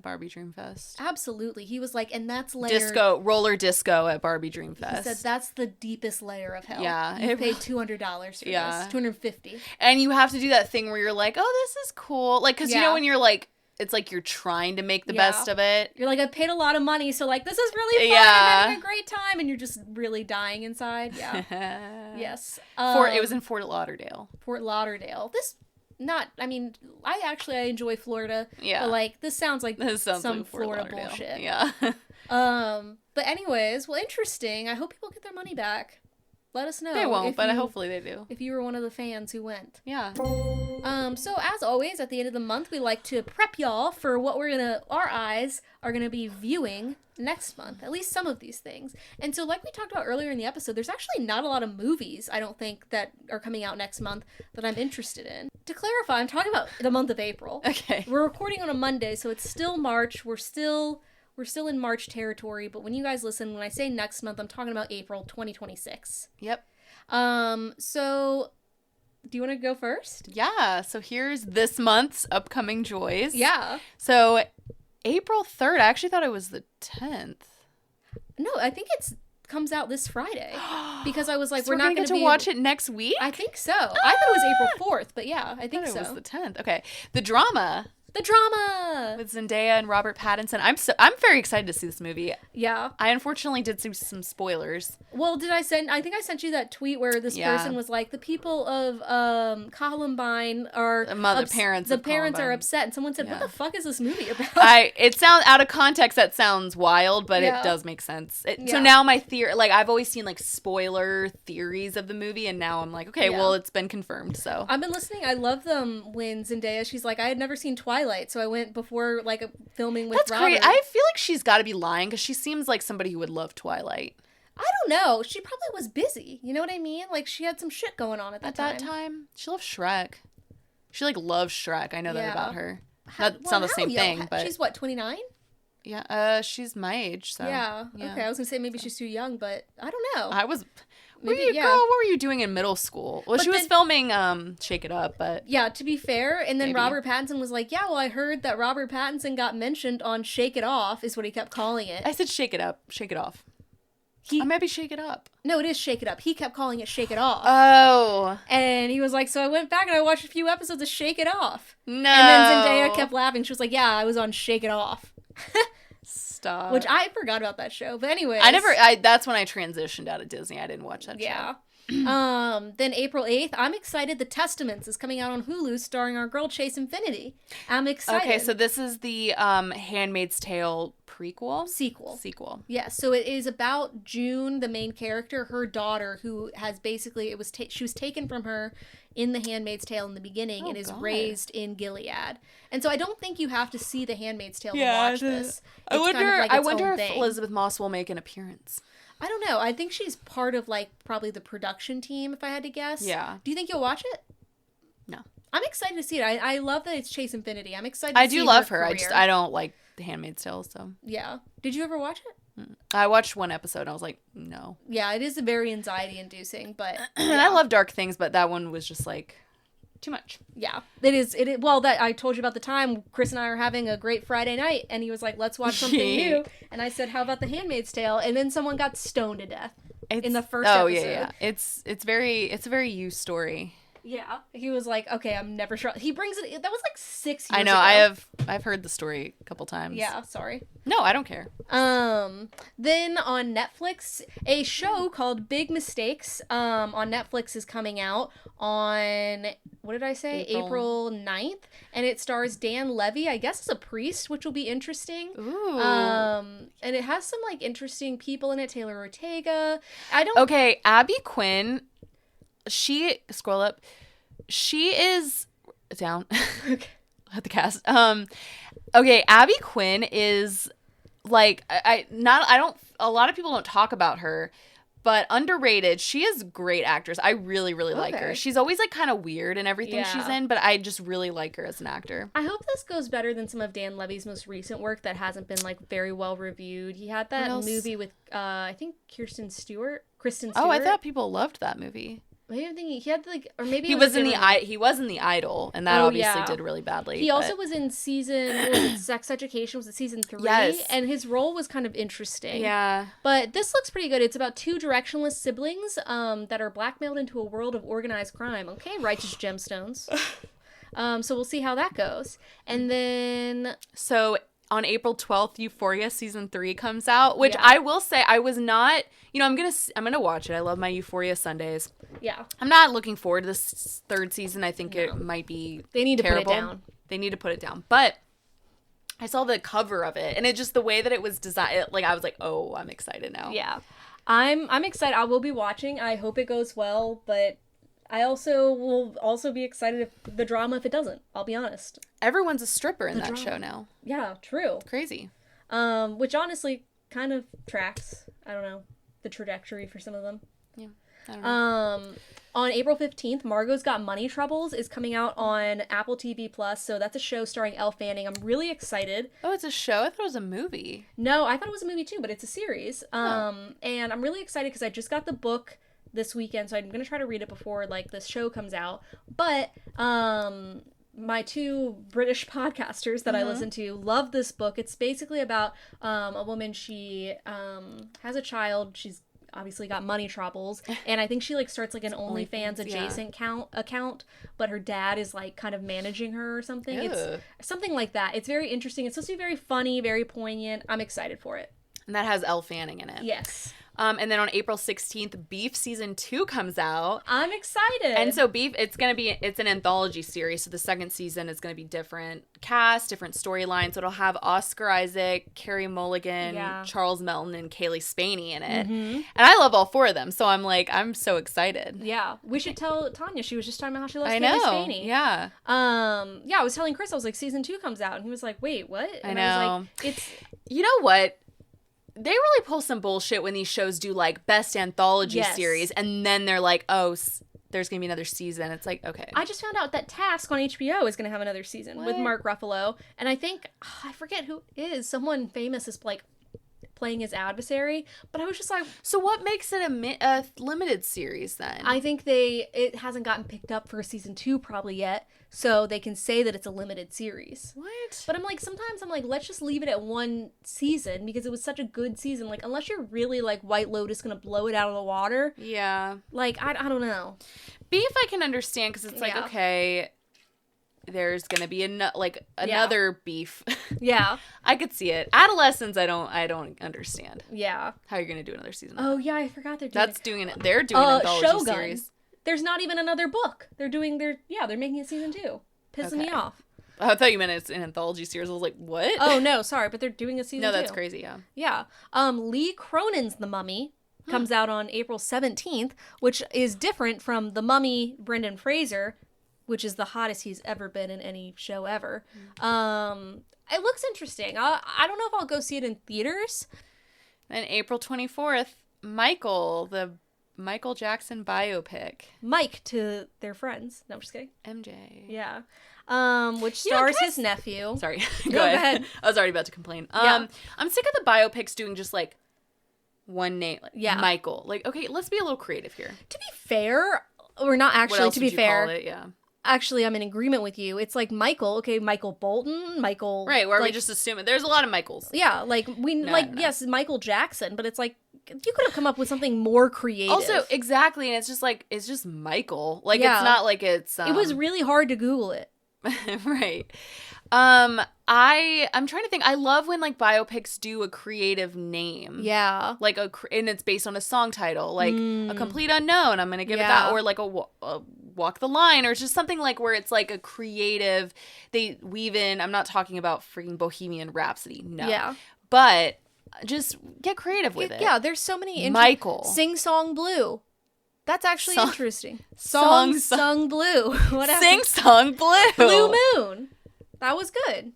Barbie Dream Fest. Absolutely. He was like, and that's layer... roller disco at Barbie Dream Fest. He said that's the deepest layer of hell. Yeah. You paid $200 for this. $250. And you have to do that thing where you're like, oh, this is cool. Like, because you know when you're like, it's like you're trying to make the best of it. You're like, I paid a lot of money, so like, this is really fun. I'm having a great time. And you're just really dying inside. Yeah. Yes. It was in Fort Lauderdale. I enjoy Florida. Yeah. But, like, this sounds like some like Florida bullshit. Yeah. But anyways, well, interesting. I hope people get their money back. Let us know. They won't, but hopefully they do. If you were one of the fans who went. Yeah. So as always, at the end of the month, we like to prep y'all for what our eyes are gonna be viewing next month. At least some of these things. And so, like we talked about earlier in the episode, there's actually not a lot of movies, I don't think, that are coming out next month that I'm interested in. To clarify, I'm talking about the month of April. Okay. We're recording on a Monday, so it's still March. We're still in March territory, but when you guys listen, when I say next month, I'm talking about April 2026. Yep. So do you want to go first? Yeah. So here's this month's upcoming joys. Yeah. So April 3rd, I actually thought it was the 10th. No, I think comes out this Friday because I was like, So we're not going to watch it next week? I think so. I thought it was April 4th, but yeah, I think it so. was the 10th. Okay. The drama with Zendaya and Robert Pattinson. I'm very excited to see this movie. Yeah. I unfortunately did see some spoilers. Well, I think I sent you that tweet where this person was like, the people of Columbine are the parents are Columbine. upset, and someone said, what the fuck is this movie about? It sounds out of context, that sounds wild, but it does make sense. So now my theory, like, I've always seen like spoiler theories of the movie, and now I'm like, okay, well, it's been confirmed. So I've been listening. I love them when Zendaya, she's like, I had never seen Twilight, so I went before like filming with That's Robert. great. I feel like she's got to be lying because she seems like somebody who would love Twilight. I don't know. She probably was busy. You know what I mean? Like, she had some shit going on at that time. She loves Shrek. She like loves Shrek. I know that about her. That's not the same thing, but she's what, 29? Yeah. She's my age. So yeah. Okay. I was gonna say maybe she's too young, but I don't know. I was. Girl, what were you doing in middle school? Well, she was filming Shake It Up, but... Yeah, to be fair, and then Robert Pattinson was like, yeah, well, I heard that Robert Pattinson got mentioned on Shake It Off, is what he kept calling it. I said Shake It Up, Shake It Off. Or maybe Shake It Up. No, it is Shake It Up. He kept calling it Shake It Off. Oh. And he was like, so I went back and I watched a few episodes of Shake It Off. No. And then Zendaya kept laughing. She was like, yeah, I was on Shake It Off. Stop. Which I forgot about that show. But anyways. That's when I transitioned out of Disney. I didn't watch that show. Then April 8th, I'm excited. The Testaments is coming out on Hulu, starring our girl Chase Infinity. I'm excited. Okay, so this is the Handmaid's Tale sequel. Yeah, so it is about June, the main character, her daughter, who has basically she was taken from her in The Handmaid's Tale in the beginning and is raised in Gilead. And so I don't think you have to see The Handmaid's Tale to watch this. I wonder if Elizabeth Moss will make an appearance. I don't know. I think she's part of, like, probably the production team, if I had to guess. Yeah. Do you think you'll watch it? No. I'm excited to see it. I love that it's Chase Infinity. I'm excited to see I do love her. career. I don't like The Handmaid's Tale, so. Yeah. Did you ever watch it? I watched one episode and I was like, no. Yeah, it is very anxiety-inducing, but... And I love dark things, but that one was just, like... too much. Yeah. It is. Well, that I told you about the time Chris and I are having a great Friday night, and he was like, let's watch something new. And I said, how about The Handmaid's Tale? And then someone got stoned to death in the first episode. Yeah. It's a very you story. Yeah. He was like, okay, I'm never sure. He brings it. That was like 6 years I know. ago. I've heard the story a couple times. Yeah. Sorry. No, I don't care. Then on Netflix, a show called Big Mistakes on Netflix is coming out on, what did I say? April 9th. And it stars Dan Levy, I guess, as a priest, which will be interesting. Ooh. And it has some, like, interesting people in it. Taylor Ortega. Okay, Abby Quinn, scroll up. She is down. Okay. At the cast. Okay, Abby Quinn is like a lot of people don't talk about her, but underrated. She is a great actress. I really, really like her. She's always like kind of weird in everything she's in, but I just really like her as an actor. I hope this goes better than some of Dan Levy's most recent work that hasn't been like very well reviewed. He had that movie with I think Kristen Stewart. Oh, I thought people loved that movie. Maybe I'm thinking he had like, or maybe he was in the Idol, and that obviously did really badly. He also was in season Sex Education. Was it season 3? Yes, and his role was kind of interesting. Yeah, but this looks pretty good. It's about two directionless siblings that are blackmailed into a world of organized crime. Okay, Righteous Gemstones. So we'll see how that goes, and then on April 12th, Euphoria season 3 comes out, which I will say I was not, I'm going to watch it. I love my Euphoria Sundays. Yeah. I'm not looking forward to this third season. I think it might be They need terrible. To put it down. They need to put it down. But I saw the cover of it, and it just, the way that it was designed, like, I was like, oh, I'm excited now. Yeah. I'm excited. I will be watching. I hope it goes well, but I also will also be excited if the drama if it doesn't. I'll be honest. Everyone's a stripper in that drama. show now. Yeah, true. Crazy. Which honestly kind of tracks. I don't know the trajectory for some of them. Yeah. I don't know. On April 15th, Margot's Got Money Troubles is coming out on Apple TV Plus. So that's a show starring Elle Fanning. I'm really excited. Oh, it's a show? I thought it was a movie. No, I thought it was a movie too, but it's a series. And I'm really excited because I just got the book this weekend, so I'm going to try to read it before, like, this show comes out. But, my two British podcasters that I listen to love this book. It's basically about, a woman, she, has a child, she's obviously got money troubles, and I think she, like, starts, like, an OnlyFans adjacent account, but her dad is, like, kind of managing her or something. Ew. It's something like that. It's very interesting. It's supposed to be very funny, very poignant. I'm excited for it. And that has Elle Fanning in it. Yes. And then on April 16th, Beef Season 2 comes out. I'm excited. And so Beef, it's an anthology series. So the second season is going to be different cast, different storylines. So it'll have Oscar Isaac, Carey Mulligan, Charles Melton, and Kaylee Spaney in it. Mm-hmm. And I love all four of them. So I'm so excited. Yeah. We should tell Tonya. She was just talking about how she loves Kaylee Spaney. Yeah. Yeah, I was telling Chris, I was like, season 2 comes out. And he was like, wait, what? And I was like, it's... You know what? They really pull some bullshit when these shows do, like, best anthology series, and then they're like, oh, there's going to be another season. It's like, okay. I just found out that Task on HBO is going to have another season with Mark Ruffalo, and I think, I forget who it is, someone famous is, like, playing his adversary, but I was just like... So what makes it a limited series, then? I think it hasn't gotten picked up for season 2 probably yet, so they can say that it's a limited series. What? But I'm like, sometimes I'm like, let's just leave it at one season, because it was such a good season. Like, unless you're really, like, White Lotus gonna blow it out of the water. Yeah. Like, I don't know. Beef I can understand, because it's like, okay... There's gonna be another Beef. Yeah, I could see it. Adolescents, I don't understand. Yeah, how you're gonna do another season? Oh yeah, I forgot they're doing. They're doing an anthology Shogun. series. There's not even another book. They're making it season 2. Pissing me off. I thought you meant it's an anthology series. I was like, what? Oh no, sorry, but they're doing a season 2. No, that's crazy. Yeah. Yeah. Lee Cronin's The Mummy comes out on April 17th, which is different from The Mummy, Brendan Fraser, which is the hottest he's ever been in any show ever. It looks interesting. I don't know if I'll go see it in theaters. And April 24th, Michael, the Michael Jackson biopic. Mike to their friends. No, I'm just kidding. MJ. Yeah. Which stars his nephew. Sorry. Go ahead. I was already about to complain. Yeah. I'm sick of the biopics doing just like one name. Like, yeah. Michael. Like, okay, let's be a little creative here. To be fair, or not actually, what else to be would you fair. Call it? Yeah. Actually, I'm in agreement with you. It's like Michael, okay, Michael Bolton, Michael... Right, where like, we just assume it. There's a lot of Michaels. Yeah, like, yes, Michael Jackson, but it's like, you could have come up with something more creative. Also, exactly, and it's just Michael. Like, it's not like it's... It was really hard to Google it. Right. I'm trying to think. I love when, like, biopics do a creative name. Yeah. Like, and it's based on a song title. Like, A Complete Unknown, I'm going to give it that. Or, like, a Walk the Line, or just something, like, where it's, like, a creative, they weave in, I'm not talking about freaking Bohemian Rhapsody, no. Yeah. But just get creative with it. Yeah, there's so many... Michael. Sing Song Blue. That's actually interesting. Song Blue. Whatever. Sing Song Blue. Blue Moon. That was good.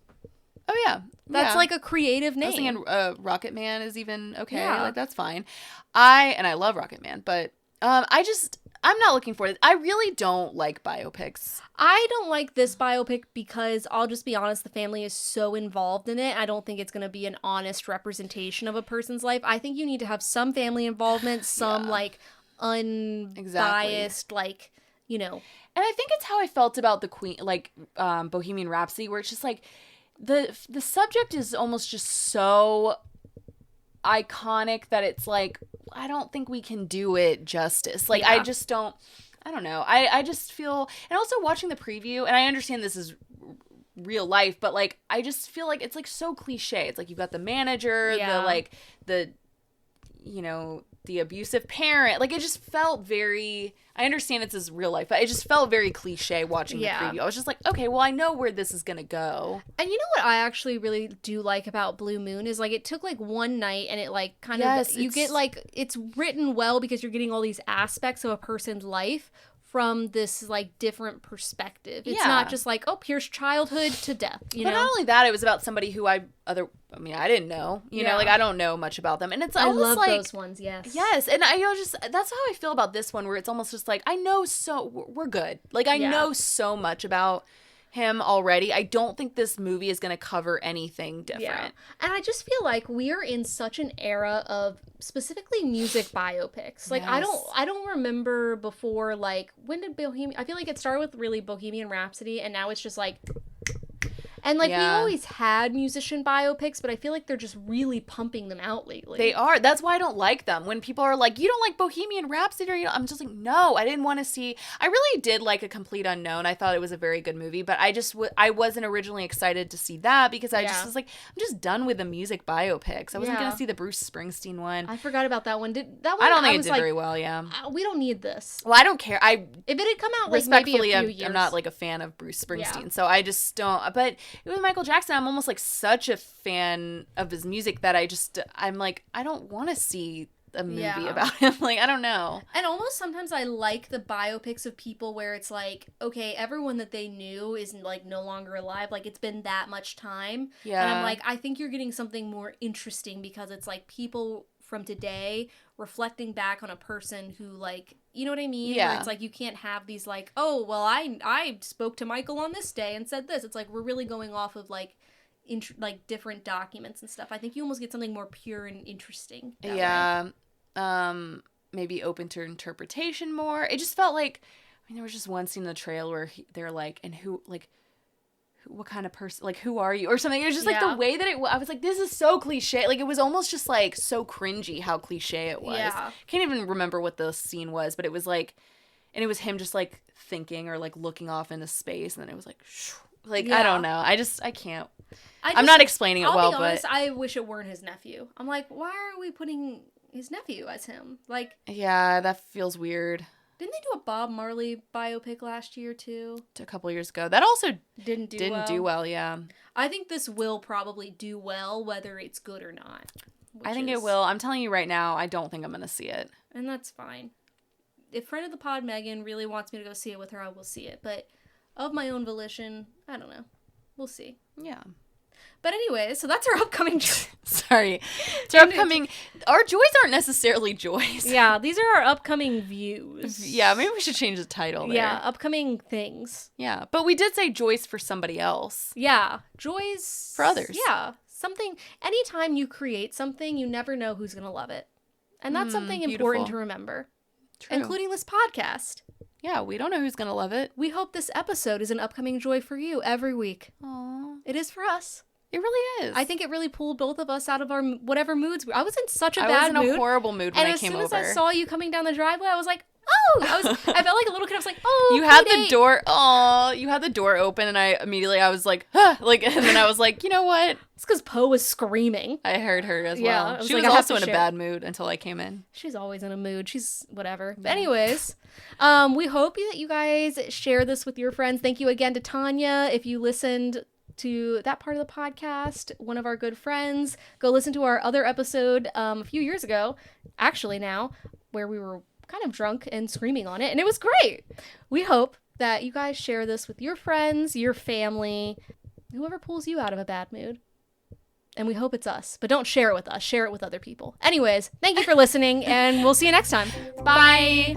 Oh, yeah. That's like a creative name. I was thinking Rocket Man is even okay. Yeah. Like, that's fine. I love Rocket Man, but I'm not looking for it. I really don't like biopics. I don't like this biopic because, I'll just be honest, the family is so involved in it. I don't think it's going to be an honest representation of a person's life. I think you need to have some family involvement, some like unbiased, like, you know. And I think it's how I felt about the Queen, like Bohemian Rhapsody, where it's just like the subject is almost just so iconic that it's like, I don't think we can do it justice. Like, I just don't, I don't know. I just feel, and also watching the preview, and I understand this is real life, but like, I just feel like it's like so cliche. It's like you've got the manager, you know, the abusive parent. Like, it just felt very, I understand it's his real life, but it just felt very cliche watching the preview. I was just like, okay, well, I know where this is going to go. And you know what I actually really do like about Blue Moon is, like, it took, like, one night and it, like, kind of, you get, like, it's written well because you're getting all these aspects of a person's life from this, like, different perspective. It's not just like, oh, here's childhood to death, you know? But not only that, it was about somebody who I didn't know. You know, like, I don't know much about them. And it's almost I love like, those ones, yes. Yes, and that's how I feel about this one, where it's almost just like, we're good. Like, I know so much about him already. I don't think this movie is going to cover anything different. Yeah. And I just feel like we are in such an era of specifically music biopics. Like, I don't remember before, like, when did I feel like it started with really Bohemian Rhapsody, and now it's just like, and, like, we always had musician biopics, but I feel like they're just really pumping them out lately. They are. That's why I don't like them. When people are like, you don't like Bohemian Rhapsody? I'm just like, no, I didn't want to see. I really did like A Complete Unknown. I thought it was a very good movie, but I wasn't originally excited to see that because I just was like, I'm just done with the music biopics. I wasn't going to see the Bruce Springsteen one. I forgot about that one. I don't think it did very well, we don't need this. Well, I don't care. If it had come out, like, respectfully, maybe a few years. I'm not, like, a fan of Bruce Springsteen, so I just don't. But with Michael Jackson, I'm almost, like, such a fan of his music that I'm like, I don't want to see a movie about him. Like, I don't know. And almost sometimes I like the biopics of people where it's like, okay, everyone that they knew is, like, no longer alive. Like, it's been that much time. Yeah. And I'm like, I think you're getting something more interesting because it's, like, people from today reflecting back on a person who, like, you know what I mean? Yeah. Where it's like, you can't have these, like, oh, well, I spoke to Michael on this day and said this. It's like, we're really going off of, like, different documents and stuff. I think you almost get something more pure and interesting. Yeah. Maybe open to interpretation more. It just felt like, I mean, there was just one scene in the trailer where they're like, and who, like, what kind of person, like, who are you, or something. It was just like the way that I was like, this is so cliche. Like, it was almost just like so cringy how cliche it was. Can't even remember what the scene was, but it was like, and it was him just like thinking or like looking off into space, and then it was like, I don't know. I can't. I'm not explaining it well, be honest, but I wish it weren't his nephew. I'm like, why are we putting his nephew as him? Like, yeah, that feels weird. Didn't they do a Bob Marley biopic last year, too? A couple years ago. That also didn't do well, yeah. I think this will probably do well, whether it's good or not. I think it will. I'm telling you right now, I don't think I'm going to see it. And that's fine. If friend of the pod, Megan, really wants me to go see it with her, I will see it. But of my own volition, I don't know. We'll see. Yeah. But anyway, so that's our upcoming Sorry. It's our upcoming... Our joys aren't necessarily joys. Yeah, these are our upcoming views. Yeah, maybe we should change the title there. Yeah, upcoming things. Yeah, but we did say joys for somebody else. Yeah, joys... For others. Yeah, something... Anytime you create something, you never know who's going to love it. And that's something important to remember. True. Including this podcast. Yeah, we don't know who's going to love it. We hope this episode is an upcoming joy for you every week. Aww. It is for us. It really is. I think it really pulled both of us out of our whatever moods. I was in such a bad mood. I was in a horrible mood when I came over. And as soon as I saw you coming down the driveway, I was like, oh! I felt like a little kid. I was like, oh, you had the door. Oh, you had the door open, and I was like, huh, like, and then I was like, you know what? It's because Poe was screaming. I heard her as well. She was like, also in a bad mood until I came in. She's always in a mood. She's whatever. But anyways, we hope that you guys share this with your friends. Thank you again to Tonya. If you listened to that part of the podcast, one of our good friends, go listen to our other episode a few years ago, actually now, where we were kind of drunk and screaming on it, and it was great. We hope that you guys share this with your friends, your family, whoever pulls you out of a bad mood. And we hope it's us, but don't share it with us. Share it with other people. Anyways, thank you for listening, and we'll see you next time. Bye.